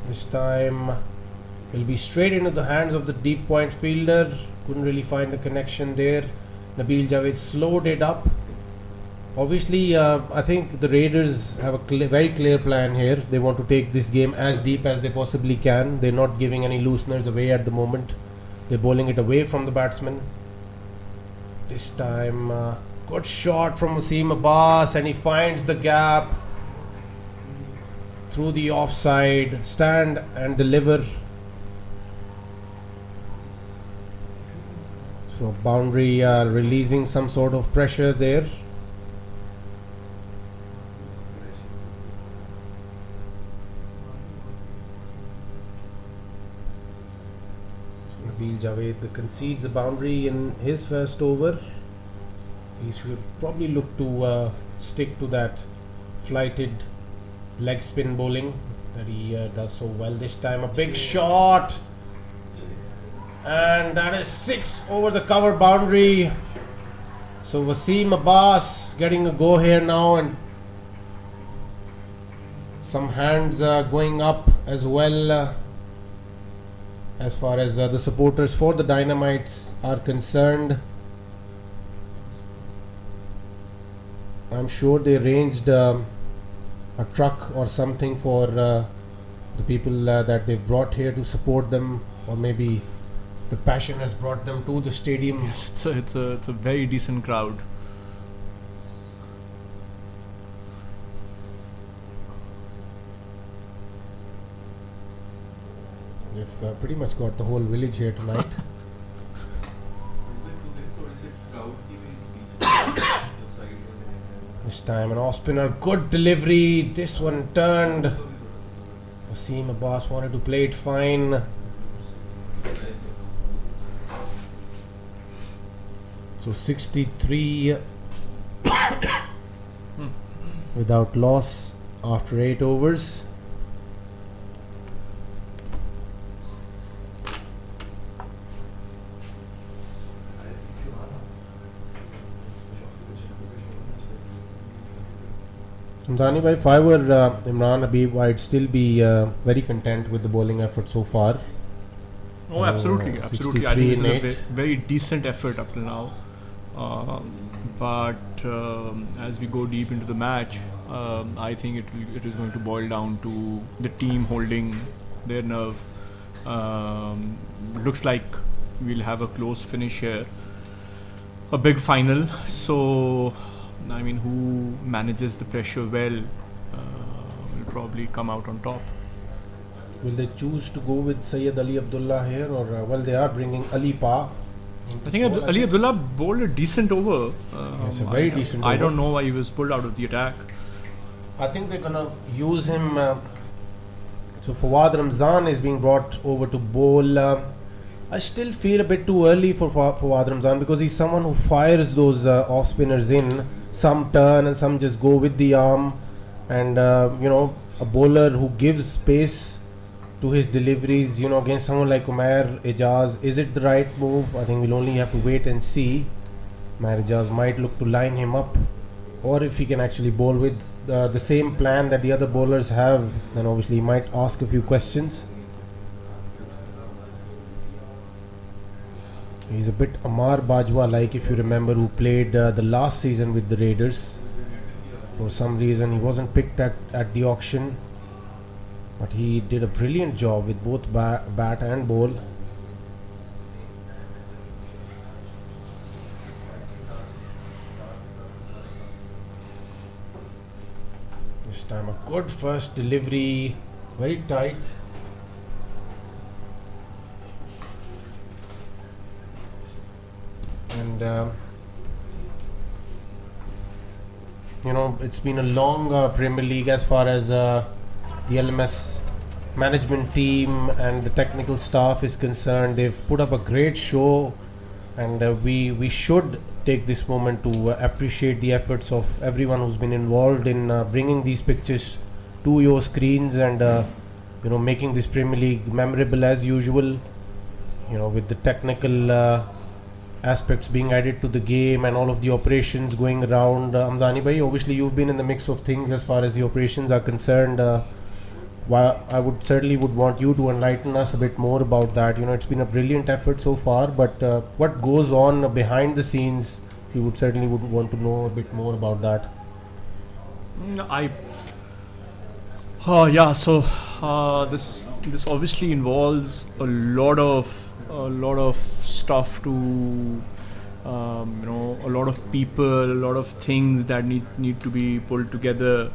This time he'll be straight into the hands of the deep point fielder. Couldn't really find the connection there. Nabil Javed slowed it up. Obviously, I think the Raiders have a very clear plan here. They want to take this game as deep as they possibly can. They're not giving any looseners away at the moment. They're bowling it away from the batsman. This time good shot from Wasim Abbas, and he finds the gap through the offside. Stand and deliver. So boundary releasing some sort of pressure there. Nabil Javed concedes a boundary in his first over. He should probably look to stick to that flighted leg spin bowling that he does so well. This time a big shot, and that is 6 over the cover boundary. So Wasim Abbas getting a go here now, and some hands going up as well as far as the supporters for the Dynamites are concerned. I'm sure they arranged a truck or something for the people that they've brought here to support them, or maybe the passion has brought them to the stadium. Yes, it's a very decent crowd. They've pretty much got the whole village here tonight. This time an off spinner, good delivery. This one turned. Wasim Abbas wanted to play it fine. So 63 without loss after 8 overs. Ramzani bhai, if I were Imran Habib, I'd still be very content with the bowling effort so far. Oh, absolutely. I think this is a very decent effort up till now. But as we go deep into the match, I think it is going to boil down to the team holding their nerve. Looks like we'll have a close finish here, a big final. So I mean, who manages the pressure well will probably come out on top. Will they choose to go with Sayyid Ali Abdullah here, or well, they are bringing Ali Pa? I think Ali Abdullah bowled a decent over. It's a very decent over. I don't know why he was pulled out of the attack. I think they're gonna use him So Fawad Ramzan is being brought over to bowl. I still feel a bit too early for Fawad Ramzan because he's someone who fires those off spinners in. Some turn and some just go with the arm. And a bowler who gives space to his deliveries, against someone like Umair Ijaz, is it the right move? I think we'll only have to wait and see. Umair Ijaz might look to line him up, or if he can actually bowl with the same plan that the other bowlers have, then obviously he might ask a few questions. He's a bit Amar Bajwa like, if you remember, who played the last season with the Raiders. For some reason he wasn't picked at the auction, but he did a brilliant job with both bat and bowl. This time a good first delivery, very tight. And it's been a long Premier League as far as the LMS management team and the technical staff is concerned. They've put up a great show, and we should take this moment to appreciate the efforts of everyone who's been involved in bringing these pictures to your screens and making this Premier League memorable as usual, with the technical aspects being added to the game and all of the operations going around. Amdani bhai, obviously you've been in the mix of things as far as the operations are concerned. I would certainly want you to enlighten us a bit more about that. It's been a brilliant effort so far, but what goes on behind the scenes, you would certainly want to know a bit more about that. This obviously involves a lot of stuff to a lot of people, a lot of things that need to be pulled together,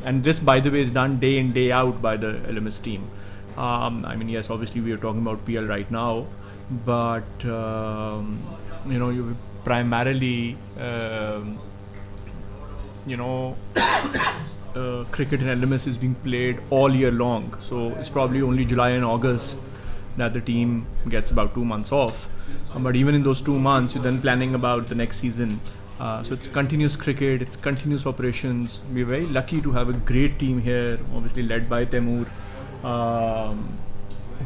and this, by the way, is done day in day out by the LMS team. Yes, obviously we are talking about PL right now, but you primarily cricket in LMS is being played all year long, so it's probably only July and August that the team gets about 2 months off. But even in those 2 months, you're then planning about the next season. So it's continuous cricket, it's continuous operations. We're very lucky to have a great team here, obviously led by Temur,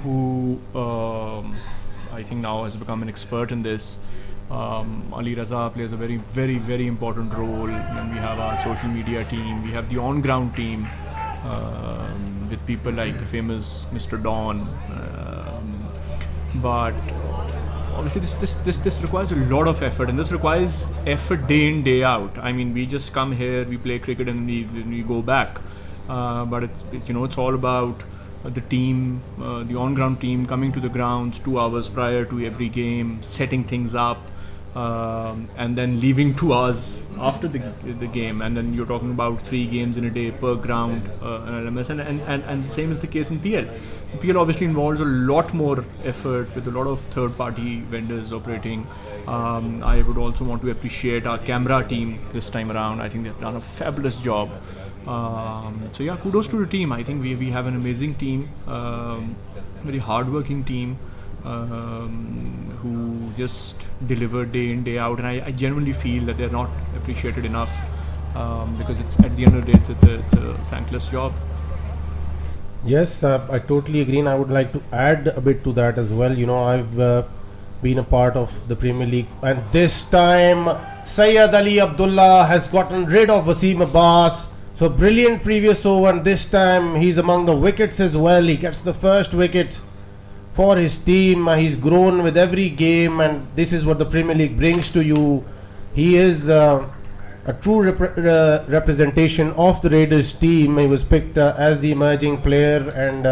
who I think now has become an expert in this. Ali Raza plays a very, very, very important role. And we have our social media team, we have the on-ground team, with people like the famous Mr. Don. But obviously this requires a lot of effort, and this requires effort day in, day out. We just come here, we play cricket, and we go back. But it's all about the team, the on-ground team coming to the grounds 2 hours prior to every game, setting things up, and then leaving 2 hours after the game, and then you're talking about 3 games in a day per ground, LMS, and the same is the case in PL. PL obviously involves a lot more effort with a lot of third-party vendors operating. I would also want to appreciate our camera team this time around. I think they've done a fabulous job. Kudos to the team. I think we have an amazing team, very hard-working team, who just deliver day in, day out, and I genuinely feel that they're not appreciated enough, because it's, at the end of the day, it's a thankless job. Yes, I totally agree, and I would like to add a bit to that as well. I've been a part of the Premier League, and this time Sayyid Ali Abdullah has gotten rid of Wasim Abbas. So brilliant previous over, and this time he's among the wickets as well. He gets the first wicket for his team. He's grown with every game, and this is what the Premier League brings to you. He is a true representation of the Raiders team. He was picked as the emerging player, and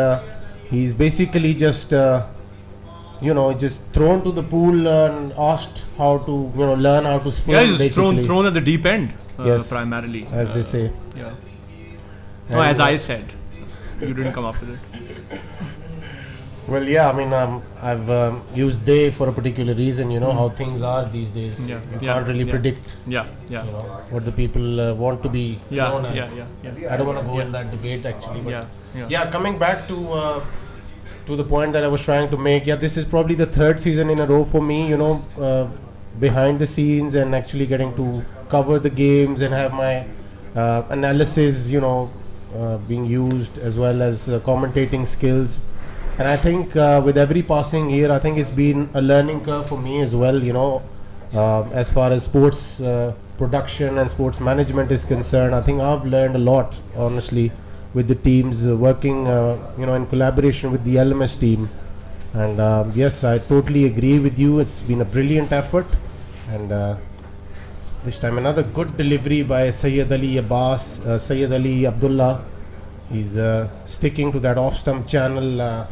he's basically just just thrown to the pool and asked how to learn how to swim. Yeah, he's thrown at the deep end, yes, primarily, as they say. Yeah. No, as I said, you didn't come up with it. Well, yeah, I mean, I've used they for a particular reason. You know how things are these days. Yeah, You yeah, can't really yeah. predict. Yeah, yeah. You know what the people want to be Yeah, known as. yeah. I don't want to go Yeah. in that debate actually. But Yeah. coming back to the point that I was trying to make. Yeah, this is probably the third season in a row for me. You know, behind the scenes and actually getting to cover the games and have my analysis. You know, being used as well as commentating skills. And I think with every passing year, I think it's been a learning curve for me as well. You know, as far as sports production and sports management is concerned, I think I've learned a lot, honestly, with the teams working, you know, in collaboration with the LMS team. And yes, I totally agree with you. It's been a brilliant effort, and this time another good delivery by Sayyid Ali Abbas, Sayyid Ali Abdullah. He's sticking to that off-stump channel.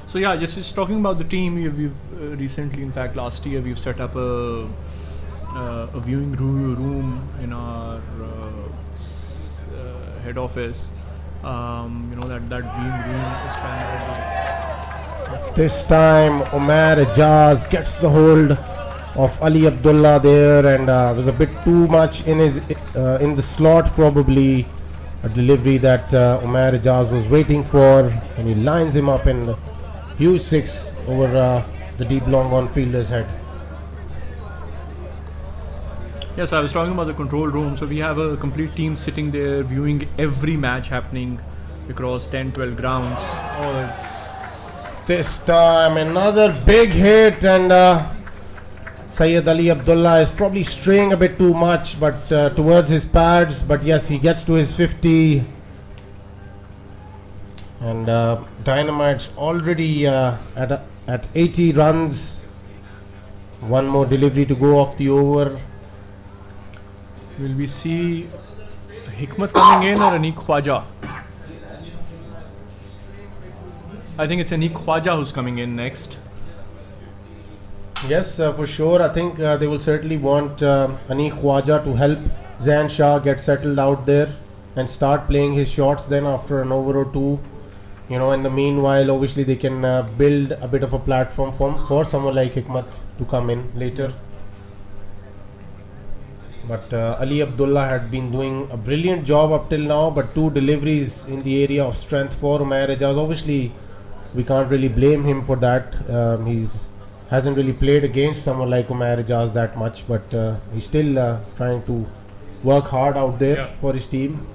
So yeah, just talking about the team, we've recently, in fact, last year, we've set up a viewing room in our head office. You know that viewing room is primarily. This time, Omer Ejaz gets the hold of Ali Abdullah there, and was a bit too much in his in the slot, probably a delivery that Omer Ejaz was waiting for, and he lines him up in huge six over the deep long on fielder's head. Yes, I was talking about the control room. So we have a complete team sitting there viewing every match happening across 10-12 grounds. This time another big hit, and Sayyid Ali Abdullah is probably straying a bit too much, but towards his pads. But yes, he gets to his 50. And Dynamites already at 80 runs. One more delivery to go off the over. Will we see Hikmat coming in or Anik Khwaja? I think it's Anik Khwaja who's coming in next. Yes, for sure. I think they will certainly want Anik Khwaja to help Zain Shah get settled out there and start playing his shots then after an over or two. You know, in the meanwhile, obviously they can build a bit of a platform for someone like Hikmat to come in later. But Ali Abdullah had been doing a brilliant job up till now, but two deliveries in the area of strength for Umair Ejaz. Obviously, we can't really blame him for that. He's hasn't really played against someone like Umair Ejaz that much, but he's still trying to work hard out there for his team.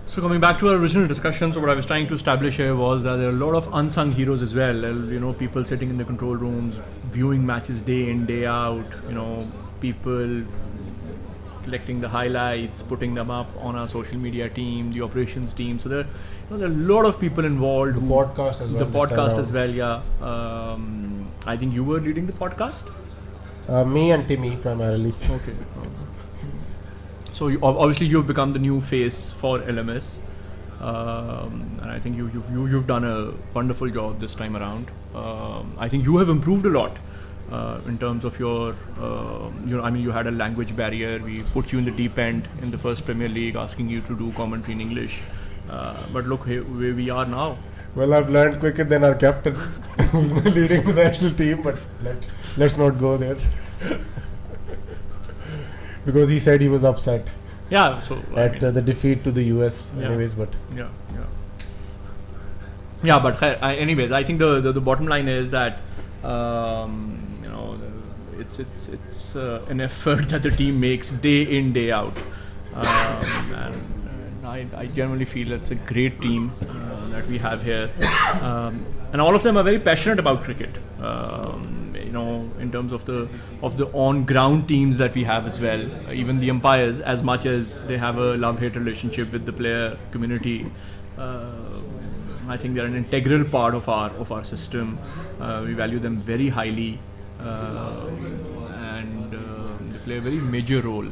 So coming back to our original discussion, so what I was trying to establish here was that there are a lot of unsung heroes as well. You know, people sitting in the control rooms, viewing matches day in, day out. You know, people collecting the highlights, putting them up on our social media team, the operations team. So there are a lot of people involved. The podcast as well. The podcast as well, yeah. I think you were leading the podcast? Me and Timmy primarily. Okay. So obviously you've become the new face for LMS, and I think you've done a wonderful job this time around. I think you have improved a lot in terms of your, I mean, you had a language barrier. We put you in the deep end in the first Premier League, asking you to do commentary in English. But look where we are now. Well, I've learned quicker than our captain, who's leading the national team. But let's not go there. Because he said he was upset. Yeah. So at the defeat to the US, anyways. But yeah. But anyways, I think the bottom line is that it's an effort that the team makes day in, day out, and I generally feel it's a great team that we have here, and all of them are very passionate about cricket. In terms of the on-ground teams that we have as well, even the umpires, as much as they have a love-hate relationship with the player community, I think they're an integral part of our system. We value them very highly, and they play a very major role.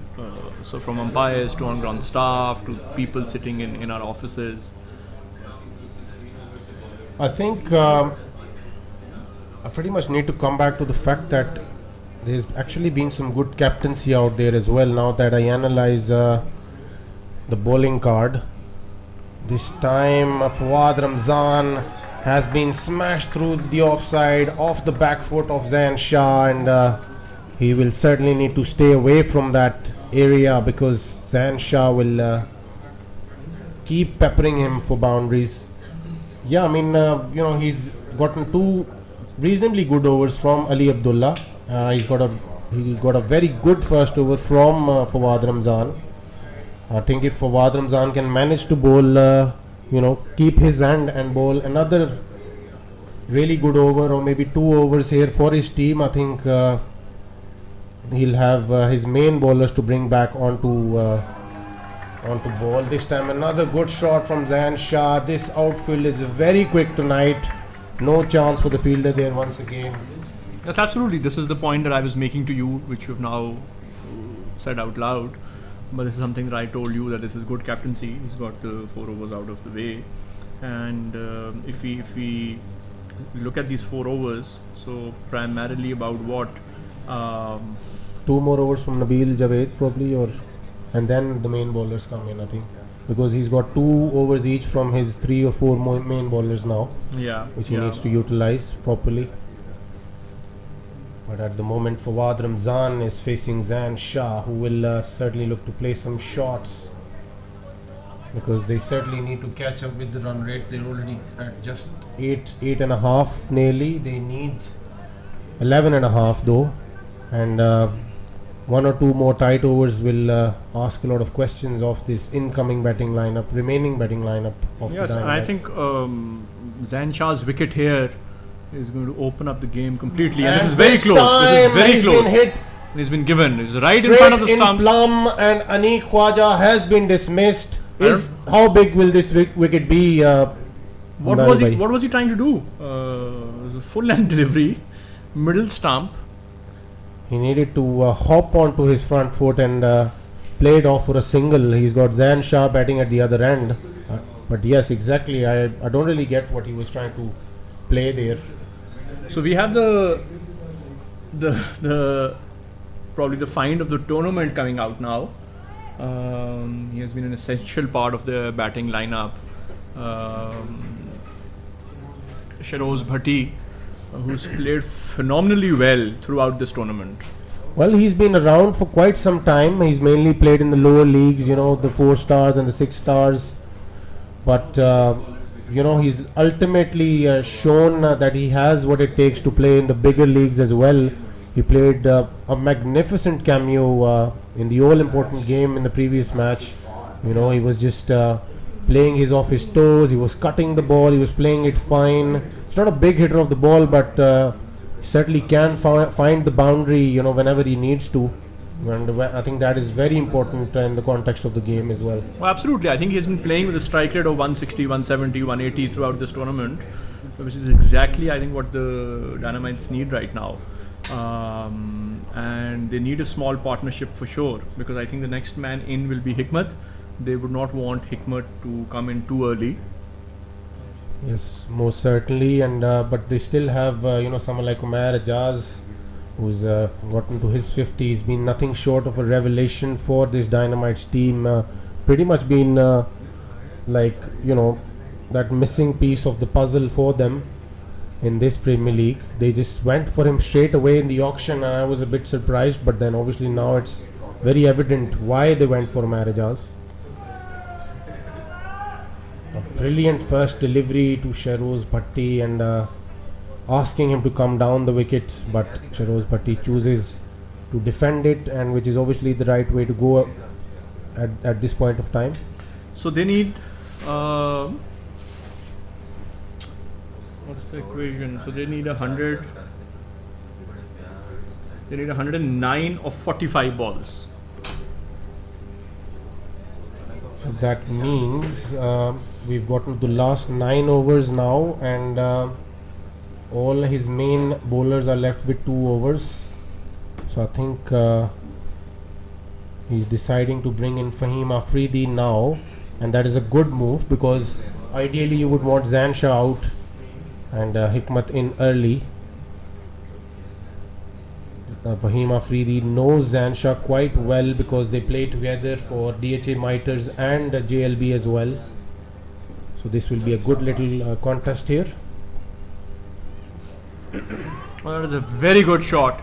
So from umpires to on-ground staff to people sitting in our offices. I think I pretty much need to come back to the fact that there's actually been some good captaincy out there as well. Now that I analyze the bowling card, This time Fawad Ramzan has been smashed through the offside off the back foot of Zain Shah, and he will certainly need to stay away from that area because Zain Shah will keep peppering him for boundaries. Yeah, I mean, he's gotten 2 reasonably good overs from Ali Abdullah. He got a very good first over from Fawad Ramzan. I think if Fawad Ramzan can manage to bowl, keep his hand and bowl another really good over or maybe 2 overs here for his team, I think he'll have his main bowlers to bring back onto ball. This time another good shot from Zain Shah. This outfield is very quick tonight. No chance for the fielder there once again. Yes, absolutely. This is the point that I was making to you, which you've now said out loud. But this is something that I told you, that this is good captaincy. He's got the 4 overs out of the way, and if we look at these 4 overs, so primarily about what 2 more overs from Nabil Javed probably, and then the main bowlers come in, I think, because he's got 2 overs each from his 3 or 4 main bowlers now, which he needs to utilize properly. But at the moment, Fawad Ramzan is facing Zain Shah, who will certainly look to play some shots, because they certainly need to catch up with the run rate. They're already at just 8.5 nearly. They need 11.5 though, and 1 or 2 more tight overs will ask a lot of questions of this remaining batting lineup of the Dynamites. And I think Zain Shah's wicket here is going to open up the game completely, and this is very close. This is very close. Been hit. He's been given. He's right in front of the stumps. Plum, and Anik Khwaja has been dismissed. How big will this wicket be? What was he trying to do? It was a full length delivery, middle stump. He needed to hop onto his front foot and play it off for a single. He's got Zain Shah batting at the other end. But yes, exactly. I don't really get what he was trying to play there. So we have the probably the find of the tournament coming out now. He has been an essential part of the batting lineup. Shahroz Bhatti, who's played phenomenally well throughout this tournament. Well, he's been around for quite some time. He's mainly played in the lower leagues, the 4 stars and the 6 stars. But he's ultimately shown that he has what it takes to play in the bigger leagues as well. He played a magnificent cameo in the all-important game in the previous match. He was just playing off his toes. He was cutting the ball. He was playing it fine. He's not a big hitter of the ball, but certainly can find the boundary, whenever he needs to. And I think that is very important in the context of the game as well. Well, absolutely. I think he's been playing with a strike rate of 160, 170, 180 throughout this tournament, which is exactly, I think, what the Dynamites need right now. And they need a small partnership for sure, because I think the next man in will be Hikmat. They would not want Hikmat to come in too early. Yes, most certainly. And but they still have someone like Umair Ajaz, who's gotten to his 50. He's been nothing short of a revelation for this Dynamites team. Pretty much been that missing piece of the puzzle for them in this Premier League. They just went for him straight away in the auction, and I was a bit surprised, but then obviously now it's very evident why they went for Umair Ajaz. A brilliant first delivery to Shahroz Bhatti, and asking him to come down the wicket, but Shahroz Bhatti chooses to defend it, and which is obviously the right way to go at this point of time. So they need what's the equation? So they need 100. They need 109 of 45 balls. So that means we've gotten to the last 9 overs now, and all his main bowlers are left with 2 overs. So I think he's deciding to bring in Fahim Afridi now, and that is a good move, because ideally you would want Zain Shah out and Hikmat in early. Fahim Afridi knows Zain Shah quite well because they play together for DHA Miters and JLB as well. So this will be a good little contest here. Well, that is a very good shot.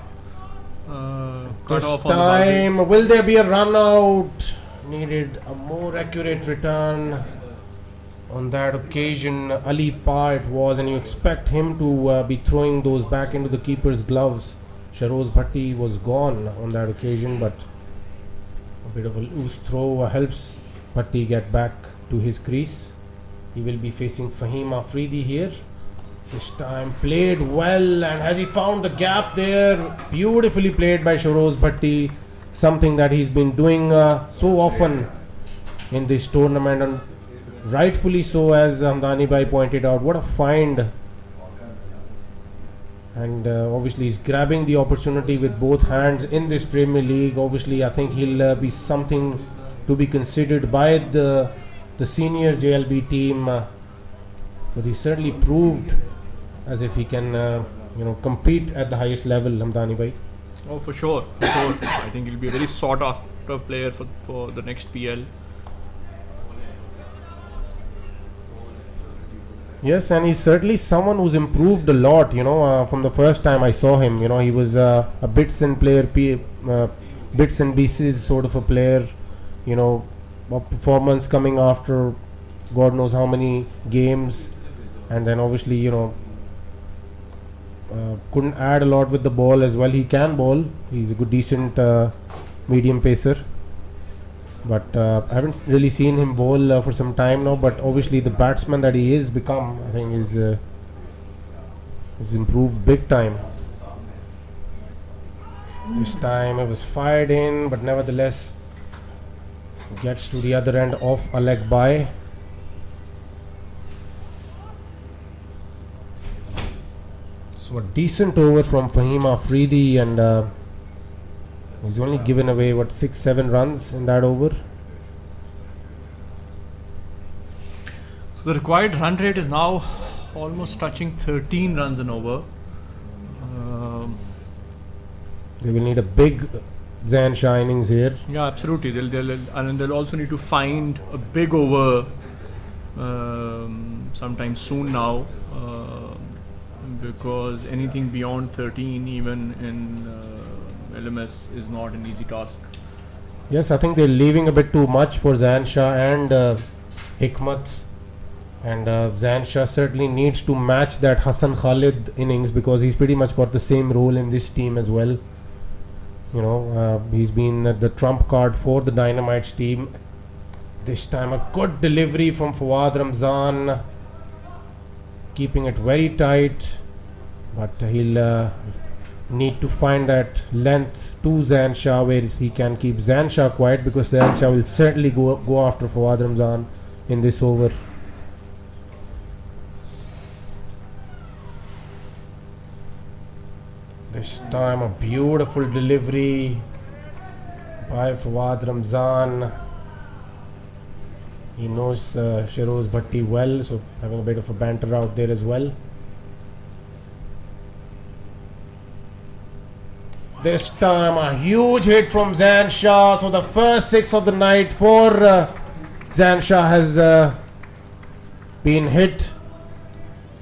Cut This off on the boundary. time, will there be a run out? Needed a more accurate return. On that occasion, Ali Pa it was, and you expect him to be throwing those back into the keeper's gloves. Shahroz Bhatti was gone on that occasion, but a bit of a loose throw helps Bhatti get back to his crease. He will be facing Fahim Afridi here. This time played well, and has he found the gap there? Beautifully played by Shahroz Bhatti. Something that he's been doing so often in this tournament, and rightfully so, as Hamdani Bhai pointed out. What a find. And obviously he's grabbing the opportunity with both hands in this Premier League. Obviously I think he'll be something to be considered by the senior JLB team, because he certainly proved as if he can compete at the highest level, Hamdani Bhai. Oh, for sure. I think he'll be a very sought after player for the next PL. Yes, and he's certainly someone who's improved a lot, from the first time I saw him. He was a bits and bits and pieces sort of a player, a performance coming after God knows how many games, and then obviously, couldn't add a lot with the ball as well. He can bowl. He's a good, decent medium pacer. But I haven't really seen him bowl for some time now. But obviously, the batsman that he is become, I think, is improved big time. This time it was fired in, but nevertheless gets to the other end of a leg by. So a decent over from Fahim Afridi, and he's only given away 6-7 runs in that over. So the required run rate is now almost touching 13 runs an over. They will need a big Zain Shah innings here. Yeah, absolutely. They'll also need to find a big over sometime soon now, because anything beyond 13, even in LMS, is not an easy task. Yes, I think they're leaving a bit too much for Zain Shah and Hikmat. And Zain Shah certainly needs to match that Hassan Khalid innings, because he's pretty much got the same role in this team as well. He's been the trump card for the Dynamites team. This time a good delivery from Fawad Ramzan, keeping it very tight, but he'll need to find that length to Zain Shah where he can keep Zain Shah quiet, because Zain Shah will certainly go after Fawad Ramzan in this over. This time a beautiful delivery by Fawad Ramzan. He knows Shahroz Bhatti well, so having a bit of a banter out there as well. This time a huge hit from Zain Shah. So the first 6 of the night for Zain Shah has been hit.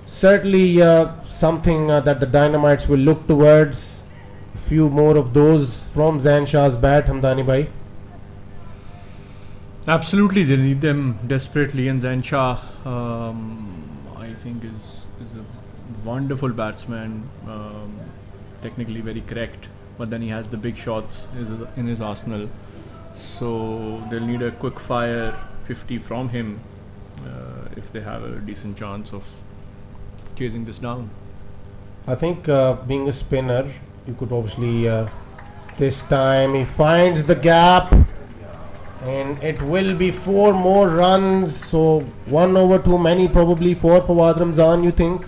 Certainly something that the Dynamites will look towards. A few more of those from Zain Shah's bat, Hamdani Bhai. Absolutely, they need them desperately, and Zain Shah, I think, is a wonderful batsman, technically very correct, but then he has the big shots in his arsenal. So they'll need a quick fire 50 from him if they have a decent chance of chasing this down. I think being a spinner, you could obviously this time he finds the gap, and it will be 4 more runs. So 1 over too many probably for Fawad Ramzan, you think?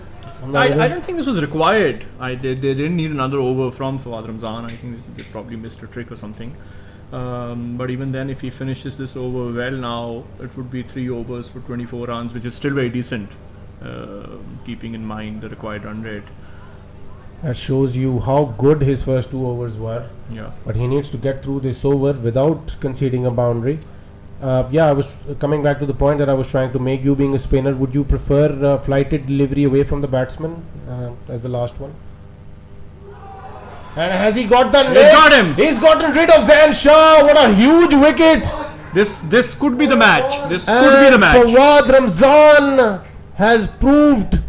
I don't think this was required. They didn't need another over from Fawad Ramzan. I think they probably missed a trick or something. But even then, if he finishes this over well now, it would be 3 overs for 24 runs, which is still very decent, keeping in mind the required run rate. That shows you how good his first 2 overs were. Yeah. But he needs to get through this over without conceding a boundary. Yeah, I was coming back to the point that I was trying to make. You being a spinner, would you prefer flighted delivery away from the batsman as the last one? And has he got the net? got him. He's gotten rid of Zain Shah. What a huge wicket! This could be the match. This could be the match. Fawad Ramzan has proved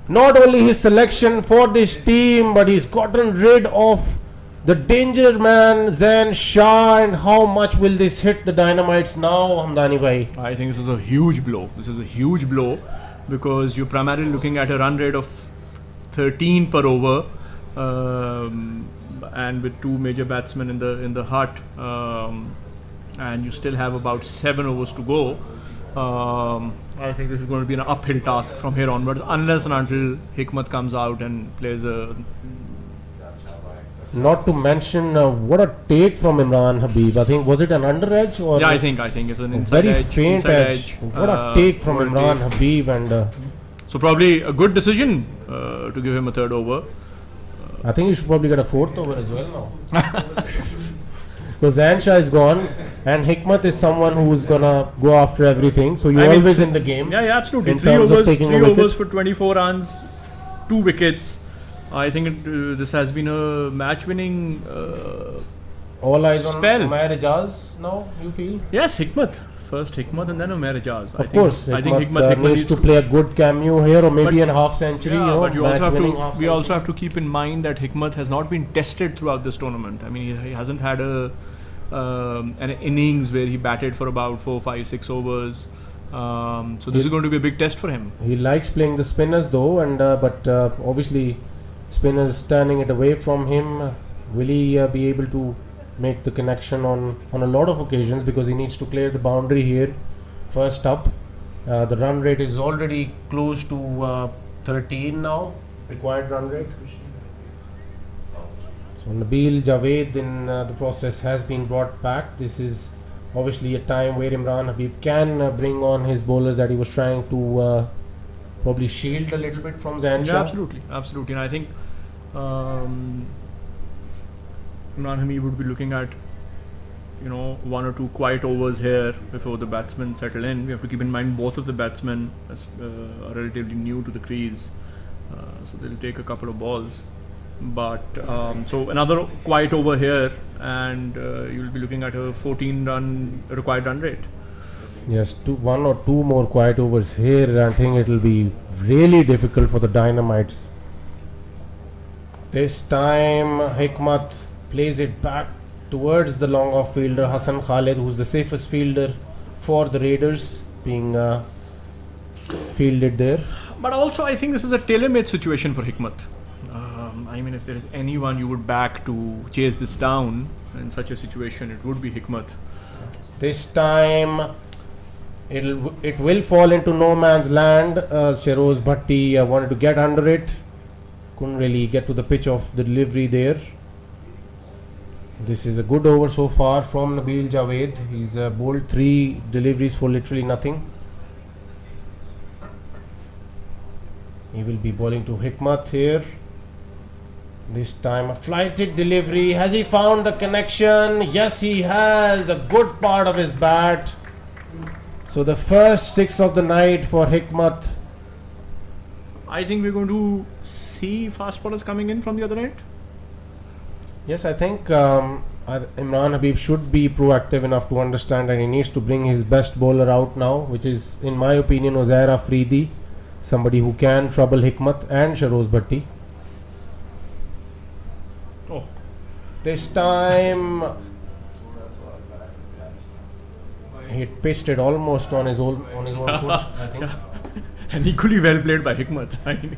not only his selection for this team, but he's gotten rid of the danger man Zain Shah. And how much will this hit the Dynamites now, Hamdani bhai? I think this is a huge blow. This is a huge blow because you're primarily looking at a run rate of 13 per over, and with two major batsmen in the hut, and you still have about 7 overs to go. I think this is going to be an uphill task from here onwards, unless and until Hikmat comes out and plays a. Not to mention what a take from Imran Habib. I think, was it an under edge or? Yeah, I think it was an inside very edge, faint edge. What a take from Imran Habib, and so probably a good decision to give him a third over. I think he should probably get a fourth over as well now. Because Zain Shah is gone, and Hikmat is someone who is gonna go after everything. So you're always in the game. Yeah, absolutely. In Three terms of taking a wicket. overs for 24 runs, 2 wickets. I think this has been a match-winning All eyes spell. on Umair Ijaz now, you feel? Yes, Hikmat. First Hikmat and then Umair Ijaz. Of course, Hikmat needs to play a good cameo here, or maybe a half century. Yeah, but you also match-winning we also have to keep in mind that Hikmat has not been tested throughout this tournament. I mean, he hasn't had an innings where he batted for about 4, 5, 6 overs. So this is going to be a big test for him. He likes playing the spinners though, and but obviously spinners turning it away from him. Will he be able to make the connection on a lot of occasions, because he needs to clear the boundary here first up. The run rate is already close to 13 now, required run rate. So Nabil Javed in the process has been brought back. This is obviously a time where Imran Habib can bring on his bowlers that he was trying to probably shield a little bit from Zain Shah. Absolutely. And I think Imran Habib would be looking at 1 or 2 quiet overs here before the batsmen settle in. We have to keep in mind both of the batsmen are relatively new to the crease, so they'll take a couple of balls. But so another quiet over here, and you'll be looking at a 14-run required run rate. Yes, 1 or 2 more quiet overs here. I think it will be really difficult for the Dynamites. This time Hikmat plays it back towards the long off fielder Hassan Khalid, who's the safest fielder for the Raiders, being fielded there. But also I think this is a tailor-made situation for Hikmat. I mean, if there is anyone you would back to chase this down in such a situation, it would be Hikmat. This time it will fall into no man's land. Sheroz Bhatti wanted to get under it, couldn't really get to the pitch of the delivery there. This is a good over so far from Nabil Javed. He's bowled 3 deliveries for literally nothing. He will be bowling to Hikmat here. This time a flighted delivery. Has he found the connection? Yes, he has. A good part of his bat. So the first 6 of the night for Hikmat. I think we're going to see fast bowlers coming in from the other end. Yes, I think Imran Habib should be proactive enough to understand that he needs to bring his best bowler out now, which is, in my opinion, Uzair Afridi, somebody who can trouble Hikmat and Sheroz Bhatti. Oh. This time he pitched it almost on his own foot, I think. Yeah. And equally well played by Hikmat. I mean,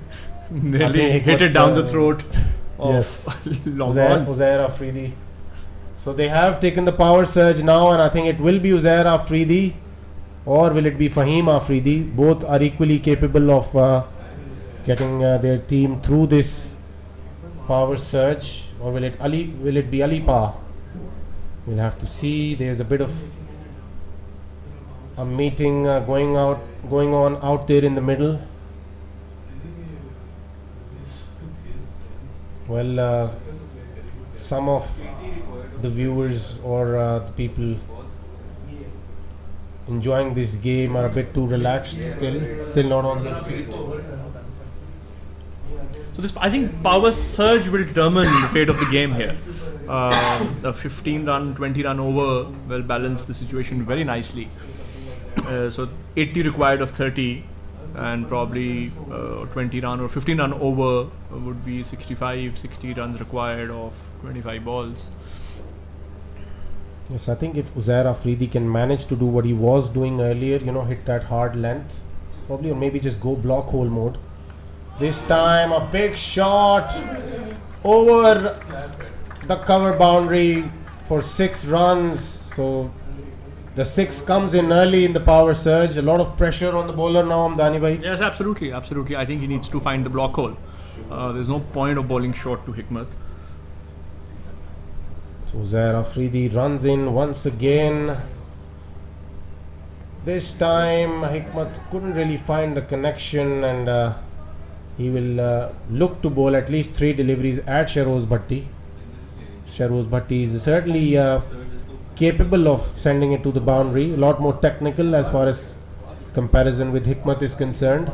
nearly hit Hikmat, it down the throat of yes, long Uzair Afridi. So they have taken the power surge now, and I think it will be Uzair Afridi, or will it be Fahim Afridi? Both are equally capable of getting their team through this power surge, or will it be Ali Pa? We'll have to see. There's a bit of a meeting going on out there in the middle. Well, some of the viewers or the people enjoying this game are a bit too relaxed still not on their feet. So this, I think, power surge will determine the fate of the game here. A 15-run, 20-run over will balance the situation very nicely. So 80 required of 30, and probably 20-run or 15-run over would be 65, 60 runs required of 25 balls. Yes, I think if Uzair Afridi can manage to do what he was doing earlier, hit that hard length, probably, or maybe just go block hole mode. This time a big shot over the cover boundary for 6 runs. So the 6 comes in early in the power surge. A lot of pressure on the bowler now, Hamdani bhai. Yes, absolutely. I think he needs to find the block hole. There's no point of bowling short to Hikmat. So Uzair Afridi runs in once again. This time Hikmat couldn't really find the connection, and he will look to bowl at least 3 deliveries at Shahroz Bhatti. Shahroz Bhatti is certainly capable of sending it to the boundary. A lot more technical as far as comparison with Hikmat is concerned.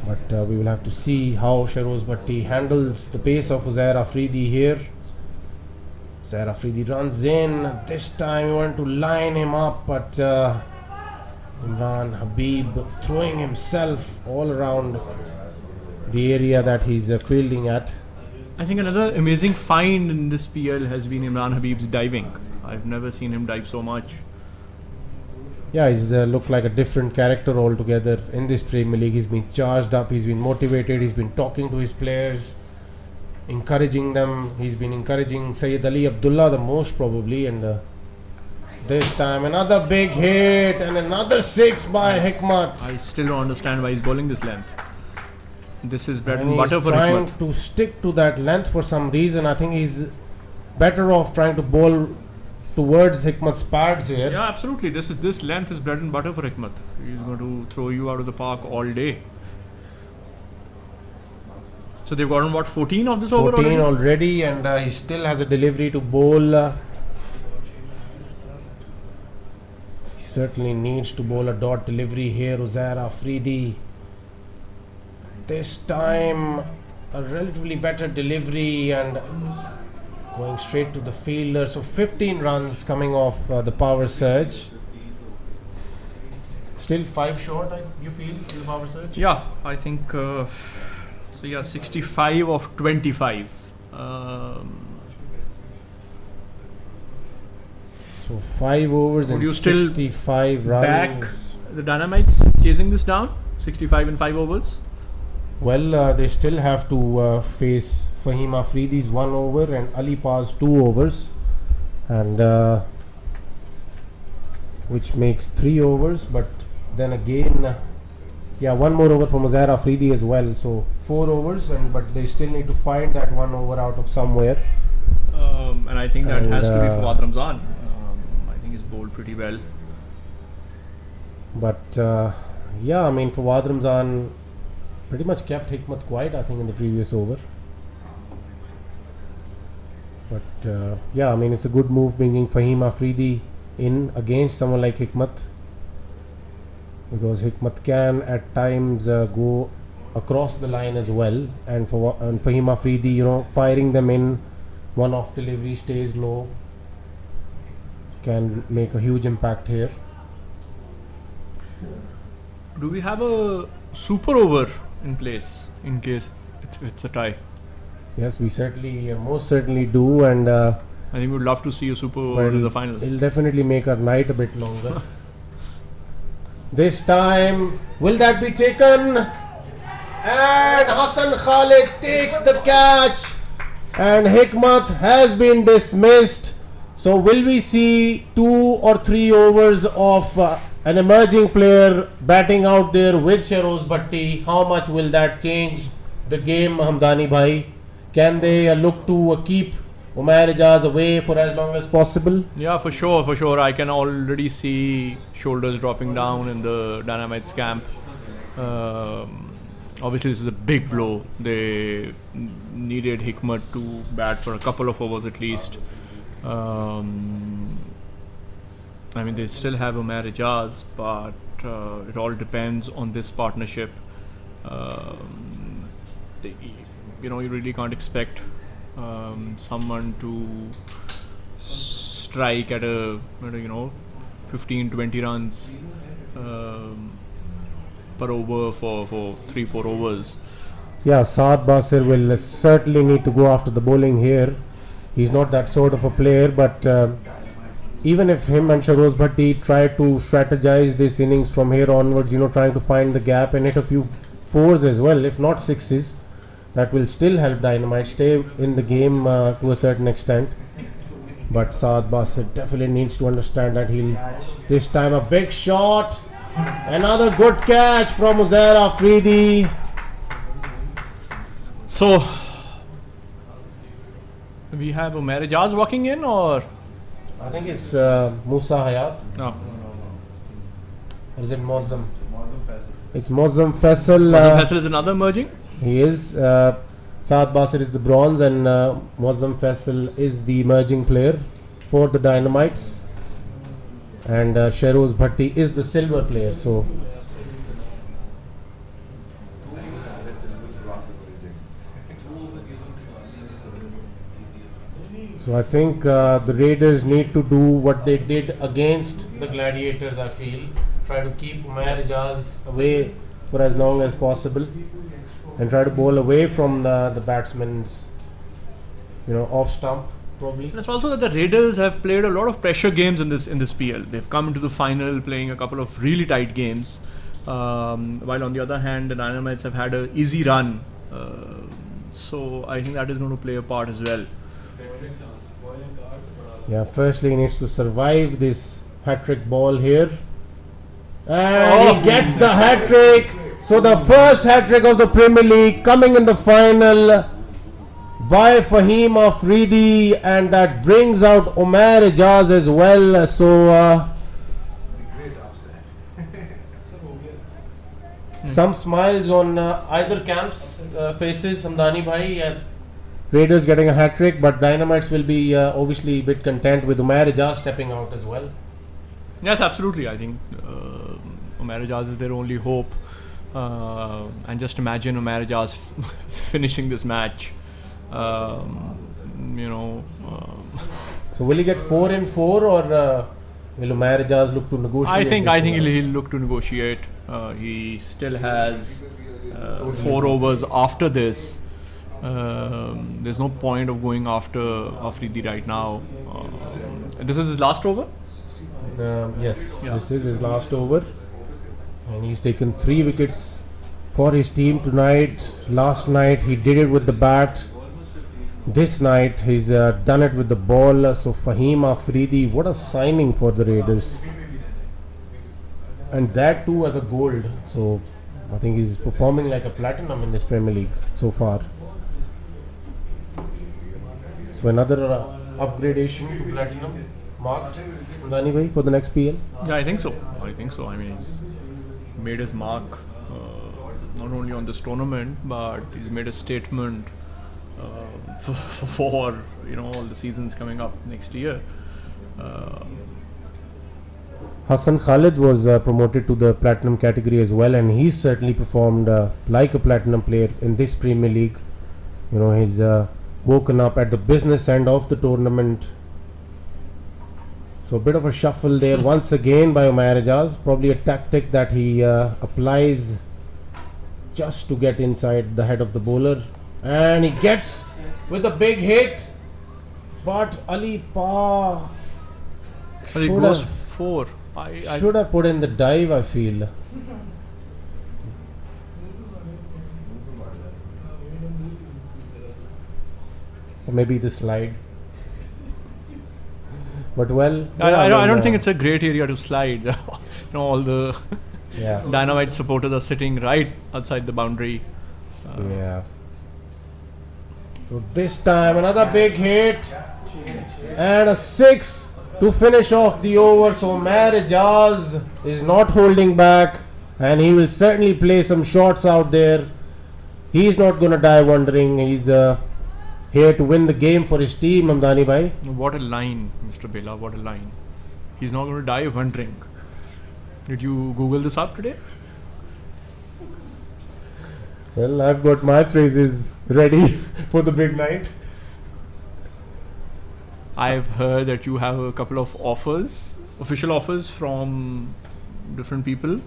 But we will have to see how Shahroz Bhatti handles the pace of Uzair Afridi here. Uzair Afridi runs in. This time he wanted to line him up, but Imran Habib throwing himself all around the area that he's fielding at. I think another amazing find in this PL has been Imran Habib's diving. I've never seen him dive so much. Yeah, he's looked like a different character altogether in this Premier League. He's been charged up, he's been motivated, he's been talking to his players, encouraging them. He's been encouraging Sayyid Ali Abdullah the most probably, and this time another big hit and another 6 by Hikmat. I still don't understand why he's bowling this length. This is bread and He's butter for trying Hikmat. to stick to that length for some reason. I think he's better off trying to bowl towards Hikmat's pads here. Yeah, absolutely. This length is bread and butter for Hikmat. He's going to throw you out of the park all day. So they've gotten what, 14 of this over 14 already? already, and he still has a delivery to bowl. He certainly needs to bowl a dot delivery here. Uzair Afridi. This time a relatively better delivery and going straight to the fielder. So 15 runs coming off the power surge. Still 5 short, you feel, in the power surge? Yeah, I think so. Yeah, 65 of 25. So 5 overs Would and you still 65 runs. back the Dynamites chasing this down? 65 in 5 overs? Well, they still have to face Fahim Afridi's 1 over and Ali Pa's 2 overs, and which makes 3 overs. But then again, yeah, 1 more over from Uzair Afridi as well. So 4 overs, but they still need to find that 1 over out of somewhere. And I think that has to be Fawad Ramzan. I think he's bowled pretty well. But yeah, I mean, Fawad Ramzan pretty much kept Hikmat quiet, I think, in the previous over. But yeah, I mean, it's a good move bringing Fahim Afridi in against someone like Hikmat, because Hikmat can at times go across the line as well, and Fahim Afridi, firing them in, 1 off delivery, stays low, can make a huge impact here. Do we have a super over in place in case it's a tie? Yes, we certainly, most certainly do, and I think we'd love to see a super over in the final. It'll definitely make our night a bit longer. This time, will that be taken? And Hassan Khalid takes the catch, and Hikmat has been dismissed. So will we see 2 or 3 overs of an emerging player batting out there with Shahroz Bhatti? How much will that change the game, Hamdani bhai? Can they look to keep Umair Ijaz away for as long as possible? Yeah, for sure. I can already see shoulders dropping down in the Dynamites camp. Obviously, this is a big blow. They needed Hikmat to bat for a couple of overs at least. I mean, they still have Umair Ijaz, but it all depends on this partnership. You know, you really can't expect someone to strike at a you know 15-20 runs per over for 3-4 overs. Yeah, Saad Basir will certainly need to go after the bowling here. He's not that sort of a player, but even if him and Sharoz Bhatti try to strategize this innings from here onwards, you know, trying to find the gap and hit a few fours as well, if not sixes, that will still help Dynamite stay in the game to a certain extent. But Saad Basir definitely needs to understand that he'll this time a big shot, another good catch from Uzair Afridi. So we have Umair Ijaz walking in, or I think it's Musa Hayat. no? Or is it Mozzam? It's Mozzam Faisal. Faisal is another merging. He is. Saad Basir is the bronze, and Mozzam Faisal is the emerging player for the Dynamites. And Shehroz Bhatti is the silver player. So I think the Raiders need to do what they did against the Gladiators, I feel. Try to keep Umair Ijaz away for as long as possible and try to bowl away from the batsmen's, you know, off stump probably. And it's also that the Raiders have played a lot of pressure games in this PL. They've come into the final playing a couple of really tight games, while on the other hand the Dynamites have had an easy run. So I think that is going to play a part as well. Yeah, firstly he needs to survive this hat-trick ball here. And he gets the hat-trick. So the first hat-trick of the Premier League coming in the final by Fahim Afridi, and that brings out Umair Ijaz as well. So some smiles on either camp's faces. Hamdani bhai, Raiders getting a hat-trick, but Dynamites will be obviously a bit content with Umair Ijaz stepping out as well. Yes, absolutely. I think Umair Ijaz is their only hope. And just imagine Umair Ijaz finishing this match. You know. So will he get 4 in 4, or will Umair Ijaz look to negotiate? I think he'll look to negotiate. He still has 4 overs after this. There's no point of going after Afridi right now. This is his last over? Yes, Yeah. This is his last over. And he's taken 3 wickets for his team tonight. Last night he did it with the bat. This night he's done it with the ball. So Fahim Afridi, what a signing for the Raiders. And that too as a gold. So I think he's performing like a platinum in this Premier League so far. So another upgradation to platinum marked, Dani bhai, for the next PL? Yeah, I think so. I mean, he's made his mark not only on this tournament, but he's made a statement for you know all the seasons coming up next year. Hassan Khalid was promoted to the platinum category as well, and he's certainly performed like a platinum player in this Premier League. You know, he's woken up at the business end of the tournament. So a bit of a shuffle there once again by Umair Ijaz, probably a tactic that he applies just to get inside the head of the bowler, and he gets with a big hit, but Ali Pa But it goes 4. should have put in the dive, I feel. Or maybe the slide. But well, I don't think it's a great area to slide. You know, all the Dynamite supporters are sitting right outside the boundary. Yeah. So this time another big hit and a 6 to finish off the over. So Umair Ijaz is not holding back, and he will certainly play some shots out there. He's not going to die wondering. He's here to win the game for his team, Hamdani bhai. What a line, Mr. Bela, what a line. He's not going to die of one drink. Did you Google this up today? Well, I've got my phrases ready for the big night. I've heard that you have a couple of offers, official offers from different people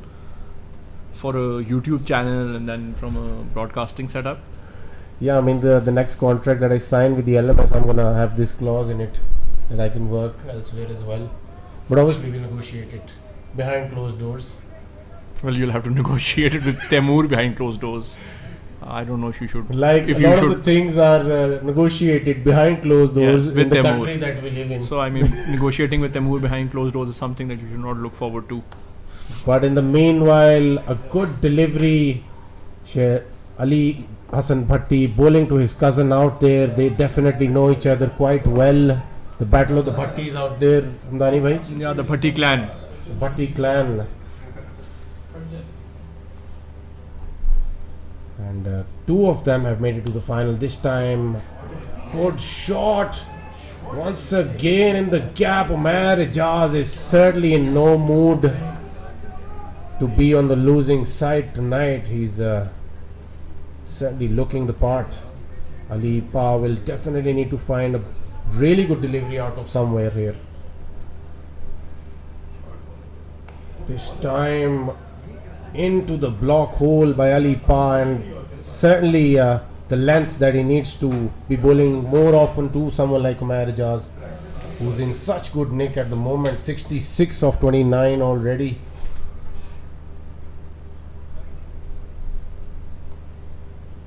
for a YouTube channel and then from a broadcasting setup. Yeah, I mean the next contract that I signed with the LMS, I'm gonna have this clause in it that I can work elsewhere as well. But obviously we'll negotiate it behind closed doors. Well, you'll have to negotiate it with Temur behind closed doors. I don't know if you should. Like if a you lot should, of the things are negotiated behind closed doors yes, in the Temur. country that we live in. So I mean, negotiating with Temur behind closed doors is something that you should not look forward to. But in the meanwhile, a good delivery. Ali Hassan Bhatti bowling to his cousin out there. They definitely know each other quite well. The battle of the Bhattis out there, Hamdani bhai. Yeah, the Bhatti clan. The Bhatti clan. And two of them have made it to the final this time. Good shot. Once again in the gap. Umair Ijaz is certainly in no mood to be on the losing side tonight. He's certainly looking the part. Ali Pa will definitely need to find a really good delivery out of somewhere here. This time into the block hole by Ali Pa, and certainly the length that he needs to be bowling more often to someone like Umair Ijaz, who's in such good nick at the moment. 66 of 29 already.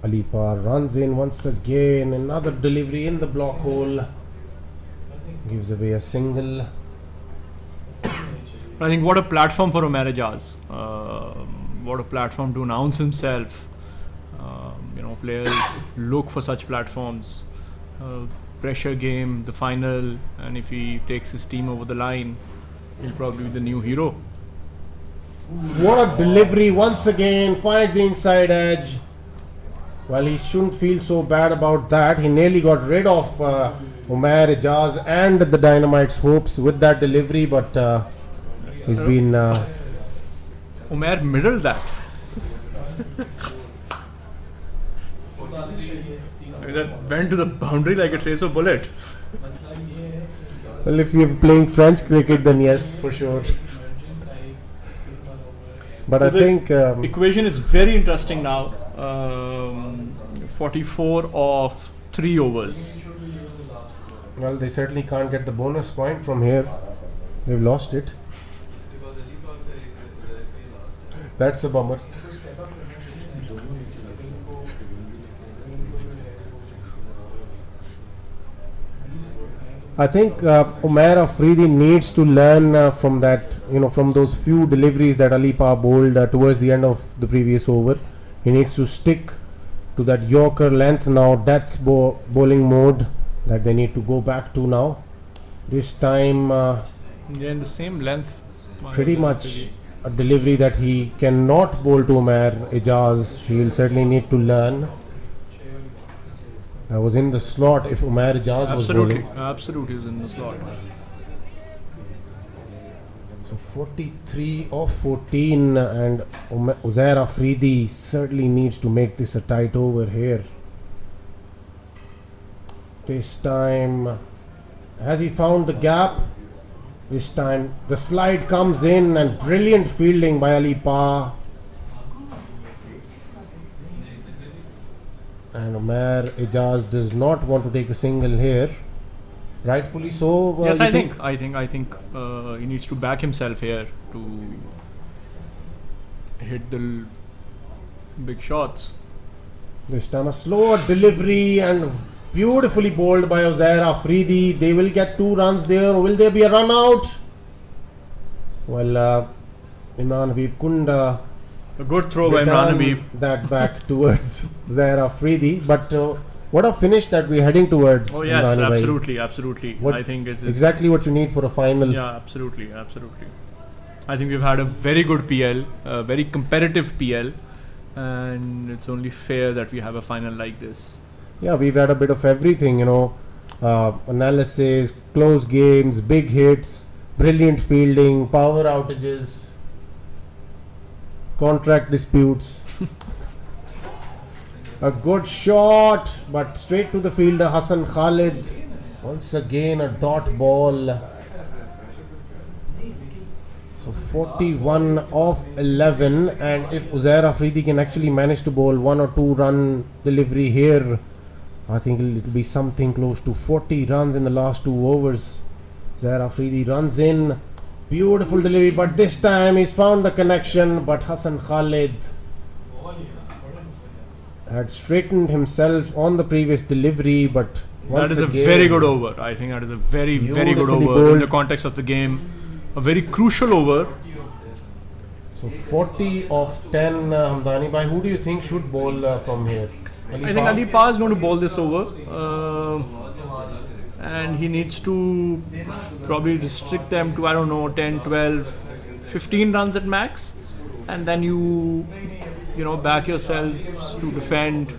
Ali Pa runs in once again. Another delivery in the block hole. Gives away a single. I think what a platform for Umair Ijaz. What a platform to announce himself. Players look for such platforms. Pressure game, the final, and if he takes his team over the line, he'll probably be the new hero. What a delivery once again. Finds the inside edge. Well, he shouldn't feel so bad about that. He nearly got rid of Umair Ijaz and the Dynamites' hopes with that delivery, but he's been... Umair middled that. That went to the boundary like a trace of bullet. Well, if you're playing French cricket, then yes, for sure. But So I the think... equation is very interesting now. 44 of 3 overs. Well, they certainly can't get the bonus point from here. They've lost it. That's a bummer. I think Umair Afridi needs to learn from that, from those few deliveries that Ali Pa bowled towards the end of the previous over. He needs to stick to that Yorker length now, death bowling mode that they need to go back to now. This time, Yeah, in the same length. pretty much a delivery that he cannot bowl to Umair Ijaz. He'll certainly need to learn. That was in the slot if Umair Ijaz was Absolutely, bowling. absolutely is in the slot. So 43 of 14, and Uzair Afridi certainly needs to make this a tight over here. This time, has he found the gap? This time the slide comes in, and brilliant fielding by Ali Pa. And Umair Ijaz does not want to take a single here. Rightfully so. Yes, you I think he needs to back himself here to hit the big shots. This time a slower delivery and beautifully bowled by Uzair Afridi. They will get 2 runs there. Will there be a run out? Well, Imran Habib couldn't A good throw by Imran Habib. that back towards Uzair Afridi. But what a finish that we're heading towards. Oh yes, Imran bhai. absolutely. What- I think it's Exactly what you need for a final. Yeah, absolutely. I think we've had a very good PL, a very competitive PL, and it's only fair that we have a final like this. Yeah, we've had a bit of everything, analysis, close games, big hits, brilliant fielding, power outages, contract disputes. A good shot, but straight to the fielder Hassan Khalid. Once again a dot ball. So 41 of 11, and if Uzair Afridi can actually manage to bowl 1 or 2 run delivery here, I think it'll be something close to 40 runs in the last 2 overs. Uzair Afridi runs in, beautiful delivery, but this time he's found the connection, but Hassan Khalid had straightened himself on the previous delivery, but once that is again, a very good over. I think that is a very good beautifully over in bowled. the context of the game. A very crucial over. So 40 of 10, Hamdani bhai, who do you think should bowl from here? I think Ali Pa is going to bowl this over, and he needs to probably restrict them to, I don't know, 10, 12, 15 runs at max, and then you back yourselves to defend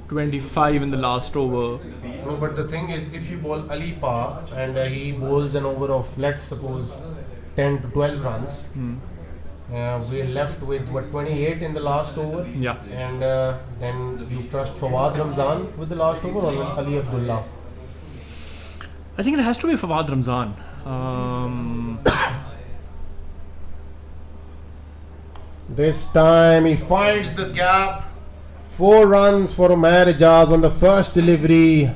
25 in the last over. No, but the thing is, if you bowl Ali Pa and he bowls an over of, let's suppose, 10 to 12 runs, we're left with 28 in the last over. Yeah. And then you trust Fawad Ramzan with the last over, or Ali Abdullah? I think it has to be Fawad Ramzan. This time he finds the gap. 4 runs for Umair Ijaz on the first delivery.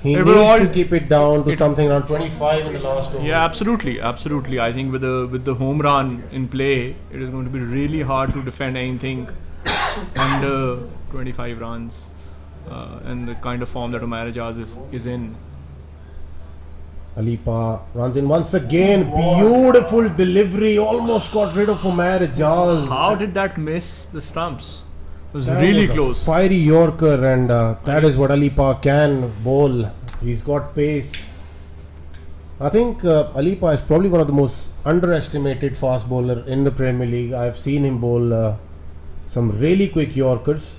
He needs to keep it down to something around 25 in the last over. Yeah, absolutely. I think with the home run in play, it is going to be really hard to defend anything under 25 runs, and the kind of form that Umair Ijaz is in. Ali Pa runs in once again. Beautiful delivery. Almost got rid of Umair Ijaz. How did that miss the stumps? It was That really was a close. Fiery Yorker, and that is what Ali Pa can bowl. He's got pace. I think Ali Pa is probably one of the most underestimated fast bowler in the Premier League. I've seen him bowl some really quick Yorkers.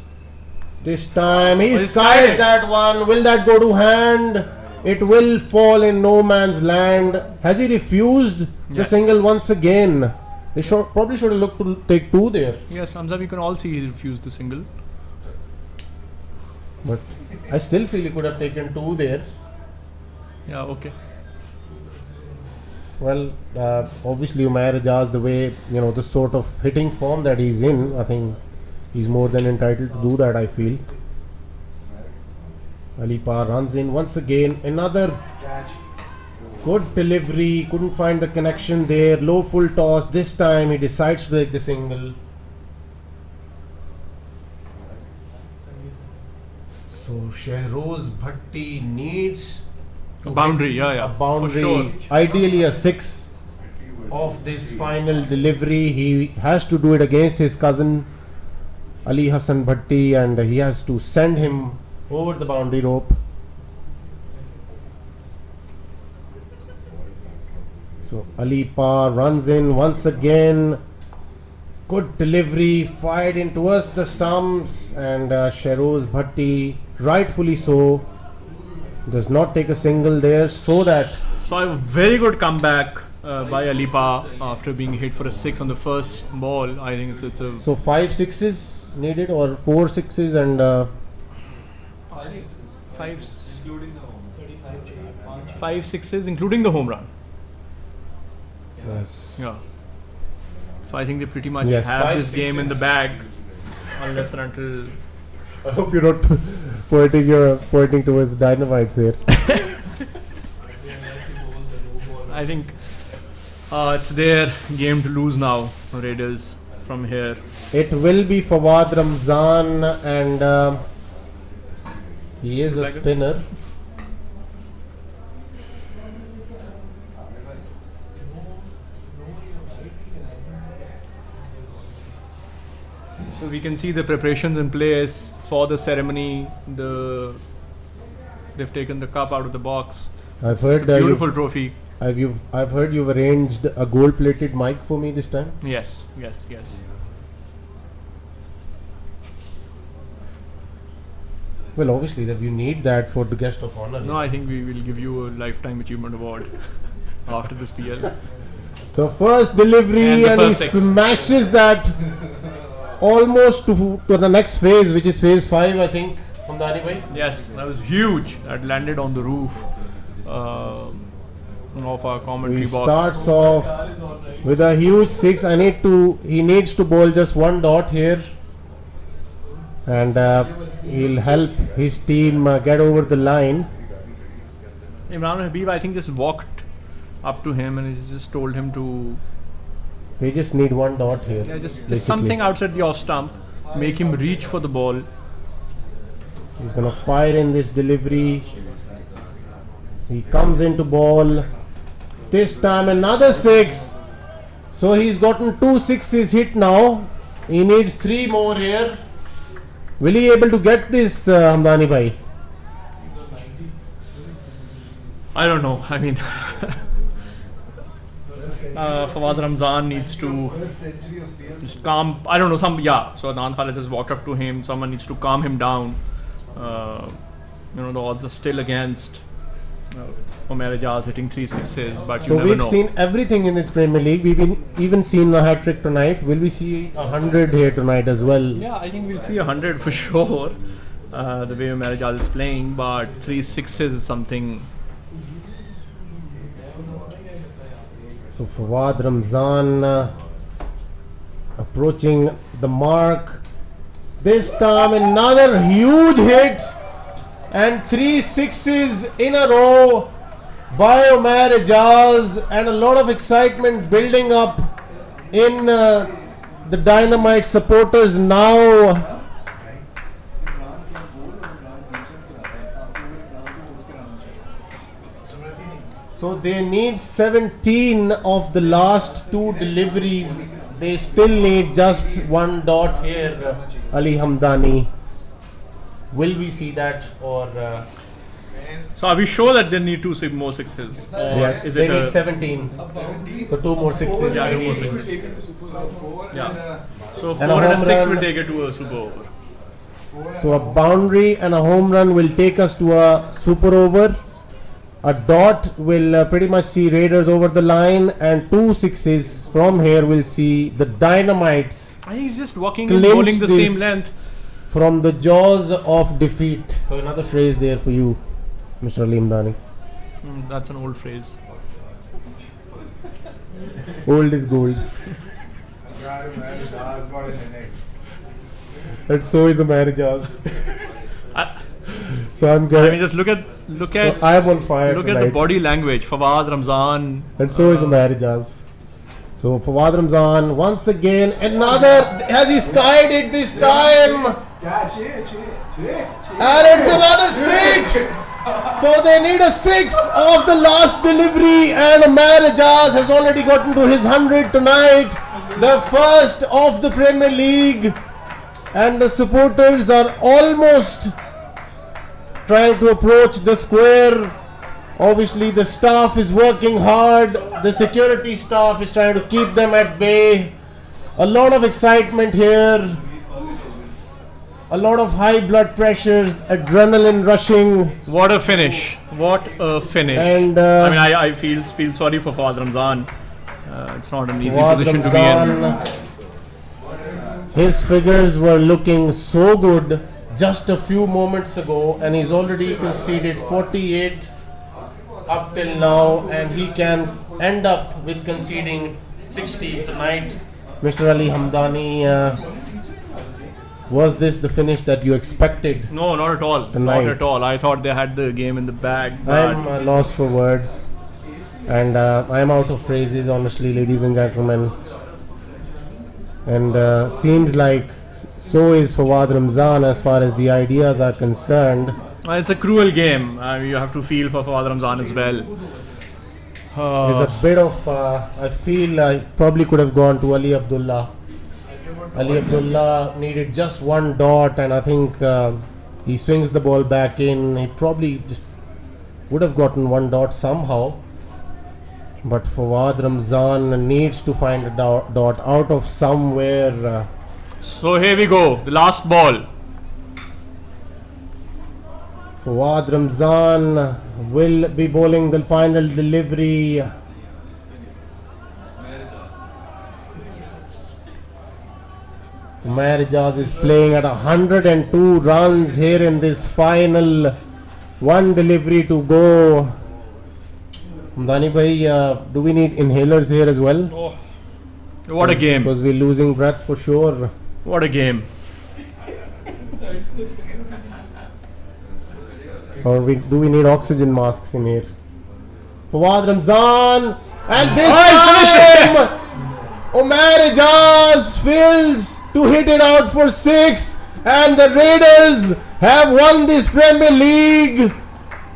This time he skied that one. Will that go to hand? It will fall in no man's land. Has he refused the single once again? They probably should have looked to take 2 there. Yes, Hamza, we can all see he refused the single. But I still feel he could have taken 2 there. Yeah, okay. Well, obviously Umair Ijaz, the way, the sort of hitting form that he's in, I think he's more than entitled to do that, I feel. Ali Pa runs in once again. Another good delivery. Couldn't find the connection there. Low full toss. This time he decides to take the single. So Shehroz Bhatti needs a boundary, a boundary. for sure. Ideally a 6 of this final delivery. He has to do it against his cousin Ali Hassan Bhatti, and he has to send him over the boundary rope. So Ali Pa runs in once again. Good delivery, fired in towards the stumps, and Shehroz Bhatti, rightfully so, does not take a single there, so a very good comeback by Ali Pa after being hit for a 6 on the first ball. I think it's a... So 5 sixes needed, or 4 sixes and 5 sixes including the home run. Yes. Yeah. So I think they pretty much Yes, have 5 this game in the sixes. bag, unless and until... I hope you're not pointing towards the Dynamites here. I think it's their game to lose now, Raiders, from here. It will be Fawad Ramzan, and he is a spinner. So we can see the preparations in place for the ceremony. They've taken the cup out of the box. I've It's heard a beautiful trophy. I've heard you've arranged a gold-plated mic for me this time. Yes. Well, obviously that you need that for the guest of honor. No, I think we will give you a lifetime achievement award. after this PL. So first delivery And and, the he first six. smashes that almost to the next phase, which is phase 5, I think. Hamdani bhai. Yes, that was huge. That landed on the roof of our So commentary he box. starts off with a huge 6. He needs to bowl just one dot here, and he'll help his team get over the line. Imran Habib, I think, just walked up to him and he's just told him to They just need one dot here. just basically. something outside the off stump, make him reach for the ball. He's gonna fire in this delivery. He comes into ball. This time another 6. So he's gotten 2 6s hit now. He needs 3 more here. Will he able to get this, Hamdani bhai? I don't know. I mean, Fawad Ramzan needs to just calm. I don't know. So Adnan Khalid has walked up to him. Someone needs to calm him down. The odds are still against Umair Ijaz hitting 3 6s, but So you never we've know. seen everything in this Premier League. We've even seen a hat trick tonight. Will we see 100 here tonight as well? Yeah, I think we'll see 100 for sure. The way Umair Ijaz is playing, but 3 6s is something. So Fawad Ramzan approaching the mark. This time another huge hit and 3 6s in a row by Umair Ijaz, and a lot of excitement building up in the Dynamite supporters now. So they need 17 of the last 2 deliveries. They still need just 1 dot here, Ali Hamdani. Will we see that, or So are we sure that they need 2 more 6s? Or yes, is they it need 17. So 2 more 6s. Yeah, they 2 more need. 6s. Yeah. So 4 And a and a home 6 run. will take it to a super over. So a boundary and a home run will take us to a super over. A dot will pretty much see Raiders over the line, and 2 6s from here will see the Dynamites I think he's just walking and clinch bowling the same this length. from the jaws of defeat. So another phrase there for you, Mr. Ali Hamdani. That's an old phrase. Old is gold. And so is a marriages. So I'm I going. mean, just look at So I am on fire. look at the tonight. body language. Fawad Ramzan. And so is a marriages. So Fawad Ramzan once again another. Has he skied it this time? And it's another 6. So they need a 6 of the last delivery, and Umair Ijaz has already gotten to his 100 tonight, the first of the Premier League, and the supporters are almost trying to approach the square. Obviously the staff is working hard, the security staff is trying to keep them at bay. A lot of excitement here, a lot of high blood pressures, adrenaline rushing. What a finish! What a finish! And, I mean, I feel sorry for Fawad Ramzan. It's not an easy Fawad position to be in. Ramzan, his figures were looking so good just a few moments ago, and he's already conceded 48 up till now, and he can end up with conceding 60 tonight. Mr. Ali Hamdani, was this the finish that you expected? No, not at all. Tonight. Not at all. I thought they had the game in the bag. But I'm lost for words, and I'm out of phrases, honestly, ladies and gentlemen. And seems like so is Fawad Ramzan as far as the ideas are concerned. it's a cruel game. You have to feel for Fawad Ramzan as well. There's a bit of, I feel I probably could have gone to Ali Abdullah. Ali Abdullah needed just 1 dot, and I think he swings the ball back in. He probably just would have gotten 1 dot somehow. But Fawad Ramzan needs to find a dot out of somewhere. So here we go. The last ball. Fawad Ramzan will be bowling the final delivery. Ejaz is playing at 102 runs here in this final. One delivery to go. Dani bhai, do we need inhalers here as well? Oh, what a game. Because we're losing breath for sure. What a game. Or do we need oxygen masks in here? Fawad Ramzan, and this time Ejaz fails to hit it out for 6, and the Raiders have won this Premier League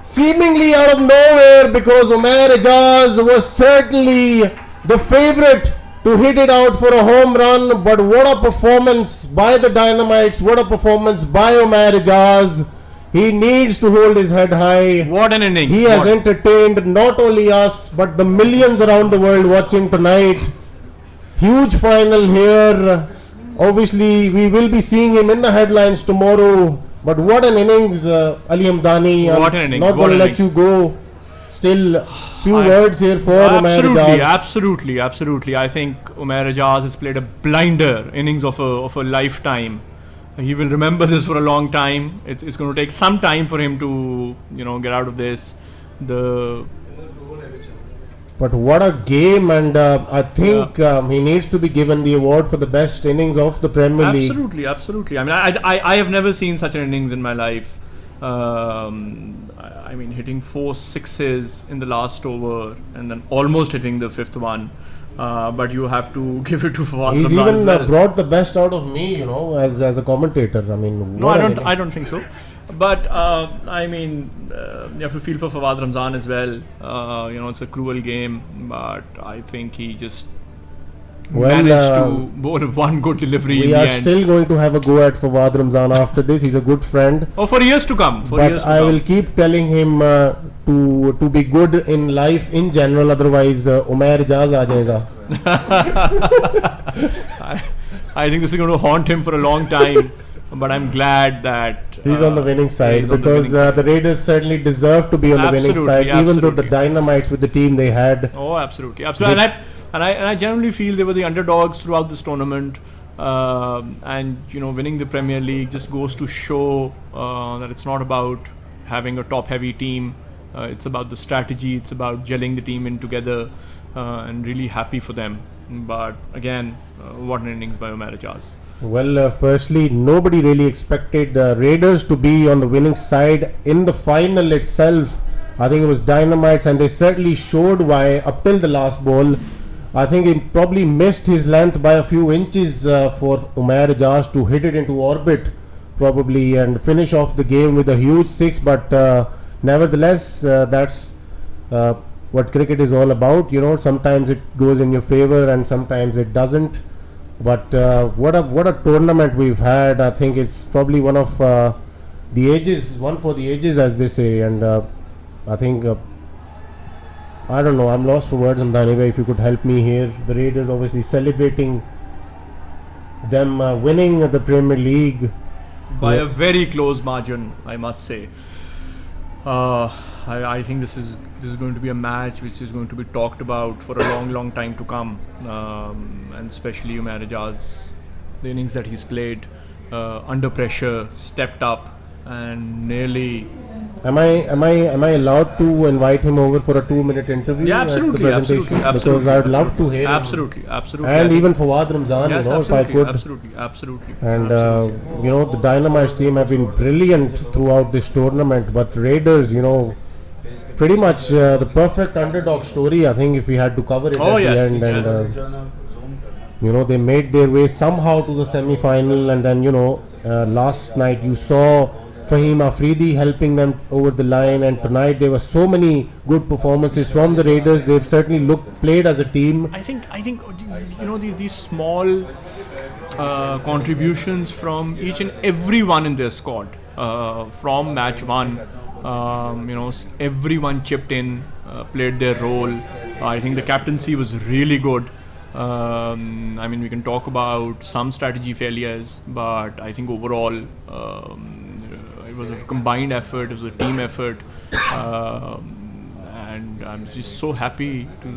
seemingly out of nowhere, because Ejaz was certainly the favourite to hit it out for a home run. But what a performance by the Dynamites, what a performance by Ejaz. He needs to hold his head high. What an innings. He has entertained not only us but the millions around the world watching tonight. Huge final here. Obviously we will be seeing him in the headlines tomorrow. But what an innings, Ali Hamdani. What an innings. Not going to let you go. Still few words here for absolutely, Ejaz. absolutely. I think Ejaz has played a blinder innings of a lifetime. He will remember this for a long time. It's going to take some time for him to, get out of this. But what a game, and I think he needs to be given the award for the best innings of the Premier League. Absolutely. I mean, I have never seen such an innings in my life. I mean, hitting 4 sixes in the last over and then almost hitting the 5th one. But you have to give it to Fawad. He's even brought the best out of me, as a commentator. I mean, no, I don't think so. But I mean, you have to feel for Fawad Ramzan as well. It's a cruel game, but I think he just managed to bowl one good delivery. We are still going to have a go at Fawad Ramzan after this. He's a good friend. Oh, for years to come. I will keep telling him to be good in life in general. Otherwise, Ejaz aa jayega. I think this is going to haunt him for a long time. But I'm glad that he's on the winning side, because the Raiders certainly deserve to be on the winning side, even though the Dynamites with the team they had. Oh, absolutely. And I generally feel they were the underdogs throughout this tournament. And winning the Premier League just goes to show that it's not about having a top-heavy team. It's about the strategy. It's about gelling the team in together, and really happy for them. But again, what an innings by Ejaz. Well, firstly, nobody really expected the Raiders to be on the winning side in the final itself. I think it was Dynamites, and they certainly showed why up till the last ball. I think he probably missed his length by a few inches for Ejaz to hit it into orbit, probably, and finish off the game with a huge 6. But nevertheless, that's what cricket is all about. Sometimes it goes in your favor and sometimes it doesn't. But what a tournament we've had. I think it's probably one of the ages, one for the ages, as they say. And I think I don't know, I'm lost for words. And Dani, if you could help me here. The Raiders obviously celebrating them winning the Premier League by a very close margin, I must say. I think this is going to be a match which is going to be talked about for a long time to come, and especially Ejaz, the innings that he's played under pressure, stepped up, and nearly. Am I allowed to invite him over for a 2-minute interview? Yeah, absolutely, at the presentation? Because I'd love to hear absolutely, him. And even Fawad Ramzan, yes, if I could. Absolutely. And the Dynamites team have been brilliant throughout this tournament, but Raiders, pretty much the perfect underdog story. I think if we had to cover it at the end, and they made their way somehow to the semi-final, and then last night you saw Fahim Afridi helping them over the line, and tonight there were so many good performances from the Raiders. They've certainly played as a team. I think these small contributions from each and everyone in their squad from match one. Everyone chipped in, played their role. I think the captaincy was really good. We can talk about some strategy failures, but I think overall it was a combined effort, it was a team effort, and I'm just so happy to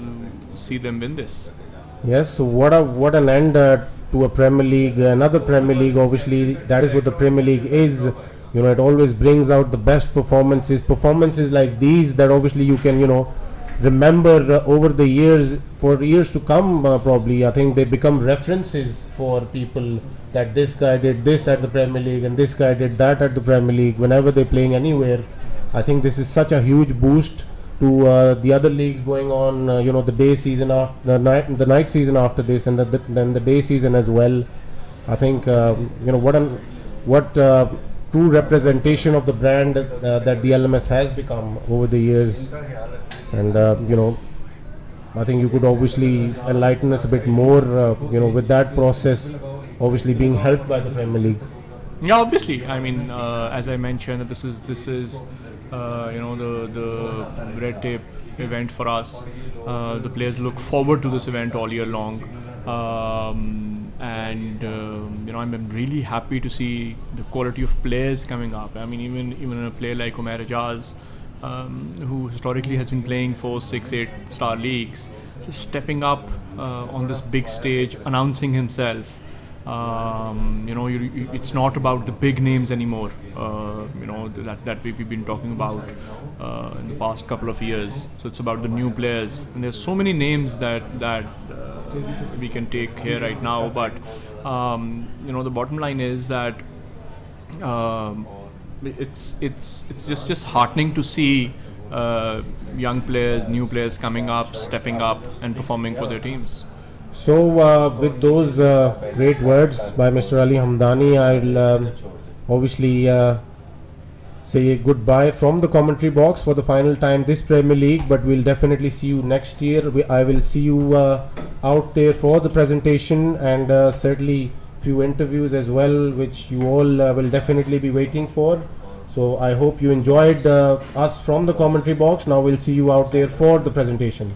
see them win this. Yes, so what an end to a Premier League, another Premier League. Obviously, that is what the Premier League is. You know, it always brings out the best performances like these that obviously you can, you know, remember over the years, for years to come. Probably I think they become references for people, that this guy did this at the Premier League and this guy did that at the Premier League whenever they're playing anywhere. I think this is such a huge boost to the other leagues going on, you know, the day season after the night season after this, and then the day season as well. I think you know what true representation of the brand that the LMS has become over the years. And you know, I think you could obviously enlighten us a bit more, you know, with that process obviously being helped by the Premier League. Yeah, obviously. I mean, as I mentioned, this is you know, the red tape event for us. The players look forward to this event all year long, and you know, I'm really happy to see the quality of players coming up. I mean, even a player like Umair Ajaz, who historically has been playing for 6-8 star leagues, just stepping up on this big stage, announcing himself. You know, it's not about the big names anymore. You know, that we've been talking about in the past couple of years. So it's about the new players, and there's so many names that we can take here right now. But you know, the bottom line is that it's just heartening to see young players, new players coming up, stepping up, and performing for their teams. So with those great words by Mr. Ali Hamdani, I'll obviously say goodbye from the commentary box for the final time this Premier League, but we'll definitely see you next year. I will see you out there for the presentation, and certainly few interviews as well, which you all will definitely be waiting for. So I hope you enjoyed us from the commentary box. Now we'll see you out there for the presentation.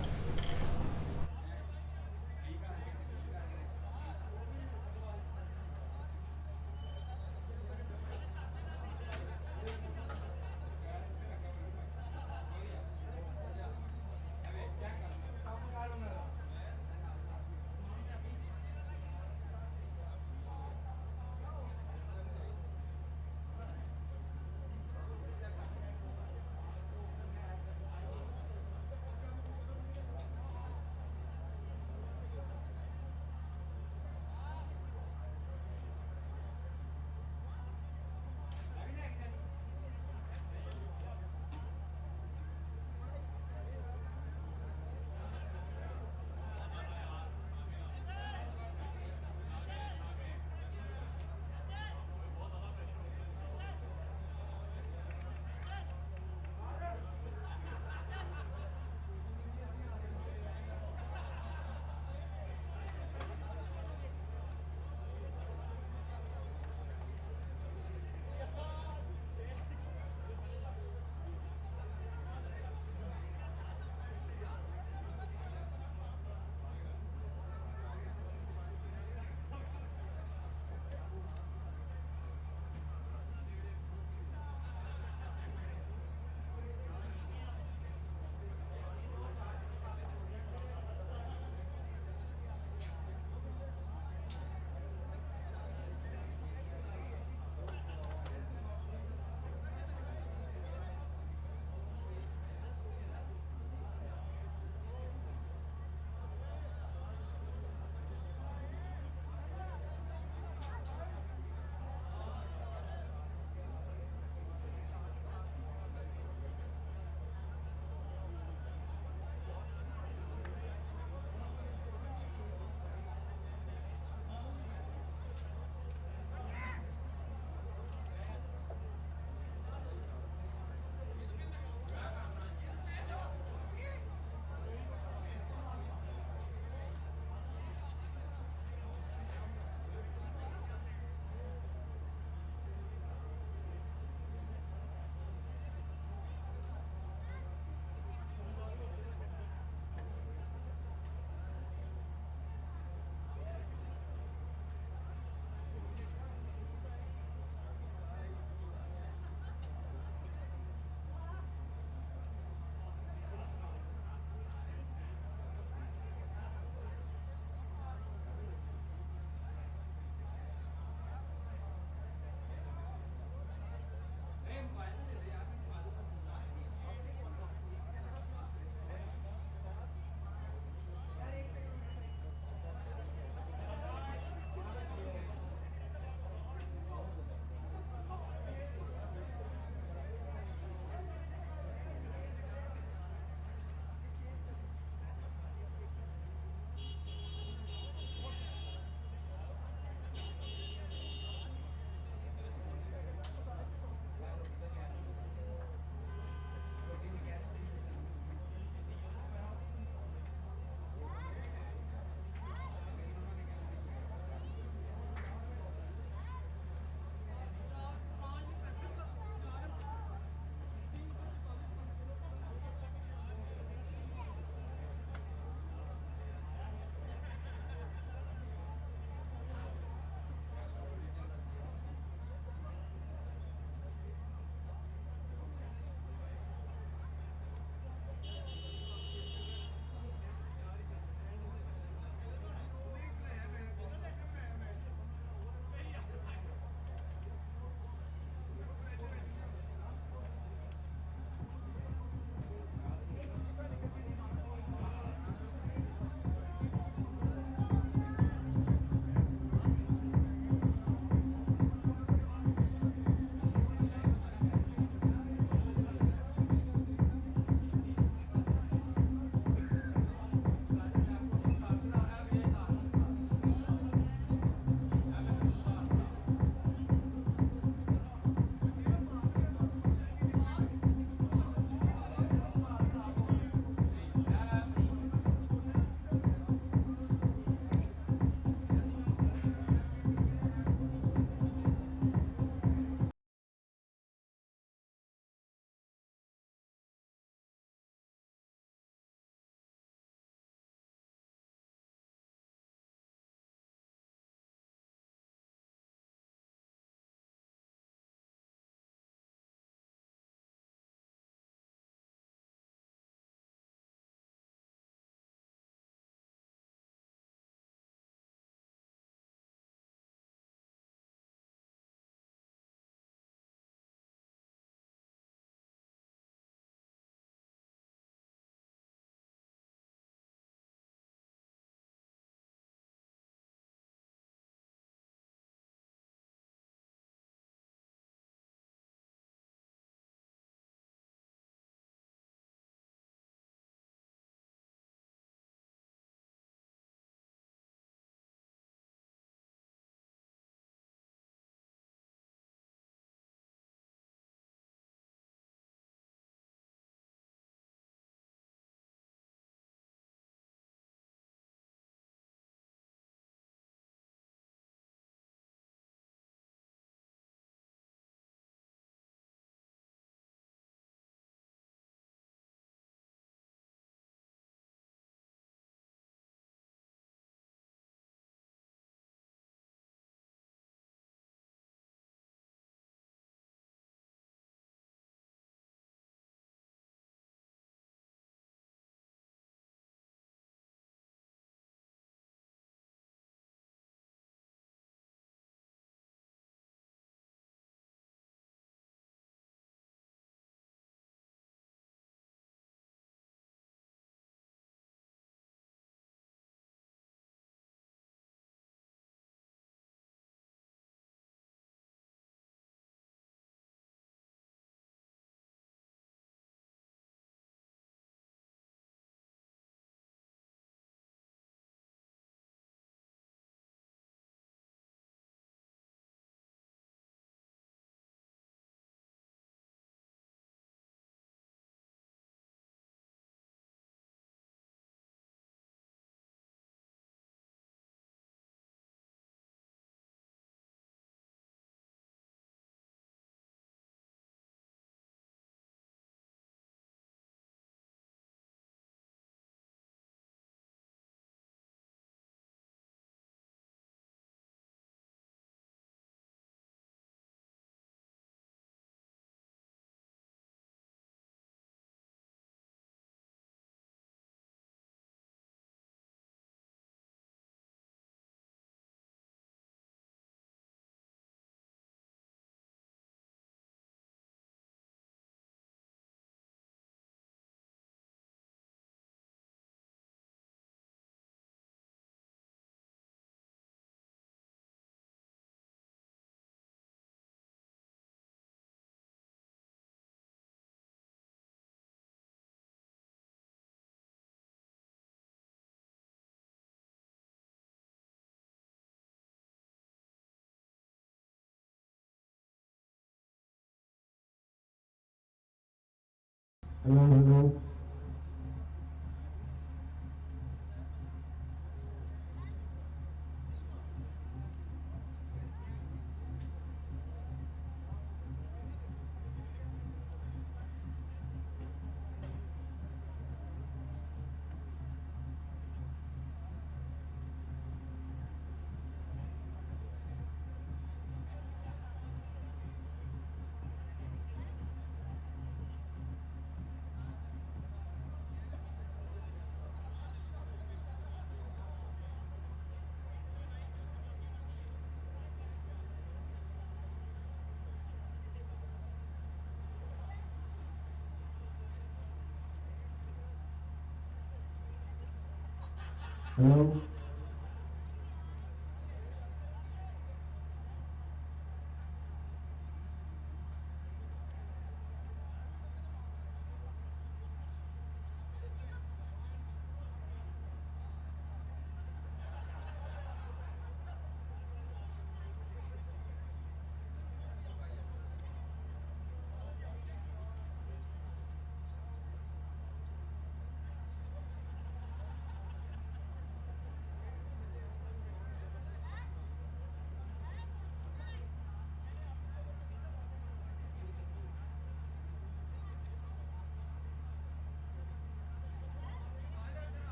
So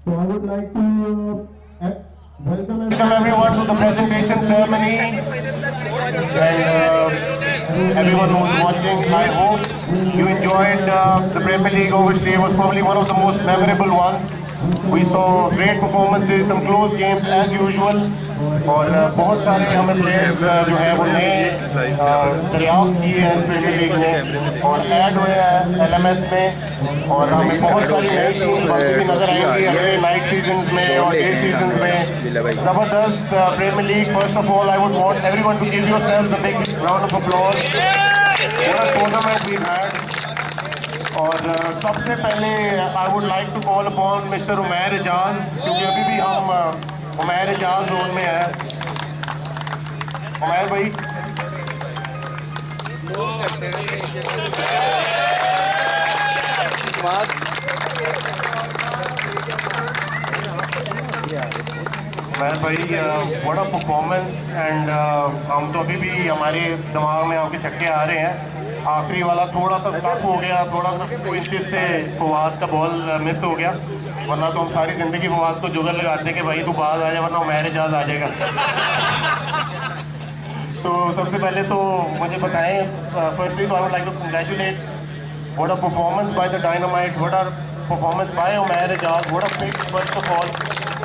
I would like to welcome everyone to the presentation ceremony, and everyone who's watching. I hope you enjoyed the Premier League. Obviously, it was probably one of the most memorable ones. We saw great performances, some close games as usual, और बहुत सारे हमें players जो है वो नए दरियाफ्त किए हैं प्रीमियर लीग में और ऐड हुए हैं LMS में, और हमें बहुत सारी नई टीम्स बनती हुई नजर आएंगी अगले नाइट सीजन में और डे सीजन में. जबरदस्त premier league. First of all I would want everyone to give yourselves a big round of applause. What a tournament we had. और सबसे पहले I would like to call upon mister Umair Ejaz, क्योंकि अभी भी हम Umair Ejaz zone में है. उमैर भाई उमैर भाई व्हाट अ परफॉर्मेंस. एंड हम तो अभी भी हमारे दिमाग में आपके छक्के आ रहे हैं. आखिरी वाला थोड़ा सा स्टक हो गया, थोड़ा सा इंचेस से फवाद का बॉल मिस हो गया, वरना तो हम सारी ज़िंदगी फवाद को जुगल लगाते कि भाई तू बाहर आ जाए वरना उमैर एजाज आ जाएगा. तो सबसे पहले तो मुझे बताएं, फर्स्टली तो I would like to congratulate what a performance by the Dynamite, what a performance by Umair Ejaz, what a pick. First of all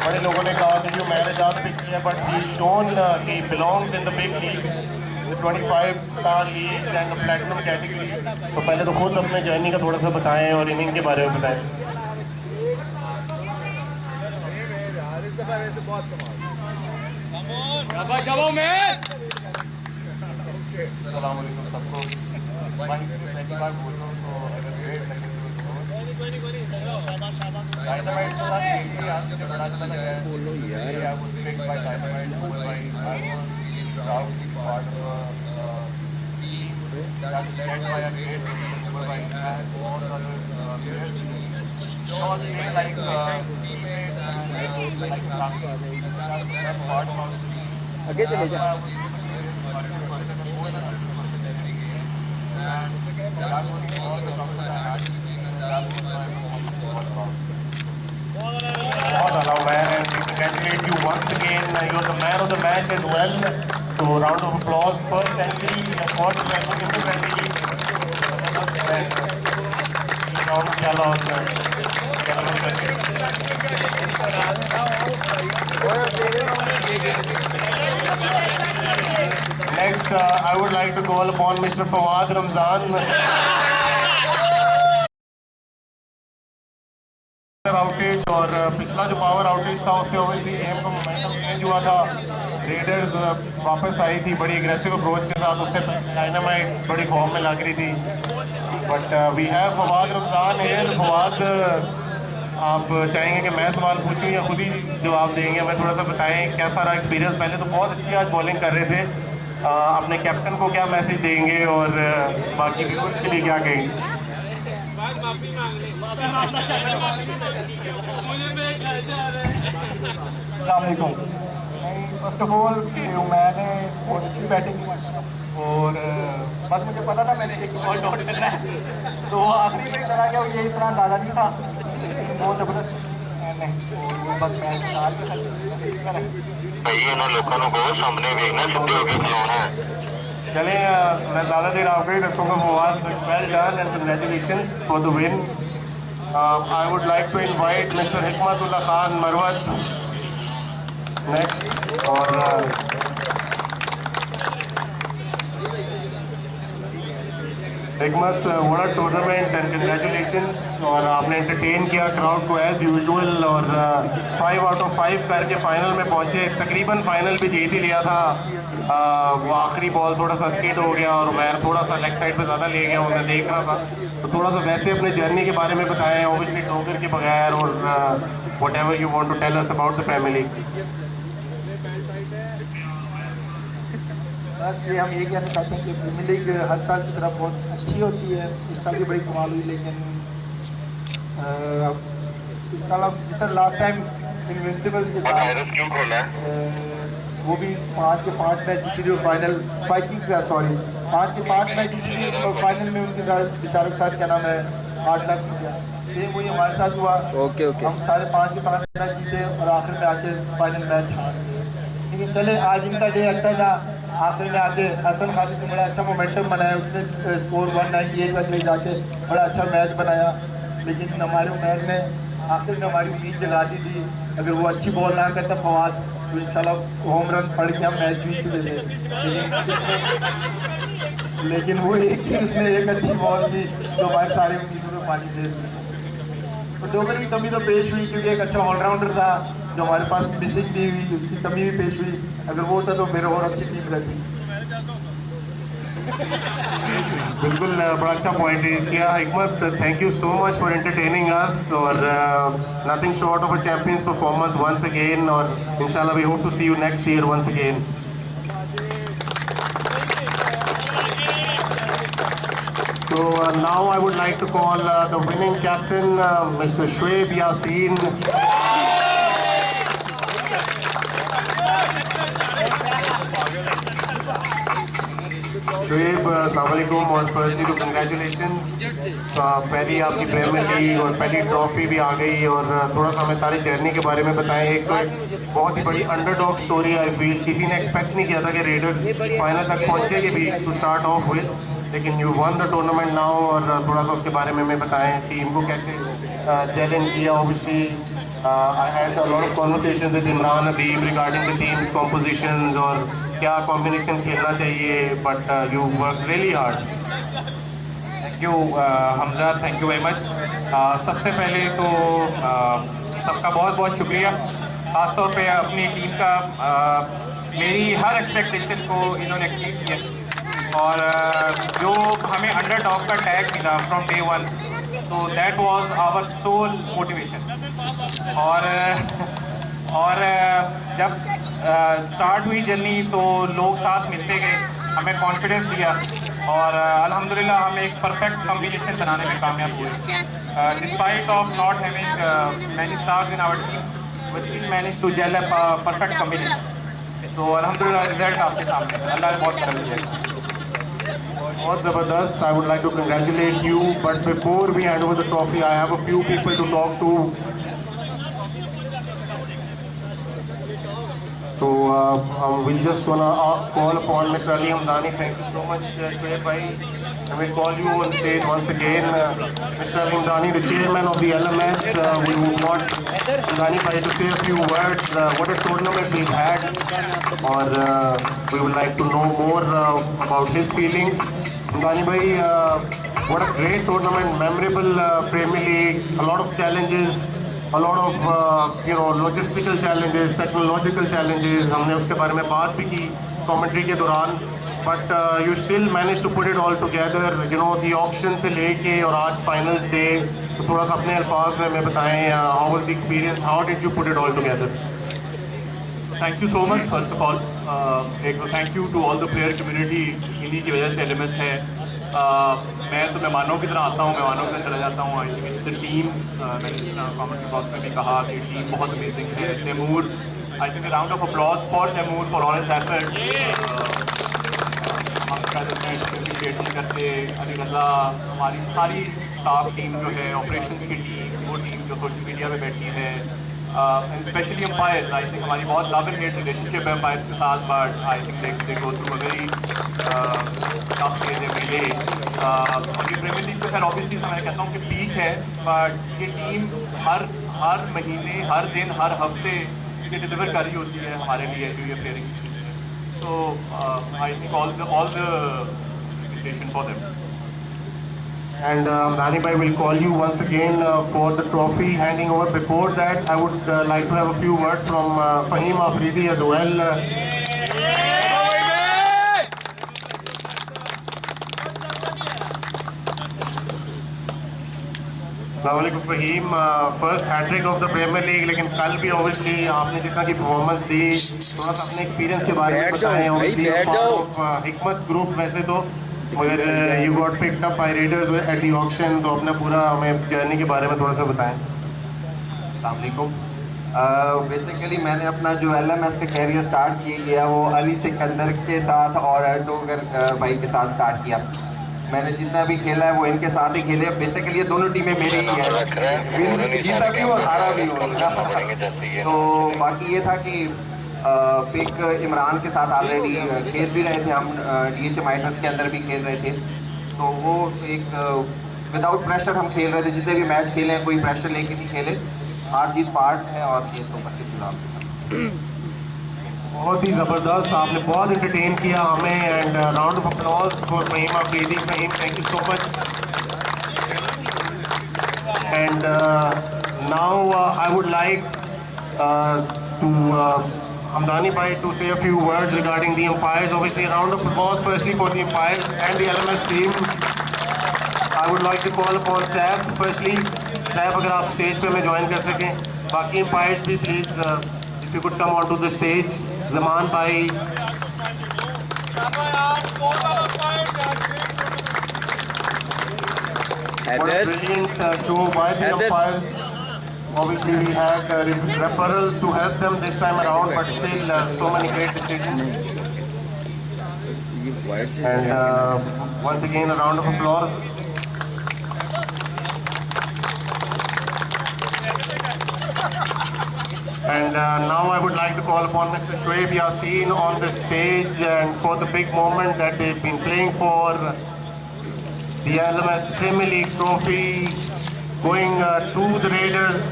बड़े लोगों ने कहा कि उमैर एजाज पिक किया, but he shown he belongs in the big league, 25 star league and platinum category. तो पहले तो खुद अपने जर्नी का थोड़ा सा बताएं और इनिंग के बारे में बताएं. अस्सलाम वालेकुम सबको. पहली बार बोल रहा हूँ तो अगर ग्रेट लगे तो डायनामाइट के साथ खेल आपसे बड़ा अच्छा लगा है. बोलो यार आप pick by Dynamite proud to be part of a team that's led by a great principal by and all other players. All feel like teammates and like family. That's part of this team. आगे चले जाओ. And that's what all the problems I had this team, and that's what my performance was all about. Hello man, and we congratulate you once again. You're the man of the match as well. So round of applause. First entry, first ranking in the Premier League. Round of applause. Next, I would like to call upon Mr. Fawad Ramzan. Outage और पिछला जो power outage था उससे ओवरऑली game का momentum change हुआ था। Readers वापस आई थी बड़ी एग्रेसिव अप्रोच के साथ, उससे डायनामाइट्स बड़ी फॉर्म में लग रही थी। But we have Fawad Ramzan here. Fawad, आप चाहेंगे कि मैं सवाल पूछूं या खुद ही जवाब देंगे? मैं थोड़ा सा बताएं कैसा रहा एक्सपीरियंस। पहले तो बहुत अच्छी आज बॉलिंग कर रहे थे, अपने कैप्टन को क्या मैसेज देंगे और बाकी व्यूअर्स के लिए क्या कहेंगे? फर्स्ट ऑफ ऑल मैंने बहुत अच्छी बैटिंग की और बस मुझे पता था मैंने एक बॉल डॉट करना है, तो वो आखिरी में चला गया। ये इतना अंदाजा नहीं था, बहुत जबरदस्त बस मैच सामने देखना सिद्धे होकर खिलाना है। चलें, मैं ज़्यादा देर आपको ही रखूँगा। Fawad, well done and congratulations for the win. I would like to invite mister Hikmatullah Khan Marwat next. और Hikmat, what a tournament and congratulations. और आपने एंटरटेन किया क्राउड को एज यूजुअल और 5 आउट ऑफ 5 करके फाइनल में पहुंचे। तकरीबन फाइनल भी जीत ही लिया था। वो आखिरी बॉल थोड़ा सा स्किड हो गया और मैं थोड़ा सा लेग साइड पे ज़्यादा ले गया, वो मैं देख रहा था। तो थोड़ा सा वैसे अपने जर्नी के बारे में बताएं, ऑब्वियसली टोकर के बगैर, और whatever you want to tell us about the premier league. बस ये हम ये कहना चाहते हैं कि प्रीमियर लीग हर साल की तरफ बहुत अच्छी होती है। इस साल भी बड़ी कमाल हुई, लेकिन इस साल जिस तरह लास्ट टाइम इनविंसिबल के साथ वो भी 5 के 5 मैच जीती थी फाइनल, 5 के 5 मैच जीती थी और फाइनल में उनके साथ बेचारों के साथ क्या नाम है 8 लाख रुपया। सेम वही हमारे साथ हुआ। हम सारे 5 के 5 मैच जीते और आखिर में आके फाइनल मैच हार गए। लेकिन चले, आज इनका डे अच्छा था। आखिर में आके हसन खालिद ने बड़ा अच्छा मोमेंटम बनाया, उसने स्कोर 198 तक ले जाके बड़ा अच्छा मैच बनाया। लेकिन हमारे मैच में आखिर में हमारी उम्मीद जगा दी थी, अगर वो अच्छी बॉल ना करता फवाद तो इंशाल्लाह होम रन पड़ के हम मैच जीत चुके थे। लेकिन वो उसने एक अच्छी बॉल की जो हमारे सारे उम्मीदों में पानी दे दी। तो डोगर की कमी तो पेश हुई, क्योंकि एक अच्छा ऑलराउंडर था जो हमारे पास मिसिंग नहीं हुई, उसकी कमी भी पेश हुई। अगर वो होता तो मेरे और अच्छी टीम रहती। बिल्कुल, बड़ा अच्छा पॉइंट रेज किया Hikmat. Thank you so much for entertaining us और nothing short of a champions performance once again, और इंशाल्लाह we hope to see you next year once again. So now I would like to call the winning captain, Mr. Shoaib Yasin. Shoaib, assalamualaikum और firstly to congratulations। पहली आपकी premiere league और पहली trophy भी आ गई, और थोड़ा सा हमें सारी जर्नी के बारे में बताएं। एक तो बहुत ही बड़ी अंडरडॉग स्टोरी आई फील, किसी ने एक्सपेक्ट नहीं किया था कि रेडर्स फाइनल तक पहुंचेगी भी टू स्टार्ट ऑफ विद, लेकिन you one the tournament now. और थोड़ा सा उसके बारे में बताएं, टीम को कैसे चैलेंज किया। Obviously I had a lot of conversations with Imran Habib regarding the team compositions और क्या कॉम्बिनेशन खेलना चाहिए, but you work really hard. Thank you Hamza, thank you very much. सबसे पहले तो सबका बहुत बहुत शुक्रिया, ख़ासतौर पे अपनी टीम का। मेरी हर एक्सपेक्टेशन को इन्होंने एक्सीड किया, और जो हमें अंडरडॉग का टैग मिला फ्रॉम डे 1, तो that was our sole motivation. और जब स्टार्ट हुई जर्नी तो लोग साथ मिलते गए, हमें कॉन्फिडेंस दिया, और अल्हम्दुलिल्लाह हम एक परफेक्ट कॉम्बिनेशन बनाने में कामयाब हुए। Despite of not having many stars in our team, we still manage to gel a perfect combination. तो अल्हम्दुलिल्लाह रिजल्ट आपके सामने, अल्लाह ने बहुत करम किया। बहुत ज़बरदस्त। I would like to congratulate you, but before we hand over the trophy, I have a few people to talk to. तो we're just gonna call upon Mr. Ali Hamdani. Thank you so much, Shoaib bhai. And we'll call you on stage once again. Mr. Ali Hamdani, the chairman of the LMS. We would want Hamdani bhai to say a few words. What a tournament we've had. Or we would like to know more about his feelings. Hamdani bhai, what a great tournament, memorable Premier League, a lot of challenges. A lot of logistical challenges, technological challenges. हमने उसके बारे में बात भी की commentary के दौरान. But you still managed to put it all together. The auction से लेके और आज finals day. तो थोड़ा सा अपने अल्फाज में मैं बताएं, how was the experience? How did you put it all together? Thank you so much first of all. Thank you to all the player community. इन्हीं की वजह से LMS है. मैं तो मेहमानों की तरह आता हूँ, मेहमानों की तरह चला जाता हूँ. आई थिंक इट्स टीम, मैंने कमेंट्री बॉक्स में भी कहा कि टीम बहुत अमेजिंग है. Taimur, I think round of applause for Taimur for all his efforts. हम प्रेजेंट अप्रिशिएट नहीं करते. अली रज़ा, हमारी सारी स्टाफ टीम जो है, ऑपरेशन की टीम, वो टीम जो सोशल मीडिया में बैठी है, and specially umpires. I think हमारी बहुत लव एंड हेट रिलेशनशिप है एम्पायर्स के साथ, but I think they go through a very tough phase every day. और ये प्रीमियर लीग तो खैर ऑब्वियसली मैं कहता हूँ कि पीक है, बट ये टीम हर महीने, हर दिन, हर हफ्ते ये डिलीवर कर रही होती है हमारे लिए जो ये प्लेयरिंग. तो I think all the appreciation for them. And Hamdani bhai will call you once again for the trophy handing over. Before that, I would like to have a few words from Fahim Afridi as well. Assalamualaikum Fahim, first hat-trick of the Premier League. लेकिन कल भी obviously आपने जिस तरह की performance दी, थोड़ा सा अपने experience के बारे में बताएं. हिकमत ग्रुप वैसे तो, मगर you got picked up by Raiders at the auction, तो अपना पूरा हमें जर्नी के बारे में थोड़ा सा बताएं. अस्सलामुअलैकुम. बेसिकली मैंने अपना जो LMS का कैरियर स्टार्ट किया वो अली सिकंदर के साथ और डोगर भाई के साथ स्टार्ट किया. मैंने जितना भी खेला है वो इनके साथ ही खेले. बेसिकली ये दोनों टीमें मेरी ही हैं, जीता भी और हारा भी हो. तो बाकी ये था कि पिक इमरान के साथ ऑलरेडी खेल भी रहे थे हम, Dynamites के अंदर भी खेल रहे थे. तो वो एक विदाउट प्रेशर हम खेल रहे थे. जितने भी मैच खेले हैं कोई प्रेशर लेके नहीं खेले. हार जीत पार्ट है और ये तो बच्चे खिलाफ. बहुत ही ज़बरदस्त, आपने बहुत एंटरटेन किया हमें. And round of applause for Faheem Afridi. Faheem, thank you so much. And now I would like to Hamdani bhai to say a few words regarding the umpires. Obviously, a round of applause firstly for the umpires and the LMS team. I would like to call upon Saab firstly. Saab, अगर आप stage पे हमें join कर सकें. बाकी umpires भी please if you could come onto the stage. Zaman bhai. What a brilliant show by the umpires. Obviously, we had referrals to help them this time around, but still so many great decisions. And once again, a round of applause. And now I would like to call upon Mr. Shoaib Yassin on the stage, and for the big moment that they've been playing for, the LMS Premier League trophy, going to the Raiders.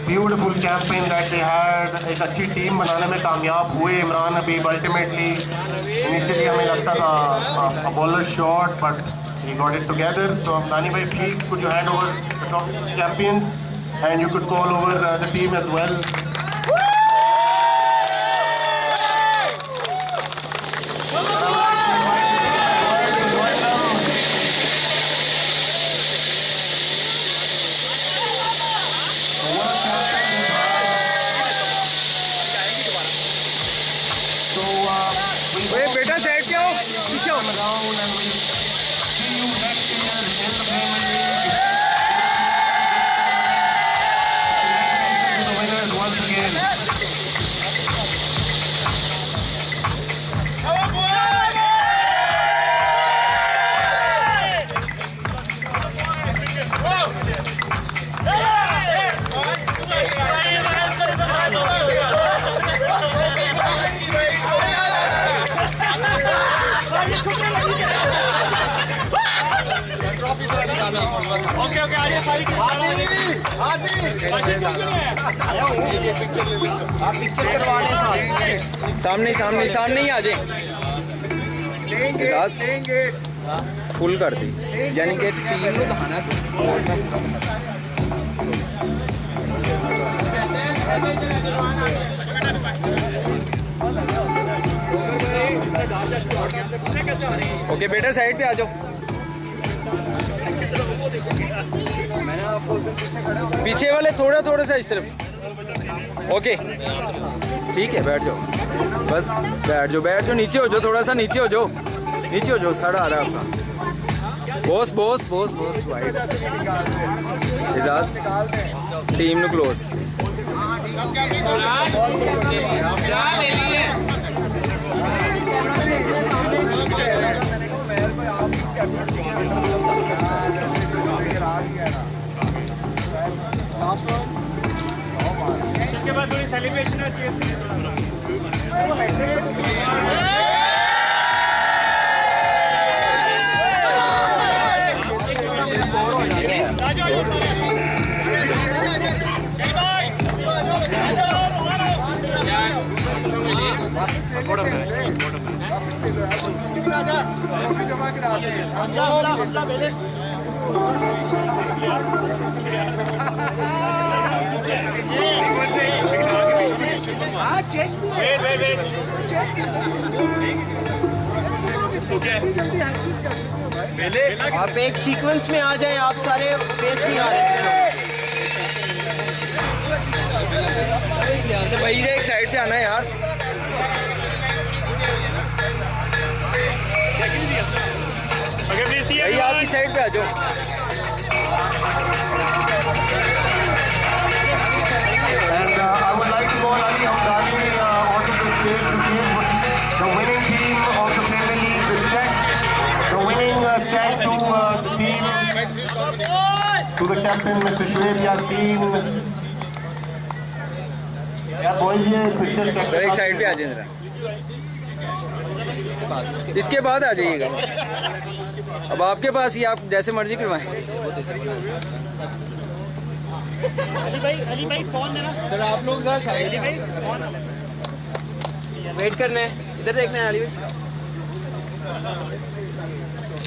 Beautiful campaign that they had. एक अच्छी team बनाने में कामयाब हुए इमरान हबीब. Ultimately, initially हमें लगता था a bowler short, but he got it together. So Hamdani bhai, please could you hand over the trophy to the champions, and you could call over the team as well. बेटा side क्या हो पीछे हो. Okay okay आ जाइए सारी team picture करवा लें सामने सामने सामने ही आ जाए फुल कर दी यानी कि टीम को दिखाना ओके बेटा साइड पे आ जाओ पीछे वाले थोड़ा थोड़ा सा सिर्फ ओके ठीक है बैठ जाओ बस बैठ जाओ नीचे हो जाओ थोड़ा सा नीचे हो जाओ साड़ा आ रहा है आपका बॉस वाइड इजाज टीम नु क्लोज इसके बाद थोड़ी सेलिब्रेशन है चीज आप एक सीक्वेंस में आ जाए आप सारे फेस नहीं आ रहे भाई से एक साइड पे आना है यार भाई आपकी साइड पे आ जाओ And I would like to call Ali Hamdani onto the stage to give the winning team of the Premier League the check. The winning check to the team, to the captain, Mr. Shoaib Yassin. Yeah, boys, ये picture कैसे? एक side पे आ जाइए जरा इसके बाद आ जाइएगा अब आपके पास ही आप जैसे मर्जी करवाएं अली भाई फोन देना सर आप लोग जरा साइड अली भाई फोन वेट करना है इधर देखना है अली भाई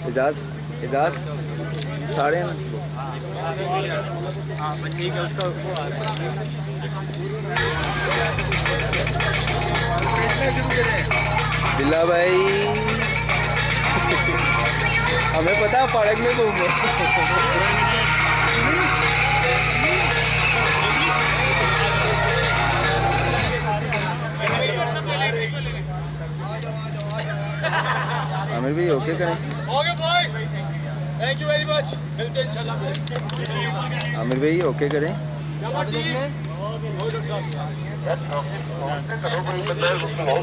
इजाज सारे ठीक है उसका वो आ रहा है बिल्ला भाई हमें पता पार्क में घूम आमिर भी ओके करें थैंक यू वेरी मच मिलते हैं इंशाल्लाह आमिर भाई ओके करें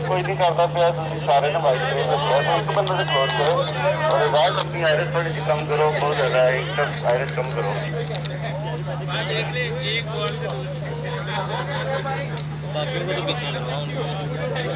कोई नहीं करता पिया सारे ने भाई एक बंदे से छोड़ करो और आवाज अपनी आयरस थोड़ी सी कम करो बहुत ज्यादा एकदम आयरस कम करो देख ले एक बॉल से बाकियों को तो पीछे करवाओ